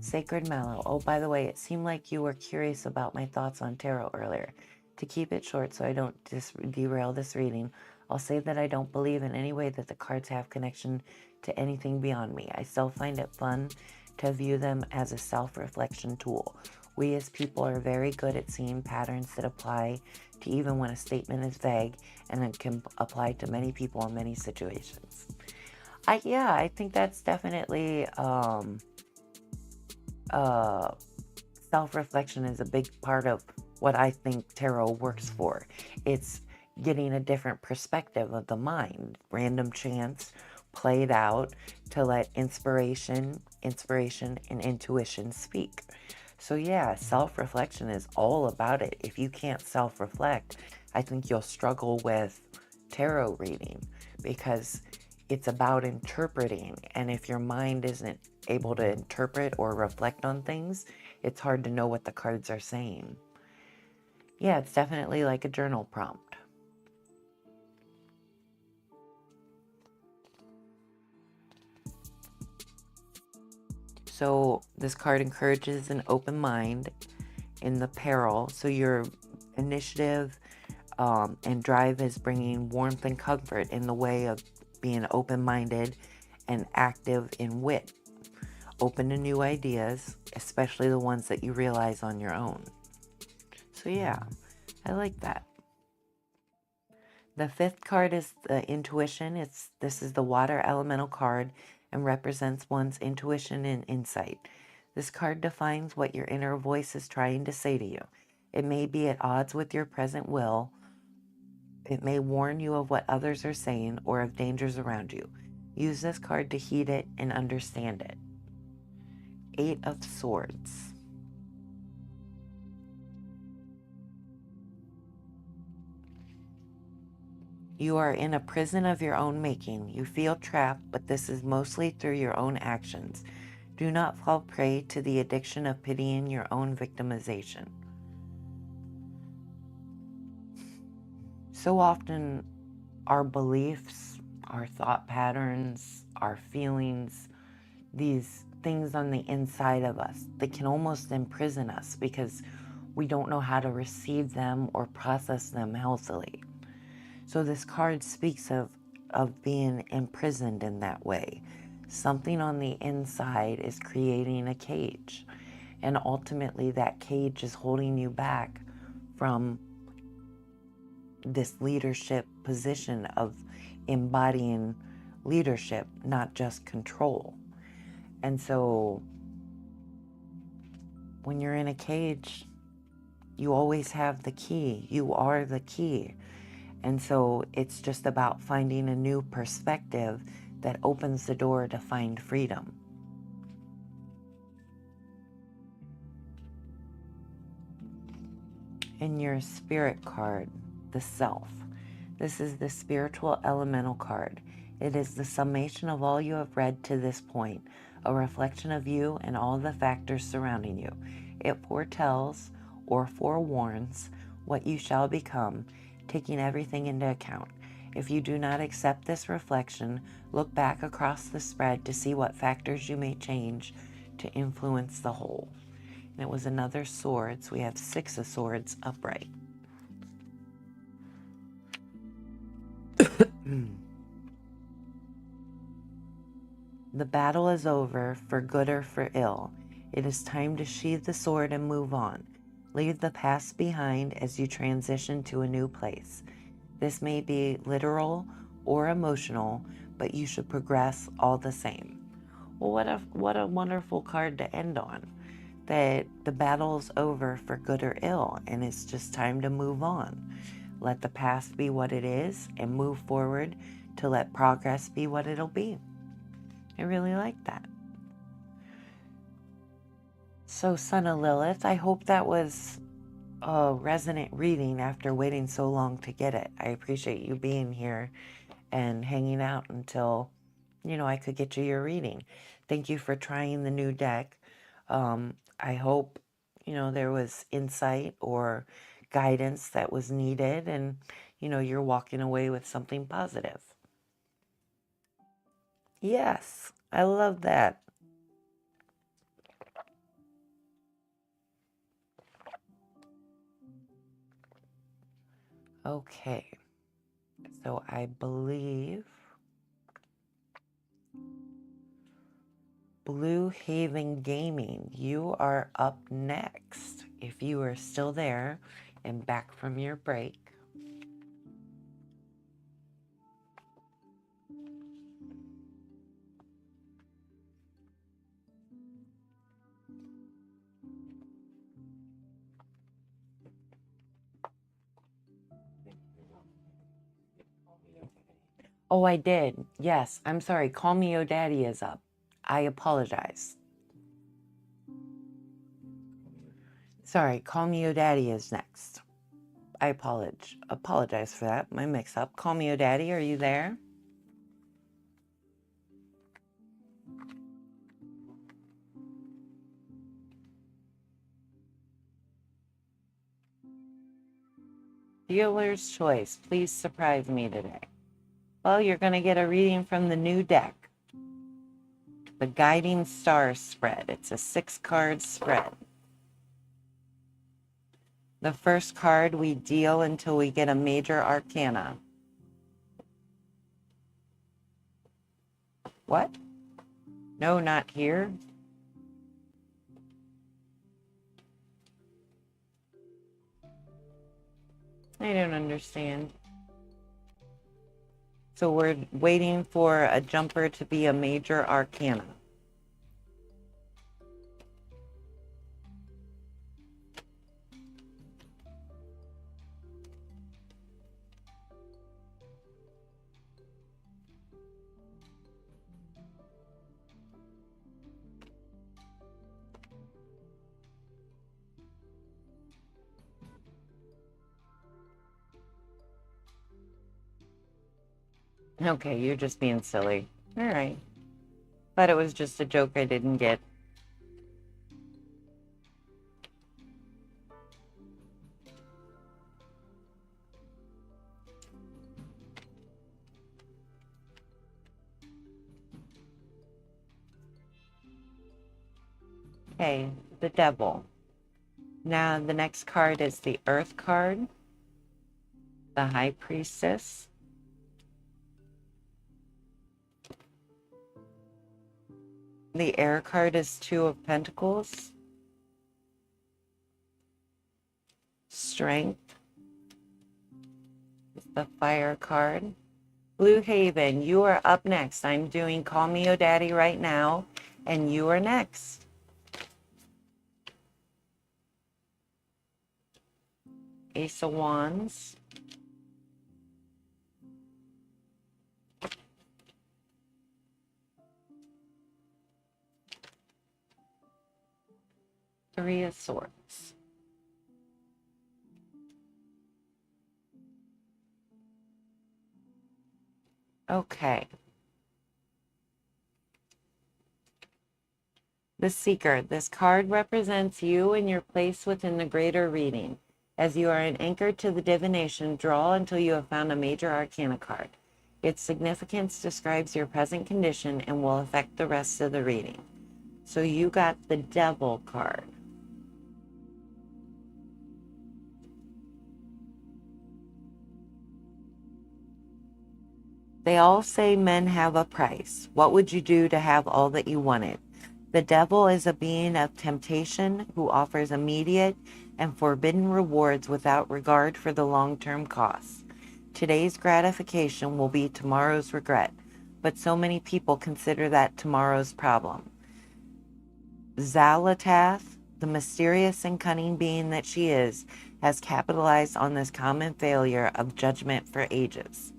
Sacred Mallow. Oh, by the way, it seemed like you were curious about my thoughts on tarot earlier. To keep it short so I don't derail this reading, I'll say that I don't believe in any way that the cards have connection to anything beyond me. I still find it fun to view them as a self-reflection tool. We as people are very good at seeing patterns that apply to even when a statement is vague, and it can apply to many people in many situations. I think that's definitely self-reflection is a big part of what I think tarot works for. It's getting a different perspective of the mind, random chance played out to let inspiration, and intuition speak. So yeah, self-reflection is all about it. If you can't self-reflect, I think you'll struggle with tarot reading, because it's about interpreting. And if your mind isn't able to interpret or reflect on things, it's hard to know what the cards are saying. Yeah, it's definitely like a journal prompt. So this card encourages an open mind in the peril. So your initiative and drive is bringing warmth and comfort in the way of being open-minded and active in wit. Open to new ideas, especially the ones that you realize on your own. So yeah, I like that. The fifth card is the intuition. This is the water elemental card and represents one's intuition and insight. This card defines what your inner voice is trying to say to you. It may be at odds with your present will. It may warn you of what others are saying or of dangers around you. Use this card to heed it and understand it. Eight of Swords. You are in a prison of your own making. You feel trapped, but this is mostly through your own actions. Do not fall prey to the addiction of pitying your own victimization. So often, our beliefs, our thought patterns, our feelings, these things on the inside of us, they can almost imprison us because we don't know how to receive them or process them healthily. So this card speaks of being imprisoned in that way. Something on the inside is creating a cage, and ultimately that cage is holding you back from this leadership position of embodying leadership, not just control. And so when you're in a cage, you always have the key. You are the key. And so it's just about finding a new perspective that opens the door to find freedom. In your spirit card, the self. This is the spiritual elemental card. It is the summation of all you have read to this point, a reflection of you and all the factors surrounding you. It foretells or forewarns what you shall become, taking everything into account. If you do not accept this reflection, look back across the spread to see what factors you may change to influence the whole. And it was another sword, so we have 6 of Swords upright. The battle is over, for good or for ill. It is time to sheathe the sword and move on. Leave the past behind as you transition to a new place. This may be literal or emotional, but you should progress all the same. Well, what a wonderful card to end on. That the battle's over for good or ill, and it's just time to move on. Let the past be what it is and move forward to let progress be what it'll be. I really like that. So, Son of Lilith, I hope that was a resonant reading after waiting so long to get it. I appreciate you being here and hanging out until, I could get you your reading. Thank you for trying the new deck. I hope, there was insight or guidance that was needed, and, you're walking away with something positive. Yes, I love that. Okay, so I believe Blue Haven Gaming, you are up next. If you are still there and back from your break. Oh, I did. Yes, I'm sorry. Call Me Yo Daddy is up. I apologize. Sorry, Call Me Yo Daddy is next. I apologize for that, my mix-up. Call Me Yo Daddy, are you there? Dealer's Choice, please surprise me today. Well, you're going to get a reading from the new deck, the Guiding Star spread. It's a 6-card spread. The first card we deal until we get a major arcana. What? No, not here. I don't understand. So we're waiting for a jumper to be a major arcana. Okay, you're just being silly. All right. Thought it was just a joke I didn't get. Okay, the Devil. Now the next card is the Earth card, the High Priestess, the Air card is Two of Pentacles, Strength is the Fire card. Blue Haven, you are up next. I'm doing Call Me Yo Daddy right now, and you are next. Ace of Wands, Three of Swords. Okay. The Seeker. This card represents you and your place within the greater reading. As you are an anchor to the divination, draw until you have found a major arcana card. Its significance describes your present condition and will affect the rest of the reading. So you got the Devil card. They all say men have a price. What would you do to have all that you wanted? The devil is a being of temptation who offers immediate and forbidden rewards without regard for the long-term costs. Today's gratification will be tomorrow's regret, but so many people consider that tomorrow's problem. Xalatath, the mysterious and cunning being that she is, has capitalized on this common failure of judgment for ages.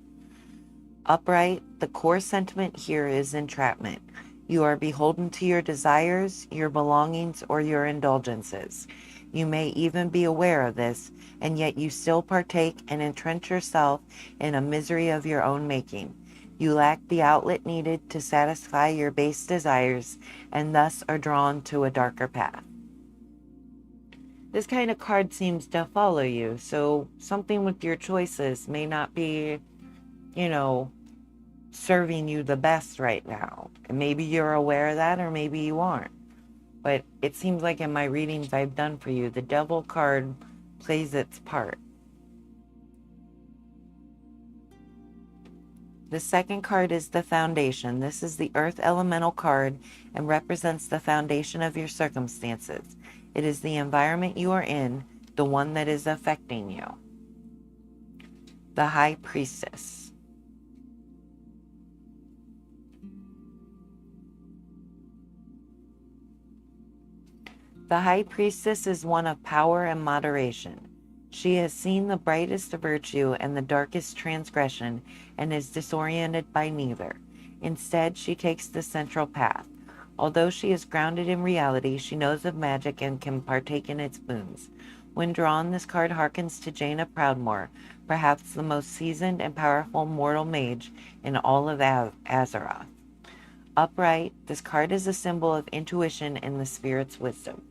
Upright, the core sentiment here is entrapment. You are beholden to your desires, your belongings, or your indulgences. You may even be aware of this, and yet you still partake and entrench yourself in a misery of your own making. You lack the outlet needed to satisfy your base desires, and thus are drawn to a darker path. This kind of card seems to follow you, so something with your choices may not be, serving you the best right now. And maybe you're aware of that, or maybe you aren't. But it seems like in my readings I've done for you, the Devil card plays its part. The second card is the foundation. This is the earth elemental card and represents the foundation of your circumstances. It is the environment you are in, the one that is affecting you. The high priestess. The high priestess is one of power and moderation. She has seen the brightest virtue and the darkest transgression and is disoriented by neither. Instead, she takes the central path. Although she is grounded in reality, she knows of magic and can partake in its boons. When drawn, this card harkens to Jaina Proudmoore, perhaps the most seasoned and powerful mortal mage in all of Azeroth. Upright, this card is a symbol of intuition and the spirit's wisdom.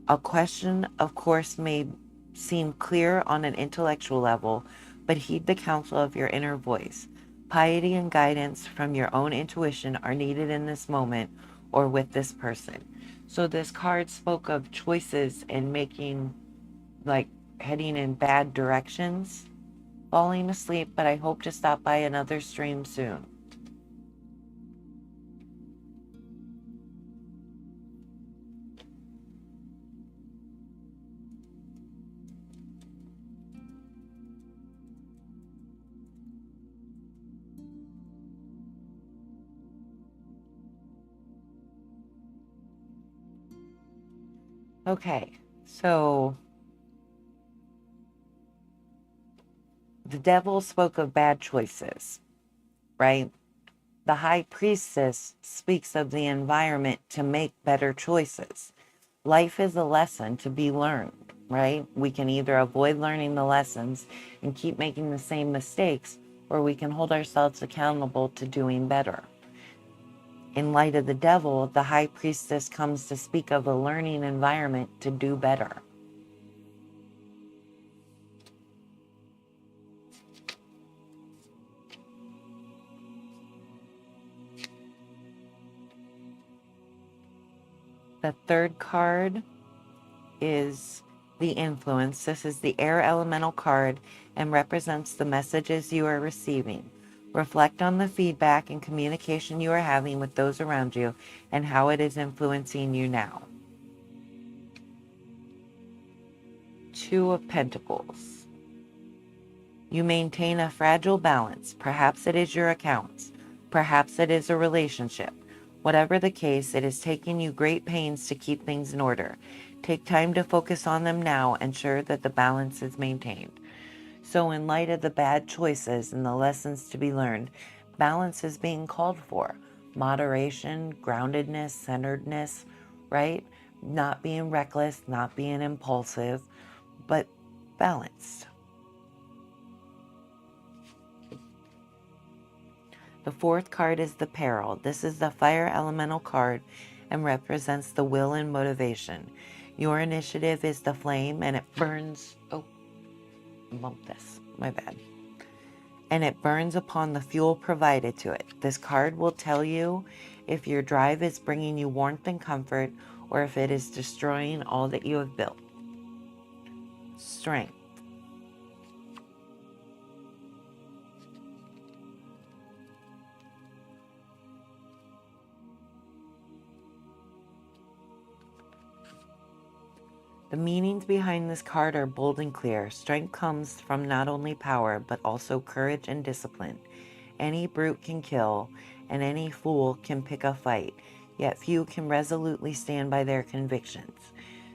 A question, of course, may seem clear on an intellectual level, but heed the counsel of your inner voice. Piety and guidance from your own intuition are needed in this moment or with this person. So this card spoke of choices and making, like, heading in bad directions, falling asleep, but I hope to stop by another stream soon. Okay, so the devil spoke of bad choices, right? The high priestess speaks of the environment to make better choices. Life is a lesson to be learned, right? We can either avoid learning the lessons and keep making the same mistakes, or we can hold ourselves accountable to doing better. In light of the devil, the high priestess comes to speak of a learning environment to do better. The third card is the influence. This is the air elemental card and represents the messages you are receiving. Reflect on the feedback and communication you are having with those around you and how it is influencing you now. Two of Pentacles. You maintain a fragile balance. Perhaps it is your accounts. Perhaps it is a relationship. Whatever the case, it is taking you great pains to keep things in order. Take time to focus on them now, ensure that the balance is maintained. So in light of the bad choices and the lessons to be learned, balance is being called for. Moderation, groundedness, centeredness, right? Not being reckless, not being impulsive, but balanced. The fourth card is the Peril. This is the fire elemental card and represents the will and motivation. Your initiative is the flame and it burns... Oh, bump this. My bad. And it burns upon the fuel provided to it. This card will tell you if your drive is bringing you warmth and comfort or if it is destroying all that you have built. Strength. The meanings behind this card are bold and clear. Strength comes from not only power, but also courage and discipline. Any brute can kill, and any fool can pick a fight, yet few can resolutely stand by their convictions.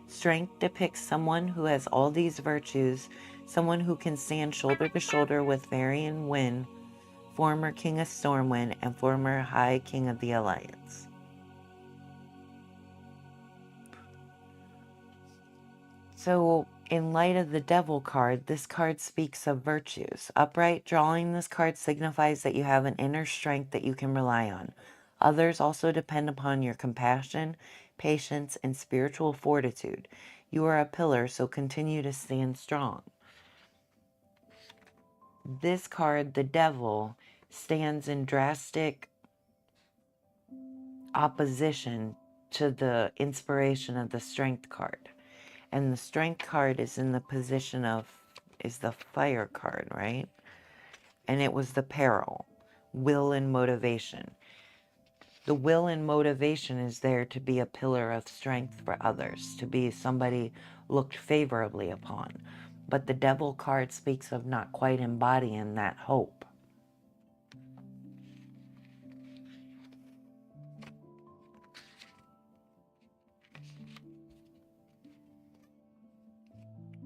Strength depicts someone who has all these virtues, someone who can stand shoulder to shoulder with Varian Wynn, former King of Stormwind, and former High King of the Alliance. So, in light of the Devil card, this card speaks of virtues. Upright drawing this card signifies that you have an inner strength that you can rely on. Others also depend upon your compassion, patience, and spiritual fortitude. You are a pillar, so continue to stand strong. This card, the Devil, stands in drastic opposition to the inspiration of the Strength card. And the Strength card is in the position of, is the Fire card, right? And it was the Peril. will and motivation. The will and motivation is there to be a pillar of strength for others, to be somebody looked favorably upon. But the Devil card speaks of not quite embodying that hope.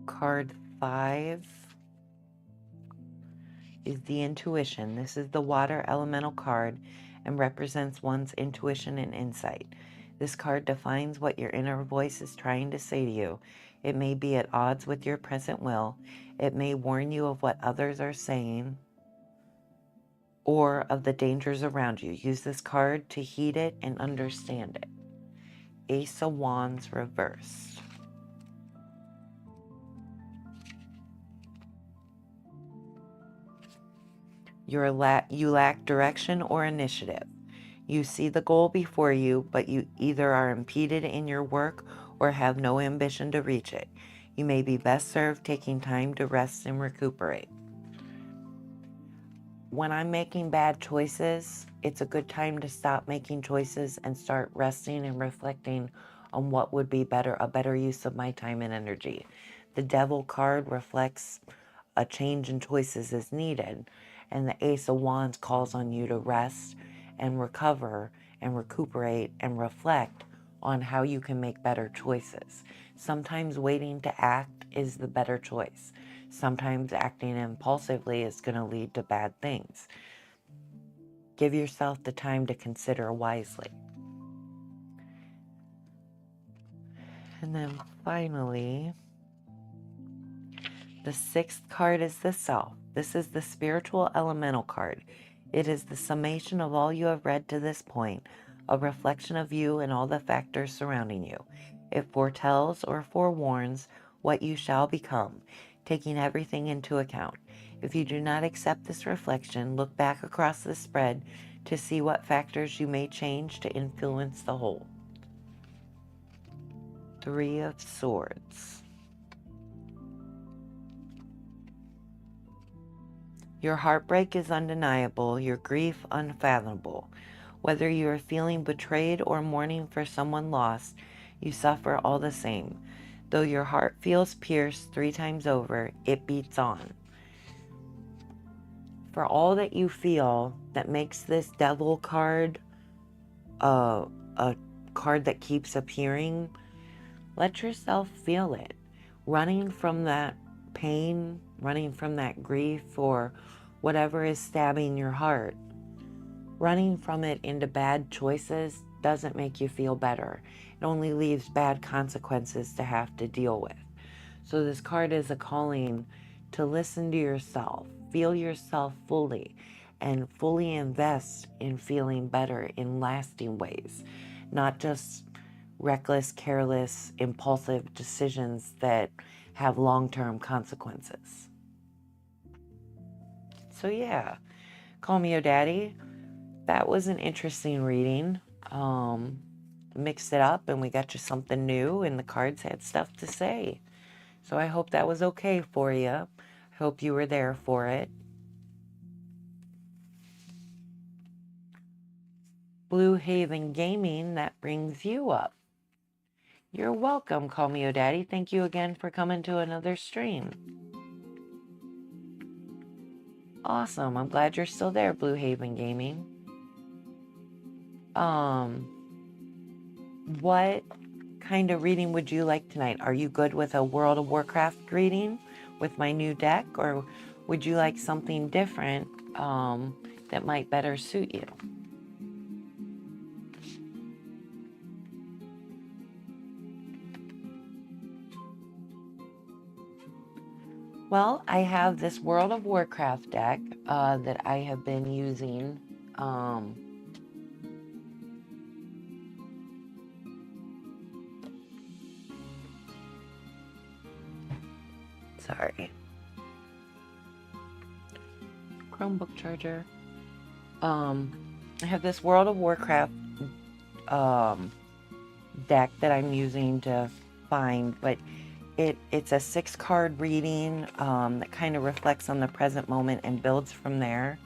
Card 5 is the intuition. This is the water elemental card and represents one's intuition and insight. This card defines what your inner voice is trying to say to you. It may be at odds with your present will. It may warn you of what others are saying or of the dangers around you. Use this card to heed it and understand it. Ace of Wands reversed. You lack direction or initiative. You see the goal before you, but you either are impeded in your work or have no ambition to reach it. You may be best served taking time to rest and recuperate. When I'm making bad choices, it's a good time to stop making choices and start resting and reflecting on what would be a better use of my time and energy. The Devil card reflects a change in choices is needed, and the Ace of Wands calls on you to rest and recover and recuperate and reflect on how you can make better choices. Sometimes waiting to act is the better choice. Sometimes acting impulsively is going to lead to bad things. Give yourself the time to consider wisely. And then finally, the 6th card is the Self. This is the spiritual elemental card. It is the summation of all you have read to this point, a reflection of you and all the factors surrounding you. It foretells or forewarns what you shall become, taking everything into account. If you do not accept this reflection, look back across the spread to see what factors you may change to influence the whole. 3 of Swords. Your heartbreak is undeniable, your grief unfathomable. Whether you are feeling betrayed or mourning for someone lost, you suffer all the same. Though your heart feels pierced 3 times over, it beats on. For all that you feel that makes this Devil card a card that keeps appearing, let yourself feel it. Running from that pain, running from that grief or whatever is stabbing your heart, running from it into bad choices doesn't make you feel better. It only leaves bad consequences to have to deal with. So this card is a calling to listen to yourself, feel yourself fully, and fully invest in feeling better in lasting ways, not just reckless, careless, impulsive decisions that have long-term consequences. So yeah, call me your daddy. That was an interesting reading. Mixed it up and we got you something new and the cards had stuff to say. So I hope that was okay for you. I hope you were there for it. Blue Haven Gaming, that brings you up. You're welcome, Call Me Your Daddy. Thank you again for coming to another stream. Awesome. I'm glad you're still there, Blue Haven Gaming. What kind of reading would you like tonight? Are you good with a World of Warcraft reading with my new deck, or would you like something different that might better suit you? Well, I have this World of Warcraft deck that I have been using. Sorry. Chromebook charger. I have this World of Warcraft deck that I'm using to find, but it's a 6-card reading that kind of reflects on the present moment and builds from there.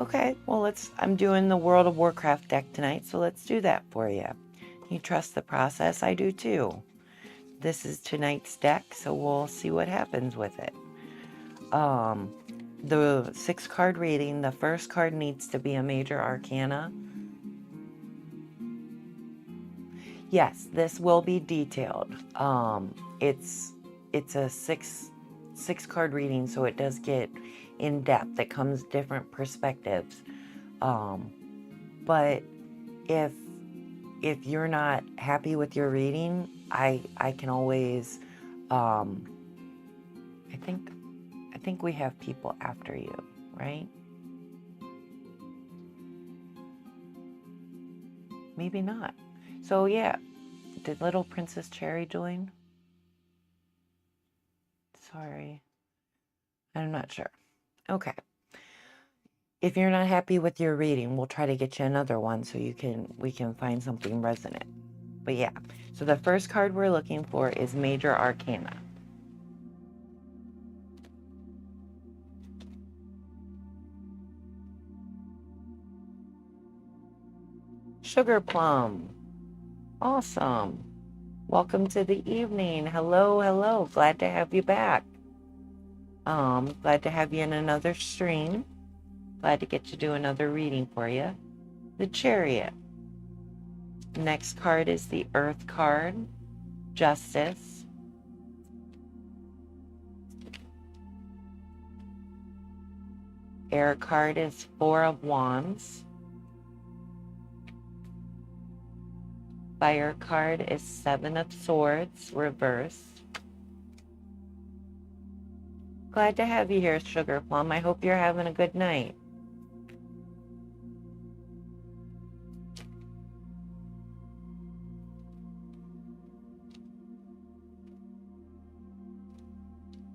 Okay, well, I'm doing the World of Warcraft deck tonight, so let's do that for you. You trust the process? I do too. This is tonight's deck, so we'll see what happens with it. The 6-card reading, the first card needs to be a major arcana. Yes, this will be detailed. It's a six card reading, so it does get in depth. It comes different perspectives. But if you're not happy with your reading, I can always I think we have people after you, right? Maybe not. So yeah, did little Princess Cherry join? Sorry, I'm not sure. Okay. If you're not happy with your reading, we'll try to get you another one so we can find something resonant. But yeah, so the first card we're looking for is Major Arcana. Sugar Plum. Awesome. Welcome to the evening. Hello, hello. Glad to have you back. Glad to have you in another stream. Glad to get to do another reading for you. The Chariot. Next card is the Earth card, Justice. Air card is Four of Wands. Fire card is Seven of Swords, reversed. Glad to have you here, Sugar Plum. I hope you're having a good night.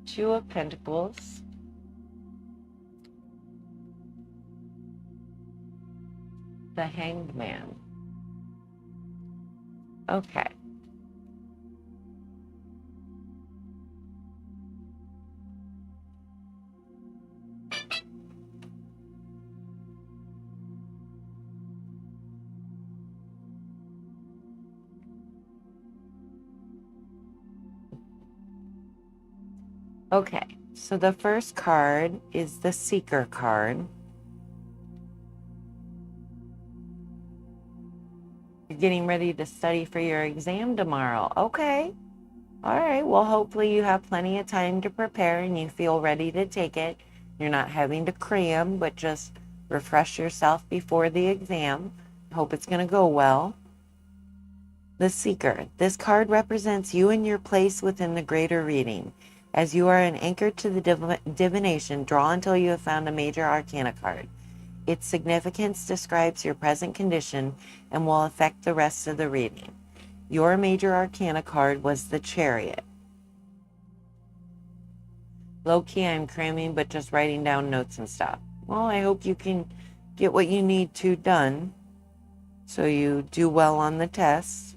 Two of Pentacles. The Hanged Man. Okay. Okay, so the first card is the Seeker card. You're getting ready to study for your exam tomorrow. Okay. All right. Well, hopefully you have plenty of time to prepare and you feel ready to take it. You're not having to cram, but just refresh yourself before the exam. Hope it's going to go well. The Seeker. This card represents you and your place within the greater reading. As you are an anchor to the divination, draw until you have found a major arcana card. Its significance describes your present condition and will affect the rest of the reading. Your major arcana card was the Chariot. Low-key, I'm cramming, but just writing down notes and stuff. Well, I hope you can get what you need to done so you do well on the test.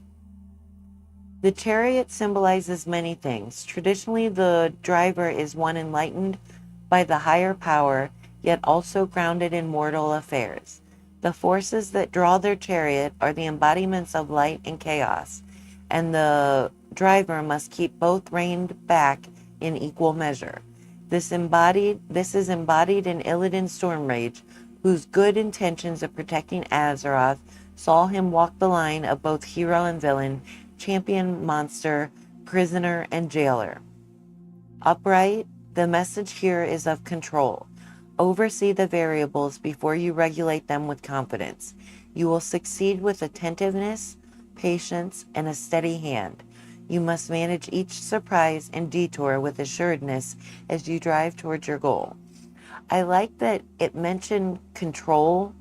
The Chariot symbolizes many things. Traditionally, the driver is one enlightened by the higher power, yet also grounded in mortal affairs. The forces that draw their chariot are the embodiments of light and chaos, and the driver must keep both reined back in equal measure. This is embodied in Illidan Stormrage, whose good intentions of protecting Azeroth saw him walk the line of both hero and villain, champion, monster, prisoner, and jailer. Upright, the message here is of control. Oversee the variables before you regulate them with confidence. You will succeed with attentiveness, patience, and a steady hand. You must manage each surprise and detour with assuredness as you drive towards your goal. I like that it mentioned control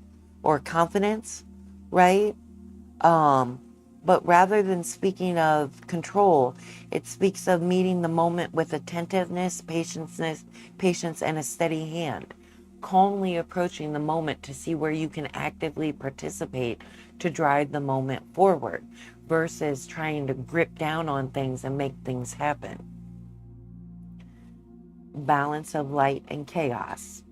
or confidence, right? But rather than speaking of control, it speaks of meeting the moment with attentiveness, patience, and a steady hand. Calmly approaching the moment to see where you can actively participate to drive the moment forward versus trying to grip down on things and make things happen. Balance of light and chaos.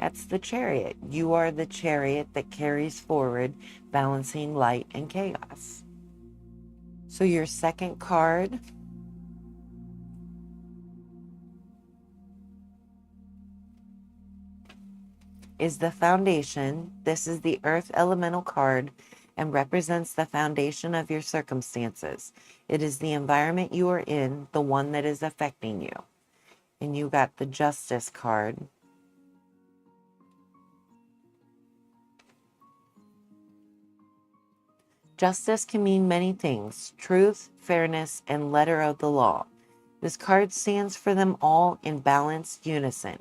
That's the chariot. You are the chariot that carries forward, balancing light and chaos. So your second card is the foundation. This is the earth elemental card and represents the foundation of your circumstances. It is the environment you are in, the one that is affecting you. And you got the justice card. Justice can mean many things: truth, fairness, and letter of the law. This card stands for them all in balanced unison.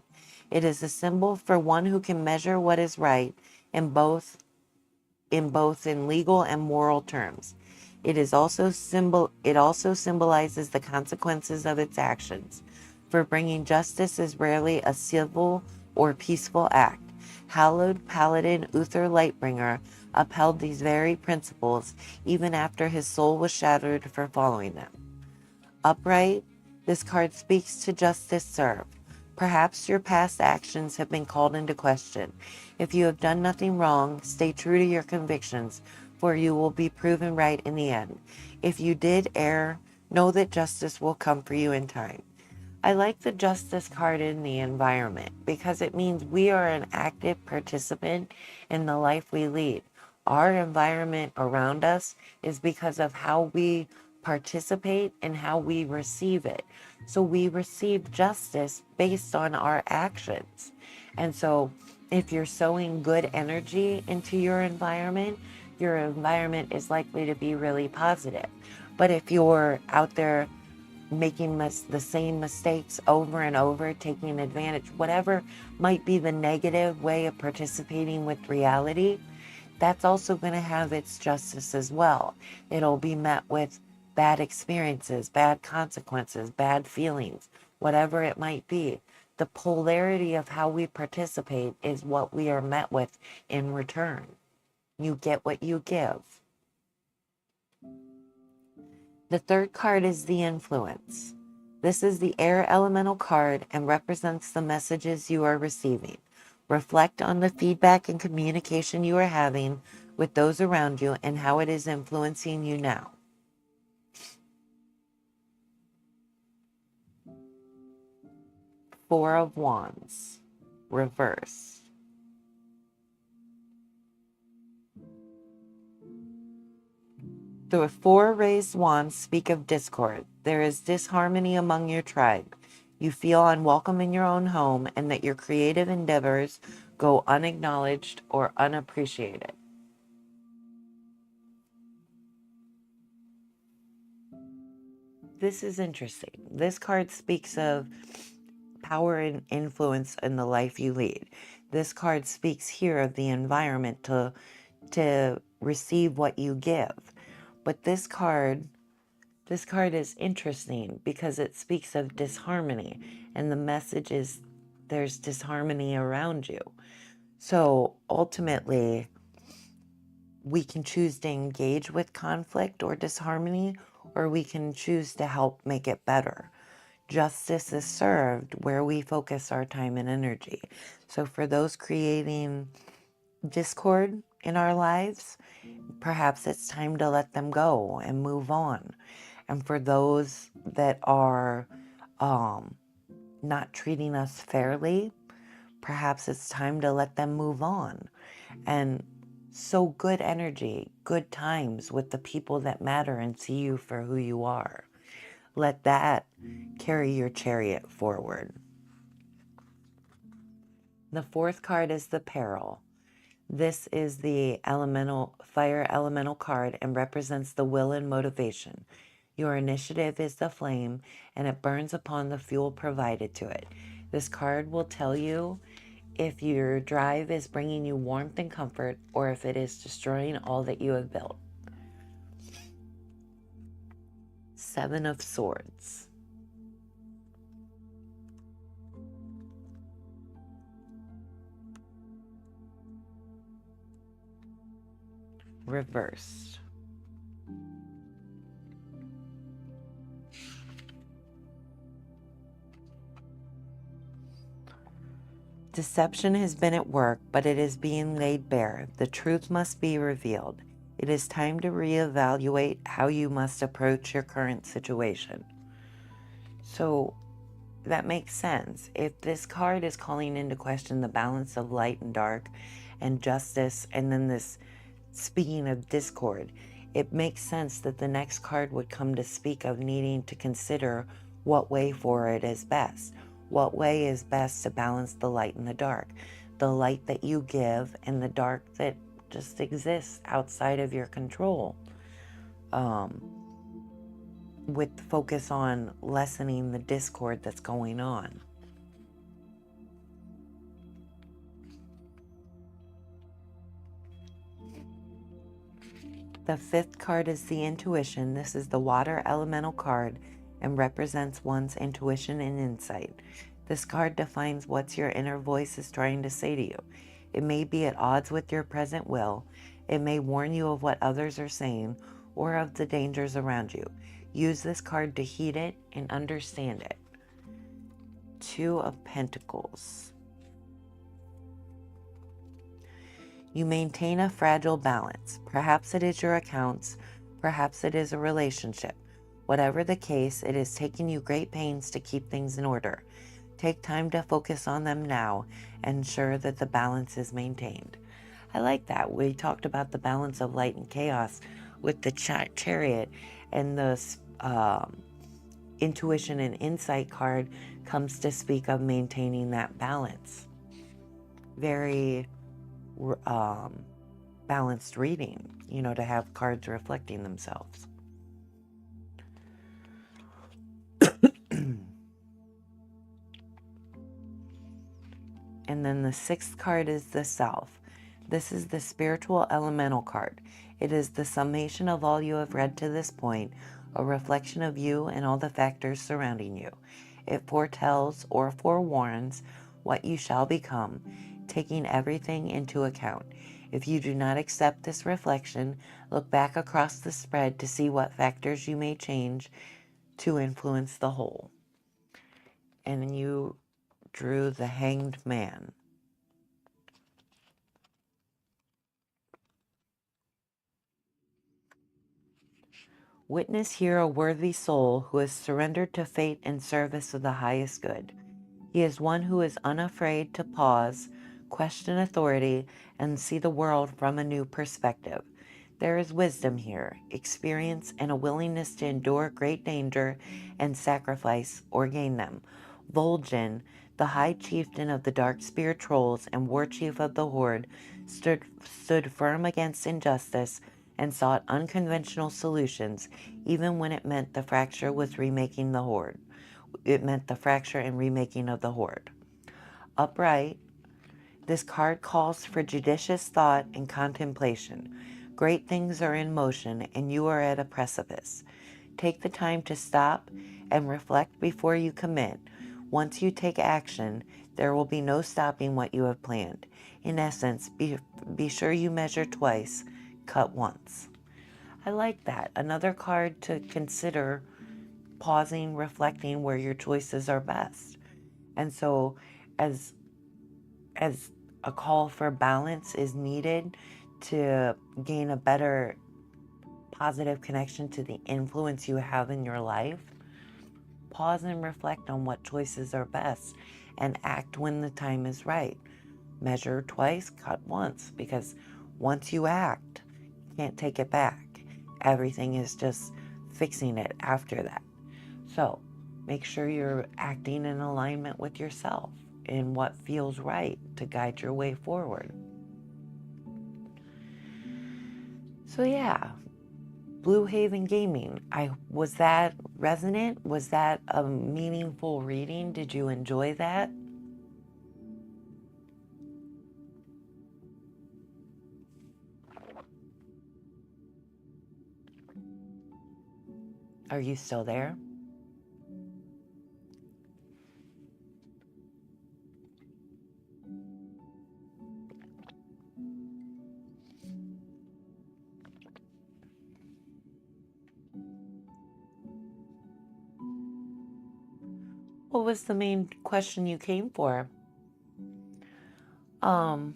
It is a symbol for one who can measure what is right in both in legal and moral terms. It also symbolizes the consequences of its actions. For bringing justice is rarely a civil or peaceful act. Hallowed Paladin Uther Lightbringer upheld these very principles even after his soul was shattered for following them. Upright, this card speaks to justice served. Perhaps your past actions have been called into question. If you have done nothing wrong, stay true to your convictions, for you will be proven right in the end. If you did err, know that justice will come for you in time. I like the justice card in the environment because it means we are an active participant in the life we lead. Our environment around us is because of how we participate and how we receive it. So we receive justice based on our actions. And so if you're sowing good energy into your environment is likely to be really positive. But if you're out there making the same mistakes over and over, taking advantage, whatever might be the negative way of participating with reality, that's also going to have its justice as well. It'll be met with bad experiences, bad consequences, bad feelings, whatever it might be. The polarity of how we participate is what we are met with in return. You get what you give. The third card is the influence. This is the air elemental card and represents the messages you are receiving. Reflect on the feedback and communication you are having with those around you and how it is influencing you now. Four of Wands, reverse. The four raised wands speak of discord. There is disharmony among your tribe. You feel unwelcome in your own home and that your creative endeavors go unacknowledged or unappreciated. This is interesting. This card speaks of power and influence in the life you lead. This card speaks here of the environment to receive what you give. But this card is interesting because it speaks of disharmony, and the message is there's disharmony around you. So ultimately, we can choose to engage with conflict or disharmony, or we can choose to help make it better. Justice is served where we focus our time and energy. So for those creating discord in our lives, perhaps it's time to let them go and move on. And for those that are not treating us fairly, perhaps it's time to let them move on and sow good energy, good times with the people that matter and see you for who you are. Let that carry your chariot forward. The fourth card is the peril. This is the fire elemental card and represents the will and motivation. Your initiative is the flame and it burns upon the fuel provided to it. This card will tell you if your drive is bringing you warmth and comfort or if it is destroying all that you have built. Seven of Swords. Reversed. Deception has been at work, but it is being laid bare. The truth must be revealed. It is time to reevaluate how you must approach your current situation. So that makes sense. If this card is calling into question the balance of light and dark and justice, and then this speaking of discord, it makes sense that the next card would come to speak of needing to consider what way forward is best. What way is best to balance the light and the dark? The light that you give and the dark that just exists outside of your control. With focus on lessening the discord that's going on. The fifth card is the intuition. This is the water elemental card and represents one's intuition and insight. This card defines what your inner voice is trying to say to you. It may be at odds with your present will. It may warn you of what others are saying or of the dangers around you. Use this card to heed it and understand it. Two of Pentacles. You maintain a fragile balance. Perhaps it is your accounts, perhaps it is a relationship. Whatever the case, it is taking you great pains to keep things in order. Take time to focus on them now and ensure that the balance is maintained. I like that. We talked about the balance of light and chaos with the Chariot, and the intuition and insight card comes to speak of maintaining that balance. Very balanced reading, to have cards reflecting themselves. And then the sixth card is the Self. This is the spiritual elemental card. It is the summation of all you have read to this point, a reflection of you and all the factors surrounding you. It foretells or forewarns what you shall become, taking everything into account. If you do not accept this reflection, look back across the spread to see what factors you may change to influence the whole. And you drew the Hanged Man. Witness here a worthy soul who has surrendered to fate in service of the highest good. He is one who is unafraid to pause, question authority, and see the world from a new perspective. There is wisdom here, experience, and a willingness to endure great danger and sacrifice or gain them. Vol'jin, the high chieftain of the dark spear trolls and war chief of the horde, stood firm against injustice and sought unconventional solutions, even when it meant the fracture was remaking the horde. It meant the fracture and remaking of the horde. Upright, this card calls for judicious thought and contemplation. Great things are in motion, and you are at a precipice. Take the time to stop and reflect before you commit. Once you take action, there will be no stopping what you have planned. In essence, be sure you measure twice, cut once. I like that. Another card to consider, pausing, reflecting where your choices are best. And so as a call for balance is needed to gain a better positive connection to the influence you have in your life, pause and reflect on what choices are best and act when the time is right. Measure twice, cut once, because once you act, you can't take it back. Everything is just fixing it after that. So make sure you're acting in alignment with yourself and what feels right to guide your way forward. So yeah, Blue Haven Gaming. Was that resonant? Was that a meaningful reading? Did you enjoy that? Are you still there? What was the main question you came for? Um,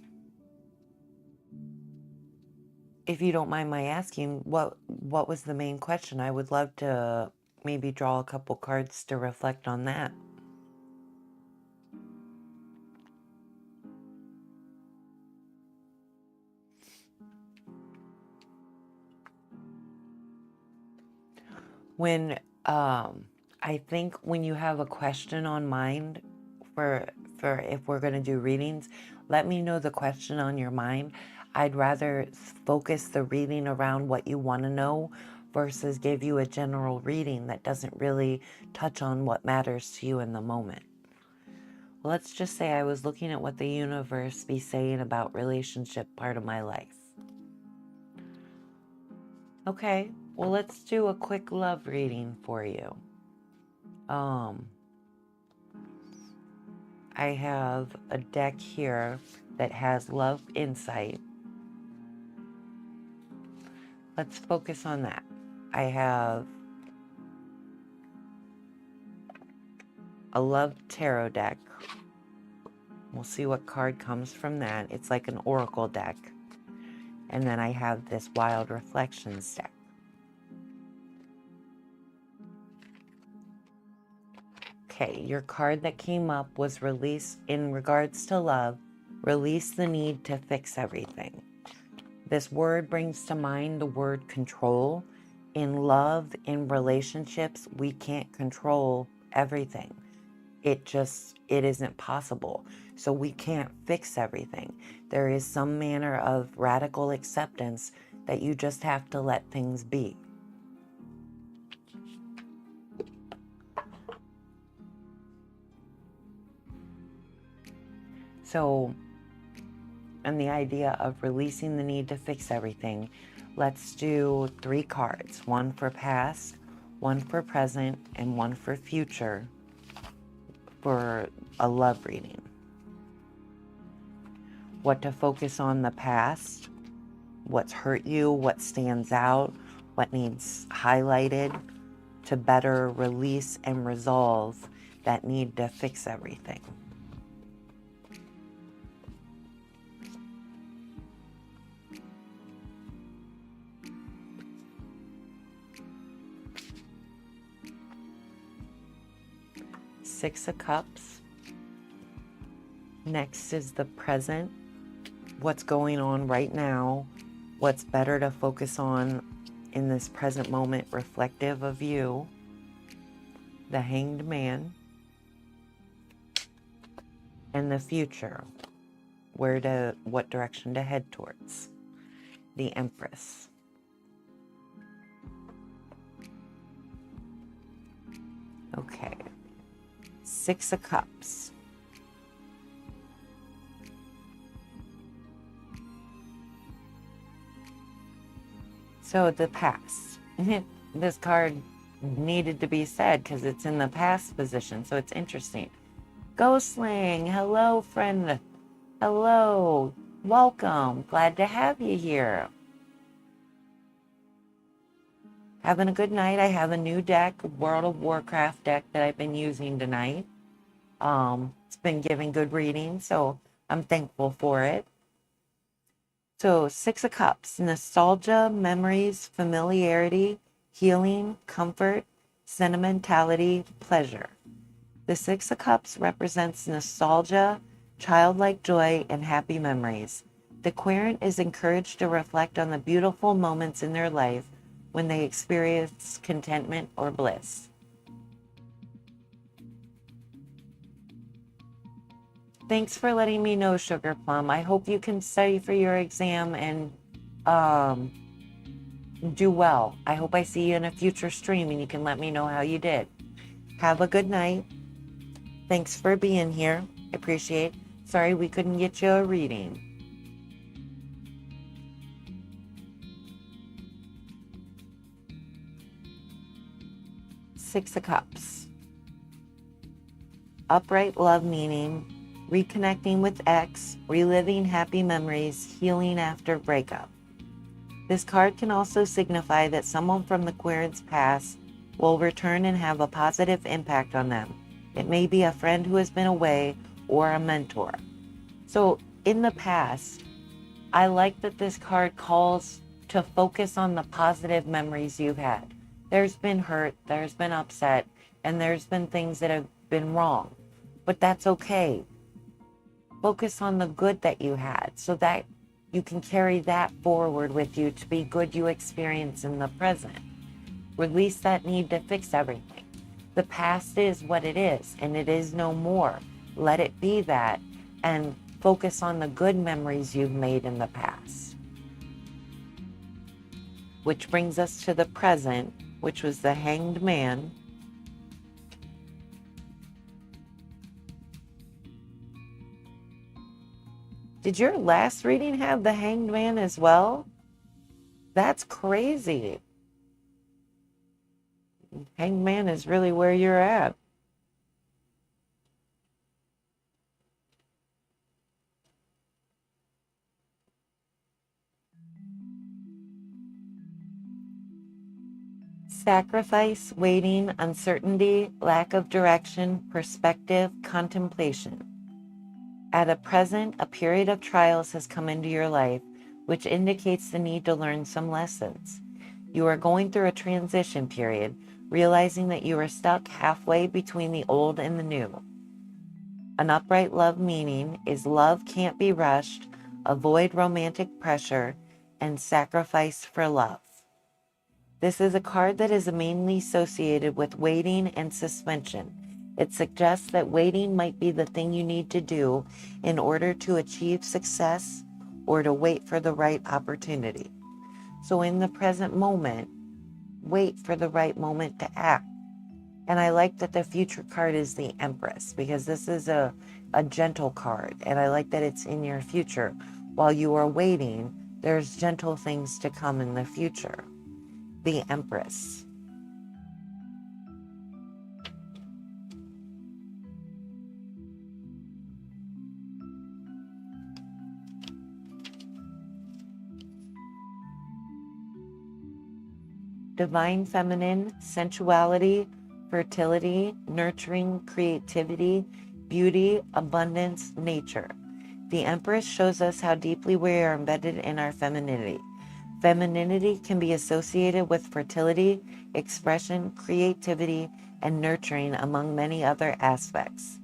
if you don't mind my asking, what was the main question? I would love to maybe draw a couple cards to reflect on that. When I think when you have a question on mind for if we're going to do readings, let me know the question on your mind. I'd rather focus the reading around what you want to know versus give you a general reading that doesn't really touch on what matters to you in the moment. Let's just say I was looking at what the universe be saying about relationship part of my life. Okay, well, let's do a quick love reading for you. I have a deck here that has love insight. Let's focus on that. I have a love tarot deck. We'll see what card comes from that. It's like an oracle deck. And then I have this wild reflections deck. Okay, your card that came up was release in regards to love. Release the need to fix everything. This word brings to mind the word control. In love, in relationships, we can't control everything. It isn't possible. So we can't fix everything. There is some manner of radical acceptance that you just have to let things be. So, and the idea of releasing the need to fix everything, let's do 3 cards. One for past, one for present, and one for future for a love reading. What to focus on the past, what's hurt you, what stands out, what needs highlighted to better release and resolve that need to fix everything. Six of Cups. Next is the present. What's going on right now? What's better to focus on in this present moment reflective of you? The Hanged Man. And the future. What direction to head towards? The Empress. Okay. 6 of Cups. So the past. This card needed to be said because it's in the past position, so it's interesting. Ghostling, hello friend. Hello, welcome. Glad to have you here. Having a good night. I have a new deck, World of Warcraft deck that I've been using tonight. It's been giving good readings, so I'm thankful for it. So 6 of Cups, nostalgia, memories, familiarity, healing, comfort, sentimentality, pleasure. The 6 of Cups represents nostalgia, childlike joy, and happy memories. The querent is encouraged to reflect on the beautiful moments in their life when they experience contentment or bliss. Thanks for letting me know, Sugar Plum. I hope you can study for your exam and do well. I hope I see you in a future stream and you can let me know how you did. Have a good night. Thanks for being here. I appreciate it. Sorry we couldn't get you a reading. Six of Cups. Upright love meaning, reconnecting with ex, reliving happy memories, healing after breakup. This card can also signify that someone from the querent's past will return and have a positive impact on them. It may be a friend who has been away or a mentor. So in the past, I like that this card calls to focus on the positive memories you've had. There's been hurt, there's been upset, and there's been things that have been wrong, but that's okay. Focus on the good that you had so that you can carry that forward with you to be good you experience in the present. Release that need to fix everything. The past is what it is, and it is no more. Let it be that, and focus on the good memories you've made in the past. Which brings us to the present, which was the Hanged Man. Did your last reading have the Hanged Man as well? That's crazy. Hanged Man is really where you're at. Sacrifice, waiting, uncertainty, lack of direction, perspective, contemplation. At a present, a period of trials has come into your life, which indicates the need to learn some lessons. You are going through a transition period, realizing that you are stuck halfway between the old and the new. An upright love meaning is love can't be rushed, avoid romantic pressure, and sacrifice for love. This is a card that is mainly associated with waiting and suspension. It suggests that waiting might be the thing you need to do in order to achieve success or to wait for the right opportunity. So in the present moment, wait for the right moment to act. And I like that the future card is the Empress, because this is a gentle card. And I like that it's in your future. While you are waiting, there's gentle things to come in the future. The Empress. Divine feminine, sensuality, fertility, nurturing, creativity, beauty, abundance, nature. The Empress shows us how deeply we are embedded in our femininity. Femininity can be associated with fertility, expression, creativity, and nurturing, among many other aspects.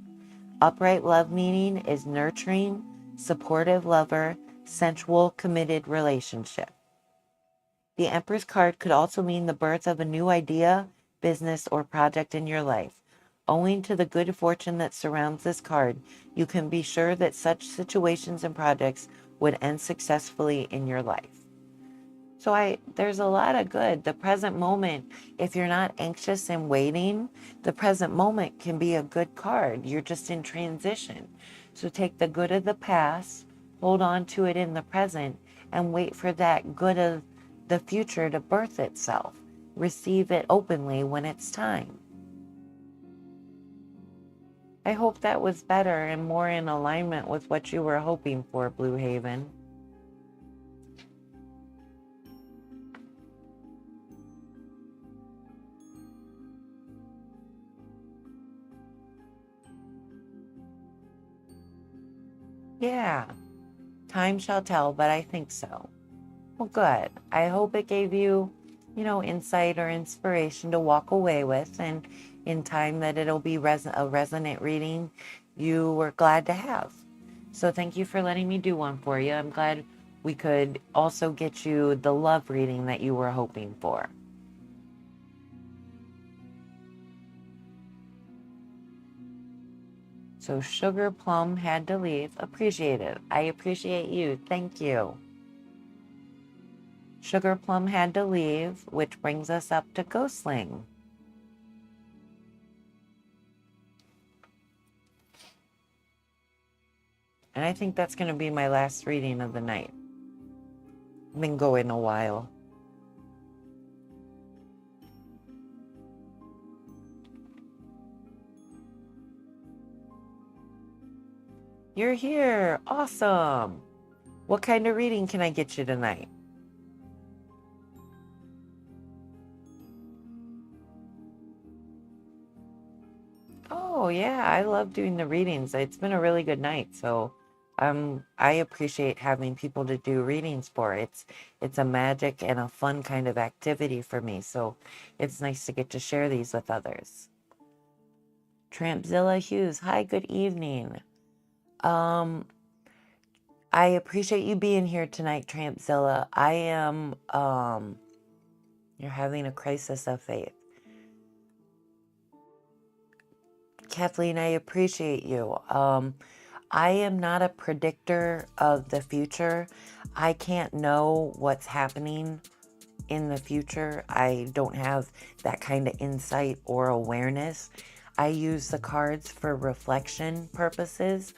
Upright love meaning is nurturing, supportive lover, sensual, committed relationship. The Empress card could also mean the birth of a new idea, business, or project in your life. Owing to the good fortune that surrounds this card, you can be sure that such situations and projects would end successfully in your life. So there's a lot of good. The present moment, if you're not anxious and waiting, the present moment can be a good card. You're just in transition. So take the good of the past, hold on to it in the present, and wait for that good of the future to birth itself. Receive it openly when it's time. I hope that was better and more in alignment with what you were hoping for, Blue Haven. Yeah, time shall tell, but I think so. Well, good. I hope it gave you, insight or inspiration to walk away with, and in time that it'll be a resonant reading you were glad to have. So thank you for letting me do one for you. I'm glad we could also get you the love reading that you were hoping for. So Sugar Plum had to leave. Appreciate it. I appreciate you. Thank you. Sugar Plum had to leave, which brings us up to Ghostling. And I think that's going to be my last reading of the night. I've been going a while. You're here. Awesome. What kind of reading can I get you tonight? Oh, yeah. I love doing the readings. It's been a really good night, so I appreciate having people to do readings for. It's a magic and a fun kind of activity for me. So it's nice to get to share these with others. Trampzilla Hughes, hi, good evening. I appreciate you being here tonight, Trampzilla. I am, you're having a crisis of faith. Kathleen, I appreciate you. I am not a predictor of the future. I can't know what's happening in the future. I don't have that kind of insight or awareness. I use the cards for reflection purposes,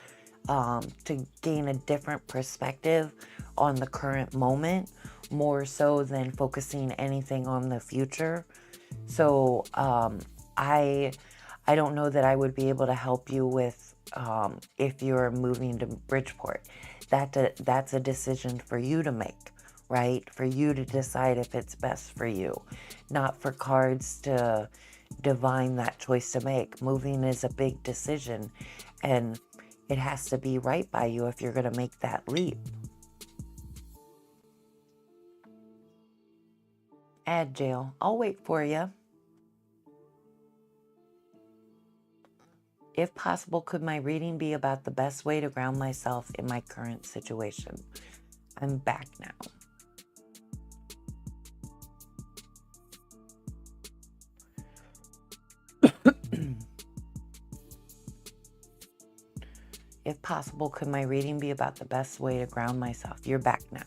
to gain a different perspective on the current moment, more so than focusing anything on the future. So I don't know that I would be able to help you with if you're moving to Bridgeport. That's a decision for you to make, right? For you to decide if it's best for you, not for cards to divine that choice to make. Moving is a big decision, and it has to be right by you if you're going to make that leap. Add jail. I'll wait for you. If possible, could my reading be about the best way to ground myself in my current situation? I'm back now. If possible, could my reading be about the best way to ground myself? You're back now.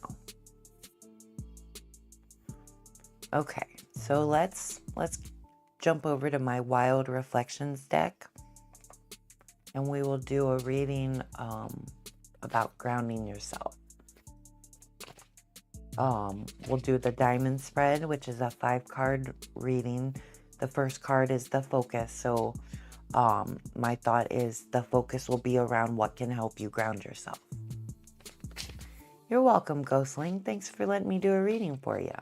Okay, so let's jump over to my Wild Reflections deck, and we will do a reading about grounding yourself. We'll do the Diamond Spread, which is a 5-card reading. The first card is the focus, so my thought is the focus will be around what can help you ground yourself. You're welcome, Ghostling. Thanks for letting me do a reading for you.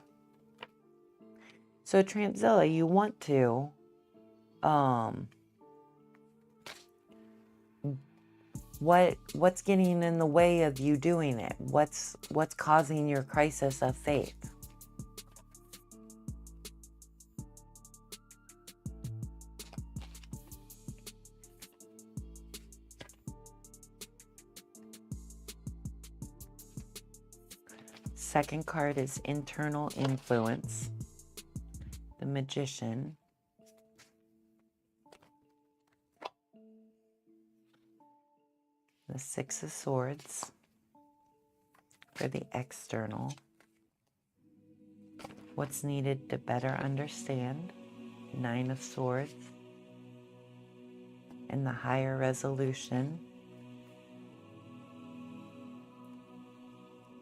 So, Trampzilla, you want to what's getting in the way of you doing it? What's causing your crisis of faith? Second card is internal influence. The Magician. The Six of Swords for the external. What's needed to better understand? Nine of Swords. And the Higher Resolution.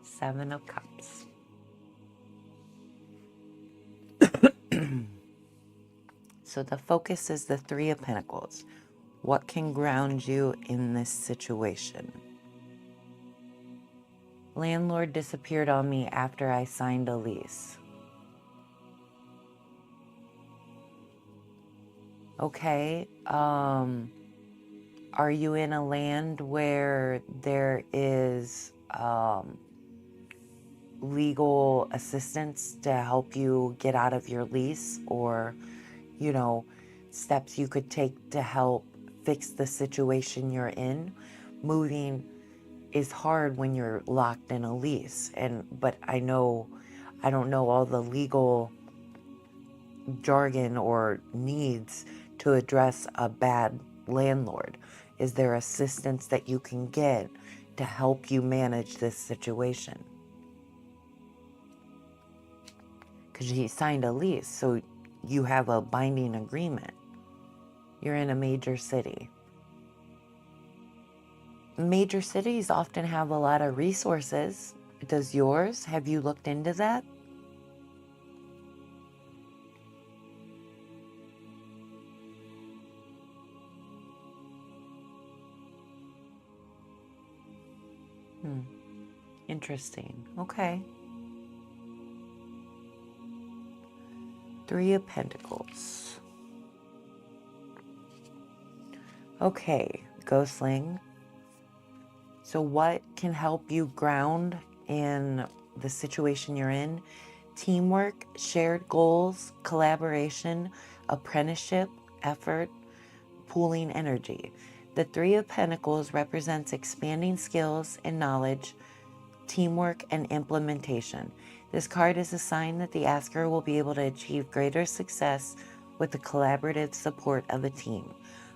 Seven of Cups. So the focus is the Three of Pentacles. What can ground you in this situation? Landlord disappeared on me after I signed a lease. Okay, are you in a land where there is legal assistance to help you get out of your lease, or, you know, steps you could take to help fix the situation you're in? Moving is hard when you're locked in a lease, but I don't know all the legal jargon or needs to address a bad landlord. Is there assistance that you can get to help you manage this situation? Because he signed a lease, so you have a binding agreement. You're in a major city. Major cities often have a lot of resources. Does yours? Have you looked into that? Interesting. Okay. Three of Pentacles. Okay, Ghostling. So what can help you ground in the situation you're in? Teamwork, shared goals, collaboration, apprenticeship, effort, pooling energy. The Three of Pentacles represents expanding skills and knowledge, teamwork, and implementation. This card is a sign that the asker will be able to achieve greater success with the collaborative support of a team.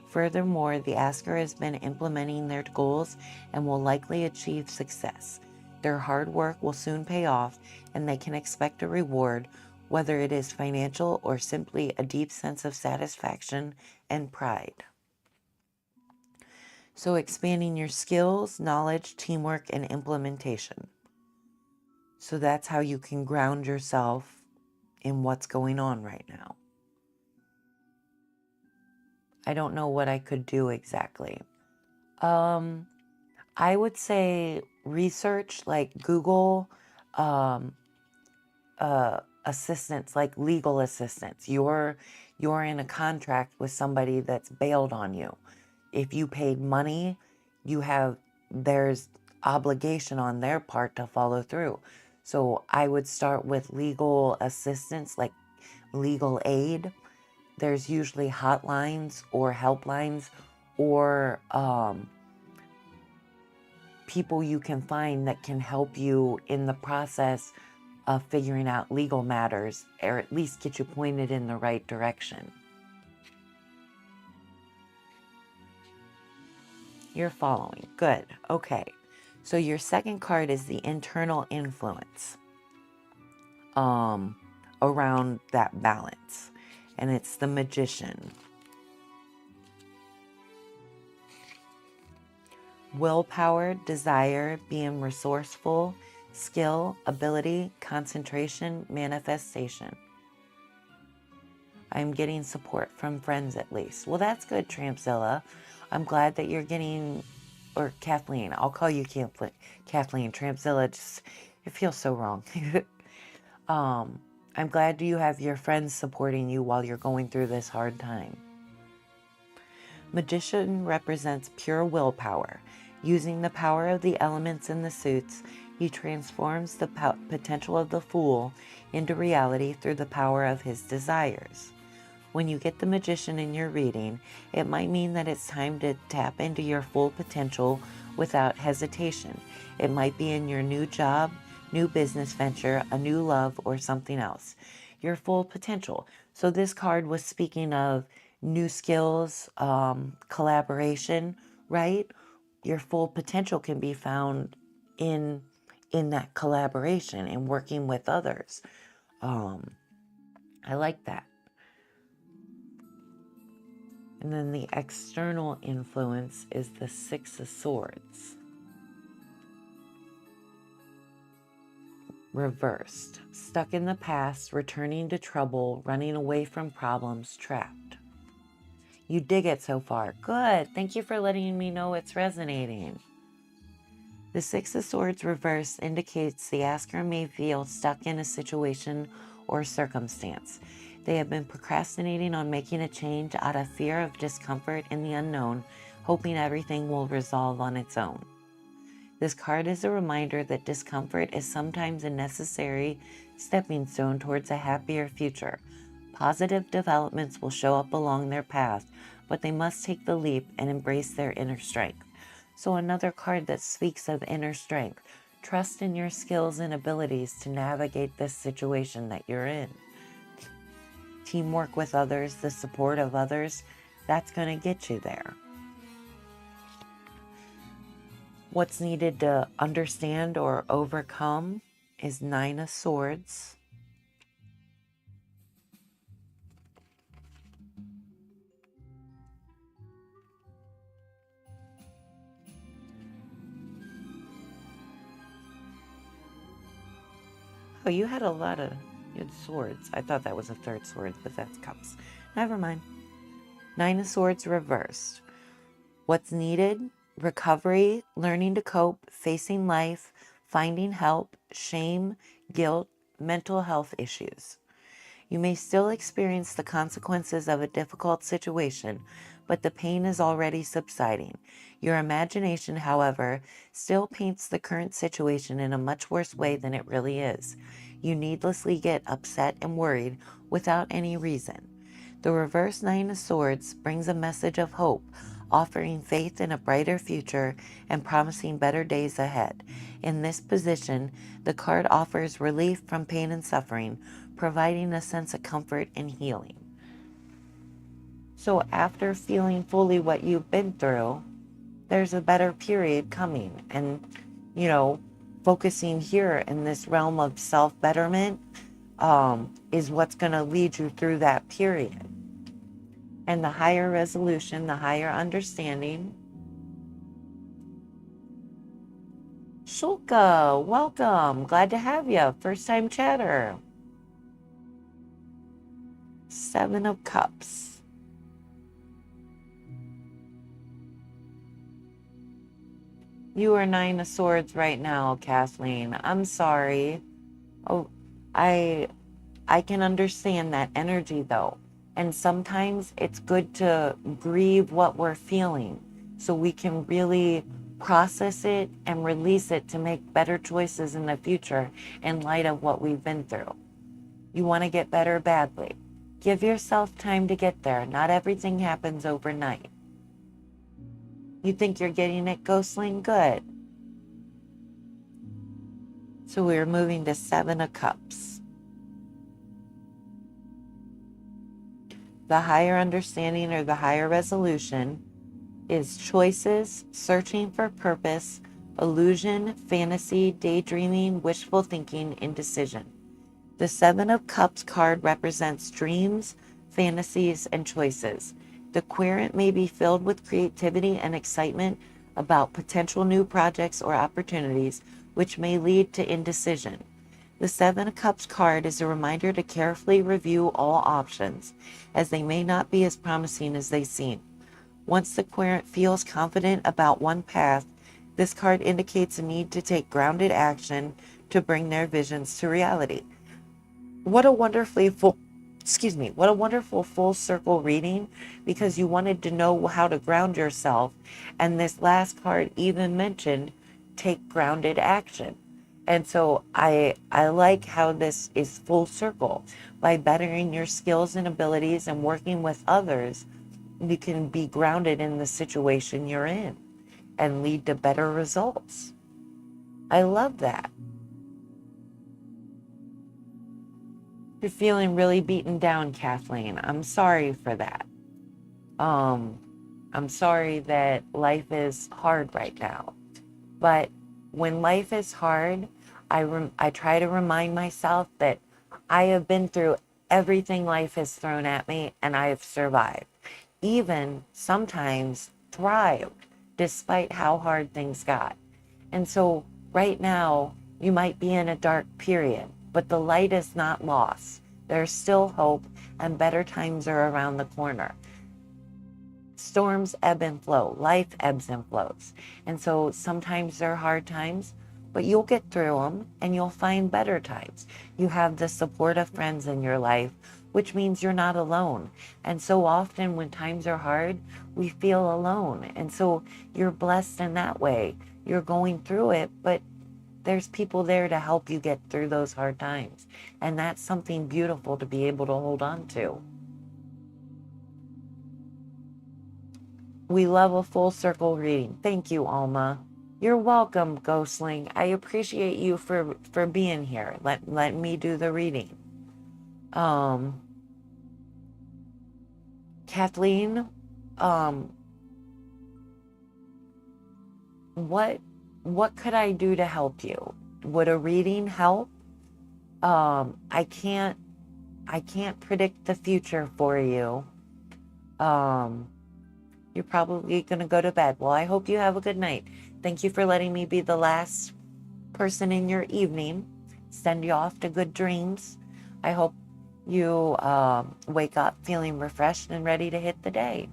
Furthermore, the asker has been implementing their goals and will likely achieve success. Their hard work will soon pay off, and they can expect a reward, whether it is financial or simply a deep sense of satisfaction and pride. So expanding your skills, knowledge, teamwork, and implementation. So that's how you can ground yourself in what's going on right now. I don't know what I could do exactly. I would say research, like Google assistance, like legal assistance. You're in a contract with somebody that's bailed on you. If you paid money, there's obligation on their part to follow through. So I would start with legal assistance, like legal aid. There's usually hotlines or helplines or people you can find that can help you in the process of figuring out legal matters, or at least get you pointed in the right direction. You're following. Good. Okay. So your second card is the internal influence around that balance. And it's the Magician. Willpower, desire, being resourceful, skill, ability, concentration, manifestation. I'm getting support from friends at least. Well, that's good, Trampzilla. I'm glad that you're getting, or Kathleen, I'll call you Kathleen. Trampzilla, just, it feels so wrong. I'm glad you have your friends supporting you while you're going through this hard time. Magician represents pure willpower. Using the power of the elements in the suits, he transforms the potential of the fool into reality through the power of his desires. When you get the Magician in your reading, it might mean that it's time to tap into your full potential without hesitation. It might be in your new job, new business venture, a new love, or something else. Your full potential. So this card was speaking of new skills, collaboration, right? Your full potential can be found in that collaboration and working with others. I like that. And then the external influence is the Six of Swords. Reversed. Stuck in the past, returning to trouble, running away from problems, trapped. You dig it so far. Good. Thank you for letting me know it's resonating. The Six of Swords reversed indicates the asker may feel stuck in a situation or circumstance. They have been procrastinating on making a change out of fear of discomfort in the unknown, hoping everything will resolve on its own. This card is a reminder that discomfort is sometimes a necessary stepping stone towards a happier future. Positive developments will show up along their path, but they must take the leap and embrace their inner strength. So another card that speaks of inner strength. Trust in your skills and abilities to navigate this situation that you're in. Teamwork with others, the support of others, that's going to get you there. What's needed to understand or overcome is Nine of Swords. Oh, you had swords. I thought that was a third sword, but that's cups. Never mind. Nine of Swords reversed. What's needed? Recovery, learning to cope, facing life, finding help, shame, guilt, mental health issues. You may still experience the consequences of a difficult situation, but the pain is already subsiding. Your imagination, however, still paints the current situation in a much worse way than it really is. You needlessly get upset and worried without any reason. The reverse Nine of Swords brings a message of hope, offering faith in a brighter future and promising better days ahead. In this position, the card offers relief from pain and suffering, providing a sense of comfort and healing. So after feeling fully what you've been through, there's a better period coming. And, focusing here in this realm of self-betterment is what's going to lead you through that period. And the higher resolution, the higher understanding. Shulka, welcome. Glad to have you. First time chatter. Seven of Cups. You are Nine of Swords right now, Kathleen. I'm sorry. Oh, I can understand that energy though. And sometimes it's good to grieve what we're feeling so we can really process it and release it to make better choices in the future in light of what we've been through. You want to get better badly. Give yourself time to get there. Not everything happens overnight. You think you're getting it, Ghostling? Good. So we're moving to Seven of Cups. The higher understanding or the higher resolution is choices, searching for purpose, illusion, fantasy, daydreaming, wishful thinking, indecision. The Seven of Cups card represents dreams, fantasies, and choices. The querent may be filled with creativity and excitement about potential new projects or opportunities, which may lead to indecision. The Seven of Cups card is a reminder to carefully review all options, as they may not be as promising as they seem. Once the querent feels confident about one path, this card indicates a need to take grounded action to bring their visions to reality. What a wonderful full circle reading, because you wanted to know how to ground yourself. And this last card even mentioned take grounded action. And so I like how this is full circle. By bettering your skills and abilities and working with others, you can be grounded in the situation you're in and lead to better results. I love that. You're feeling really beaten down, Kathleen. I'm sorry for that. I'm sorry that life is hard right now. But when life is hard, I try to remind myself that I have been through everything life has thrown at me, and I have survived. Even sometimes thrived, despite how hard things got. And so right now, you might be in a dark period, but the light is not lost. There's still hope, and better times are around the corner. Storms ebb and flow. Life ebbs and flows. And so sometimes they're hard times, but you'll get through them and you'll find better times. You have the support of friends in your life, which means you're not alone. And so often when times are hard, we feel alone. And so you're blessed in that way. You're going through it, but there's people there to help you get through those hard times. And that's something beautiful to be able to hold on to. We love a full circle reading. Thank you, Alma. You're welcome, Ghostling. I appreciate you for being here. Let me do the reading. Kathleen, what could I do to help you? Would a reading help? I can't predict the future for you. You're probably going to go to bed. Well, I hope you have a good night. Thank you for letting me be the last person in your evening. Send you off to good dreams. I hope you wake up feeling refreshed and ready to hit the day.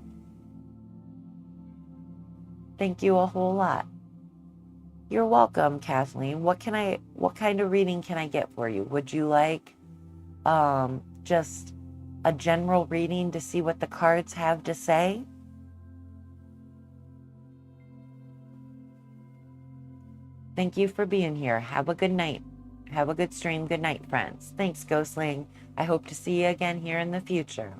Thank you a whole lot. You're welcome, Kathleen. What kind of reading can I get for you? Would you like just a general reading to see what the cards have to say? Thank you for being here. Have a good night. Have a good stream. Good night, friends. Thanks, Ghostling. I hope to see you again here in the future.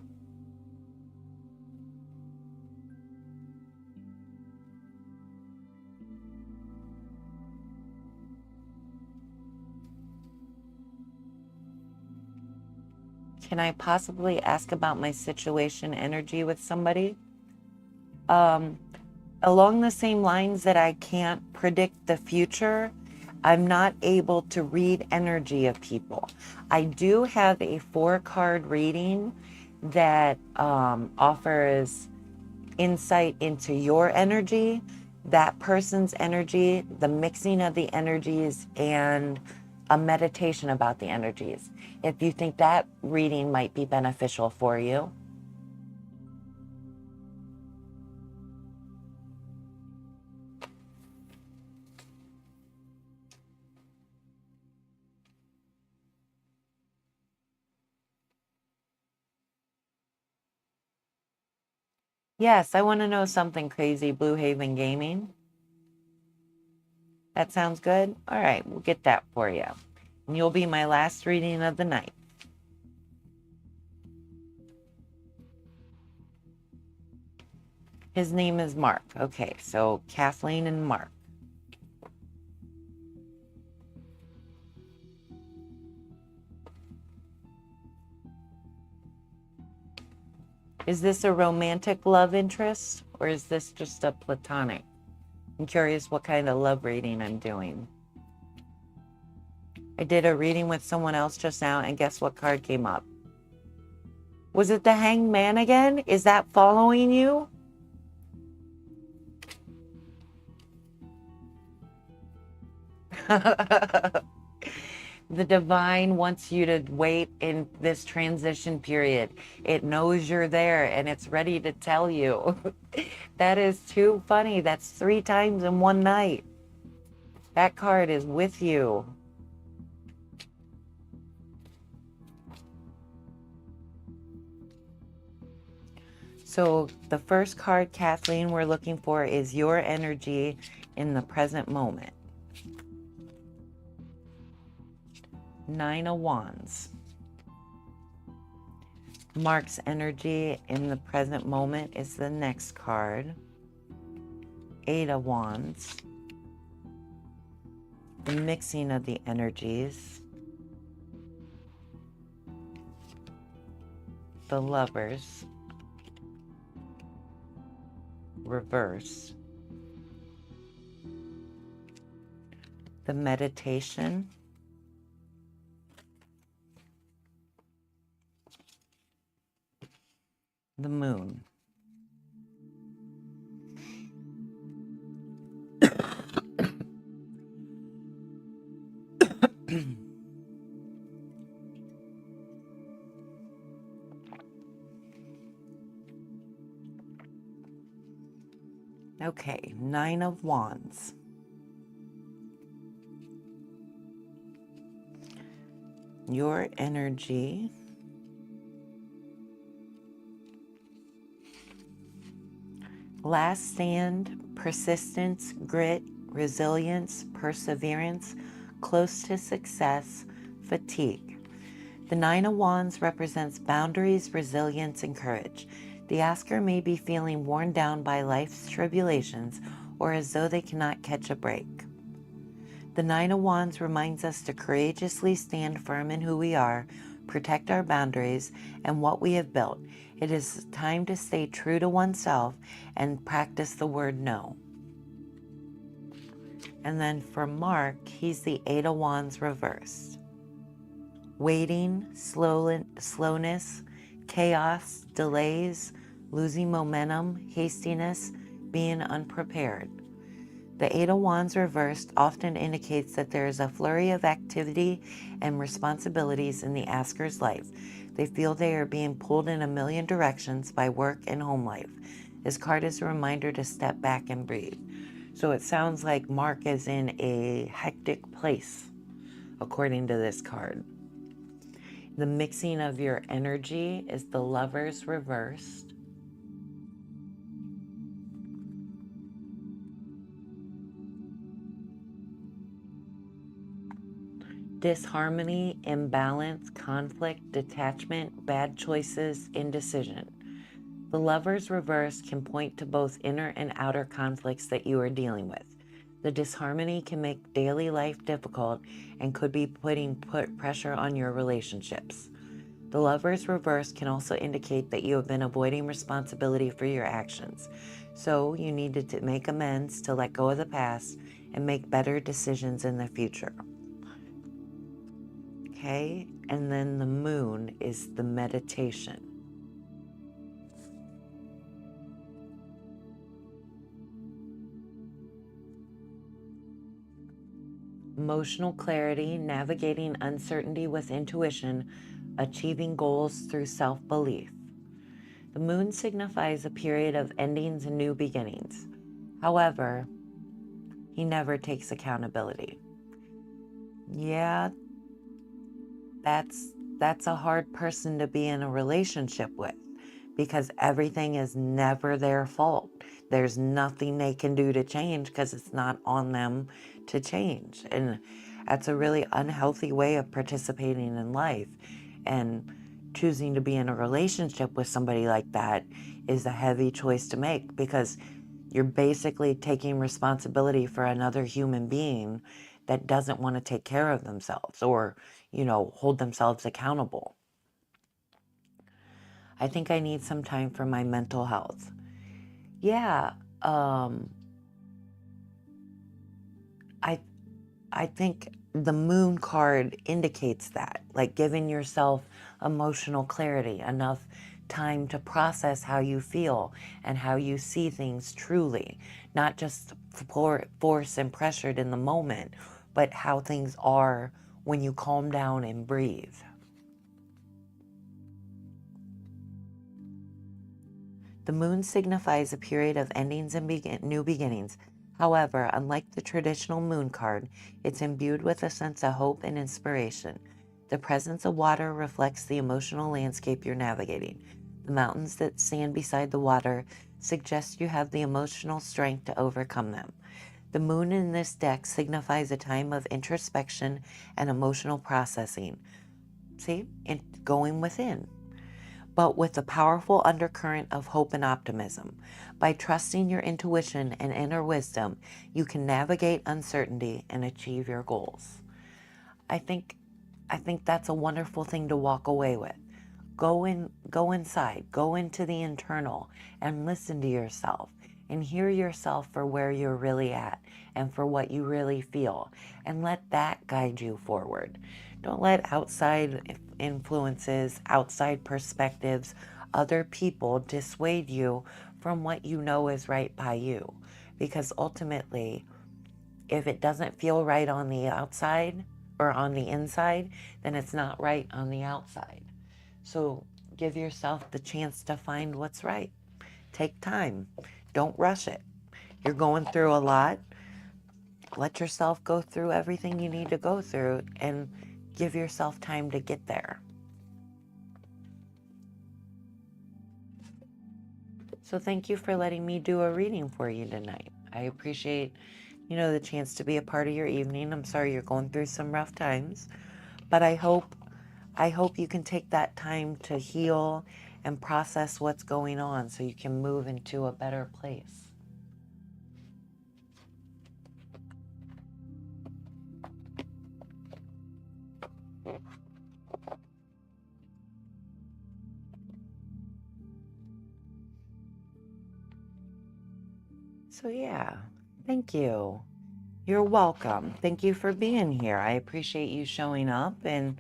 Can I possibly ask about my situation energy with somebody? Along the same lines that I can't predict the future, I'm not able to read energy of people. I do have a 4-card reading that offers insight into your energy, that person's energy, the mixing of the energies, and a meditation about the energies. If you think that reading might be beneficial for you. Yes, I want to know something crazy, Blue Haven Gaming. That sounds good? All right, we'll get that for you. And you'll be my last reading of the night. His name is Mark. Okay, so Kathleen and Mark. Is this a romantic love interest, or is this just a platonic? I'm curious what kind of love reading I'm doing. I did a reading with someone else just now, and guess what card came up? Was it the Hanged Man again? Is that following you? The divine wants you to wait in this transition period. It knows you're there and it's ready to tell you. That is too funny. That's 3 times in one night. That card is with you. So the first card, Kathleen, we're looking for is your energy in the present moment. 9 of Wands. Mark's energy in the present moment is the next card. 8 of Wands. The mixing of the energies. The Lovers. Reverse. The Meditation. The Moon. Okay, 9 of Wands. Your energy last stand, persistence, grit, resilience, perseverance, close to success, fatigue. The 9 of Wands represents boundaries, resilience, and courage. The asker may be feeling worn down by life's tribulations or as though they cannot catch a break. The 9 of Wands reminds us to courageously stand firm in who we are, protect our boundaries and what we have built. It is time to stay true to oneself and practice the word no. And then for Mark, he's the 8 of Wands reversed. Waiting, slowness, chaos, delays, losing momentum, hastiness, being unprepared. The 8 of Wands reversed often indicates that there is a flurry of activity and responsibilities in the asker's life. They feel they are being pulled in a million directions by work and home life. This card is a reminder to step back and breathe. So it sounds like Mark is in a hectic place, according to this card. The mixing of your energy is the Lovers reversed. Disharmony, imbalance, conflict, detachment, bad choices, indecision. The Lovers reverse can point to both inner and outer conflicts that you are dealing with. The disharmony can make daily life difficult and could be put pressure on your relationships. The Lovers reverse can also indicate that you have been avoiding responsibility for your actions. So you need to make amends to let go of the past and make better decisions in the future. Okay, and then the Moon is the meditation. Emotional clarity, navigating uncertainty with intuition, achieving goals through self-belief. The Moon signifies a period of endings and new beginnings. However, he never takes accountability. Yeah, that's a hard person to be in a relationship with, because everything is never their fault. There's nothing they can do to change because it's not on them to change. And that's a really unhealthy way of participating in life. And choosing to be in a relationship with somebody like that is a heavy choice to make, because you're basically taking responsibility for another human being that doesn't want to take care of themselves or, hold themselves accountable. I think I need some time for my mental health. Yeah, I I think the Moon card indicates that, like giving yourself emotional clarity, enough time to process how you feel and how you see things truly, not just force and pressured in the moment, but how things are when you calm down and breathe. The Moon signifies a period of endings and new beginnings. However, unlike the traditional Moon card, it's imbued with a sense of hope and inspiration. The presence of water reflects the emotional landscape you're navigating. The mountains that stand beside the water suggest you have the emotional strength to overcome them. The Moon in this deck signifies a time of introspection and emotional processing. See? And going within, but with a powerful undercurrent of hope and optimism. By trusting your intuition and inner wisdom, you can navigate uncertainty and achieve your goals. I think that's a wonderful thing to walk away with. Go inside, go into the internal and listen to yourself and hear yourself for where you're really at and for what you really feel, and let that guide you forward. Don't let outside influences, outside perspectives, other people dissuade you from what you know is right by you, because ultimately, if it doesn't feel right on the outside or on the inside, then it's not right on the outside. So give yourself the chance to find what's right. Take time. Don't rush it. You're going through a lot. Let yourself go through everything you need to go through and give yourself time to get there. So thank you for letting me do a reading for you tonight. I appreciate, the chance to be a part of your evening. I'm sorry you're going through some rough times, but I hope you can take that time to heal and process what's going on so you can move into a better place. So yeah, thank you. You're welcome. Thank you for being here. I appreciate you showing up and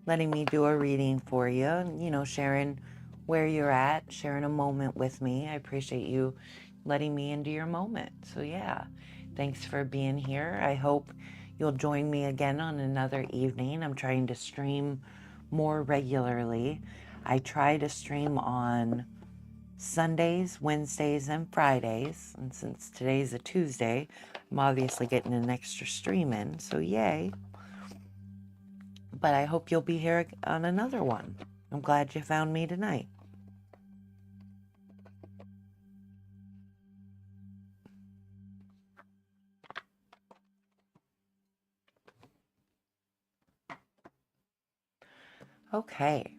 letting me do a reading for you, and, sharing where you're at, sharing a moment with me. I appreciate you letting me into your moment. So yeah, thanks for being here. I hope you'll join me again on another evening. I'm trying to stream more regularly. I try to stream on Sundays, Wednesdays, and Fridays. And since today's a Tuesday, I'm obviously getting an extra stream in, so yay. But I hope you'll be here on another one. I'm glad you found me tonight. Okay,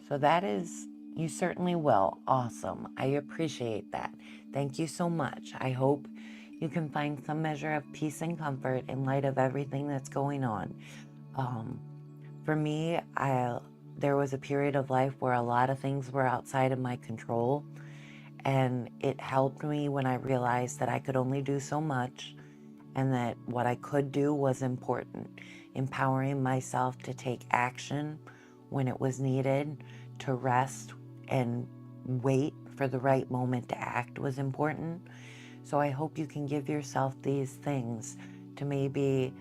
so that is, you certainly will. Awesome. I appreciate that. Thank you so much. I hope you can find some measure of peace and comfort in light of everything that's going on. For me, there was a period of life where a lot of things were outside of my control, and it helped me when I realized that I could only do so much and that what I could do was important. Empowering myself to take action when it was needed, to rest and wait for the right moment to act was important. So I hope you can give yourself these things to maybe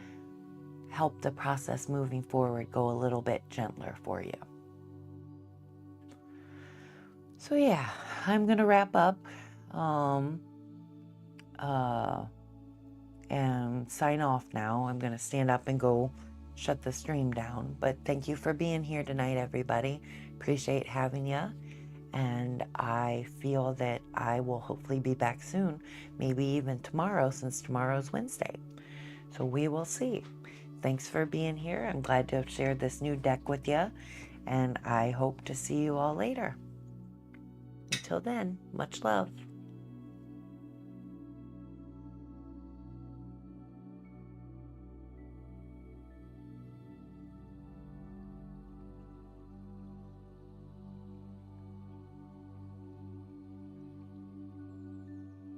help the process moving forward go a little bit gentler for you. So yeah, I'm gonna wrap up and sign off now. I'm gonna stand up and go shut the stream down. But thank you for being here tonight, everybody. Appreciate having you. And I feel that I will hopefully be back soon, maybe even tomorrow, since tomorrow's Wednesday. So we will see. Thanks for being here. I'm glad to have shared this new deck with you, and I hope to see you all later. Until then, much love.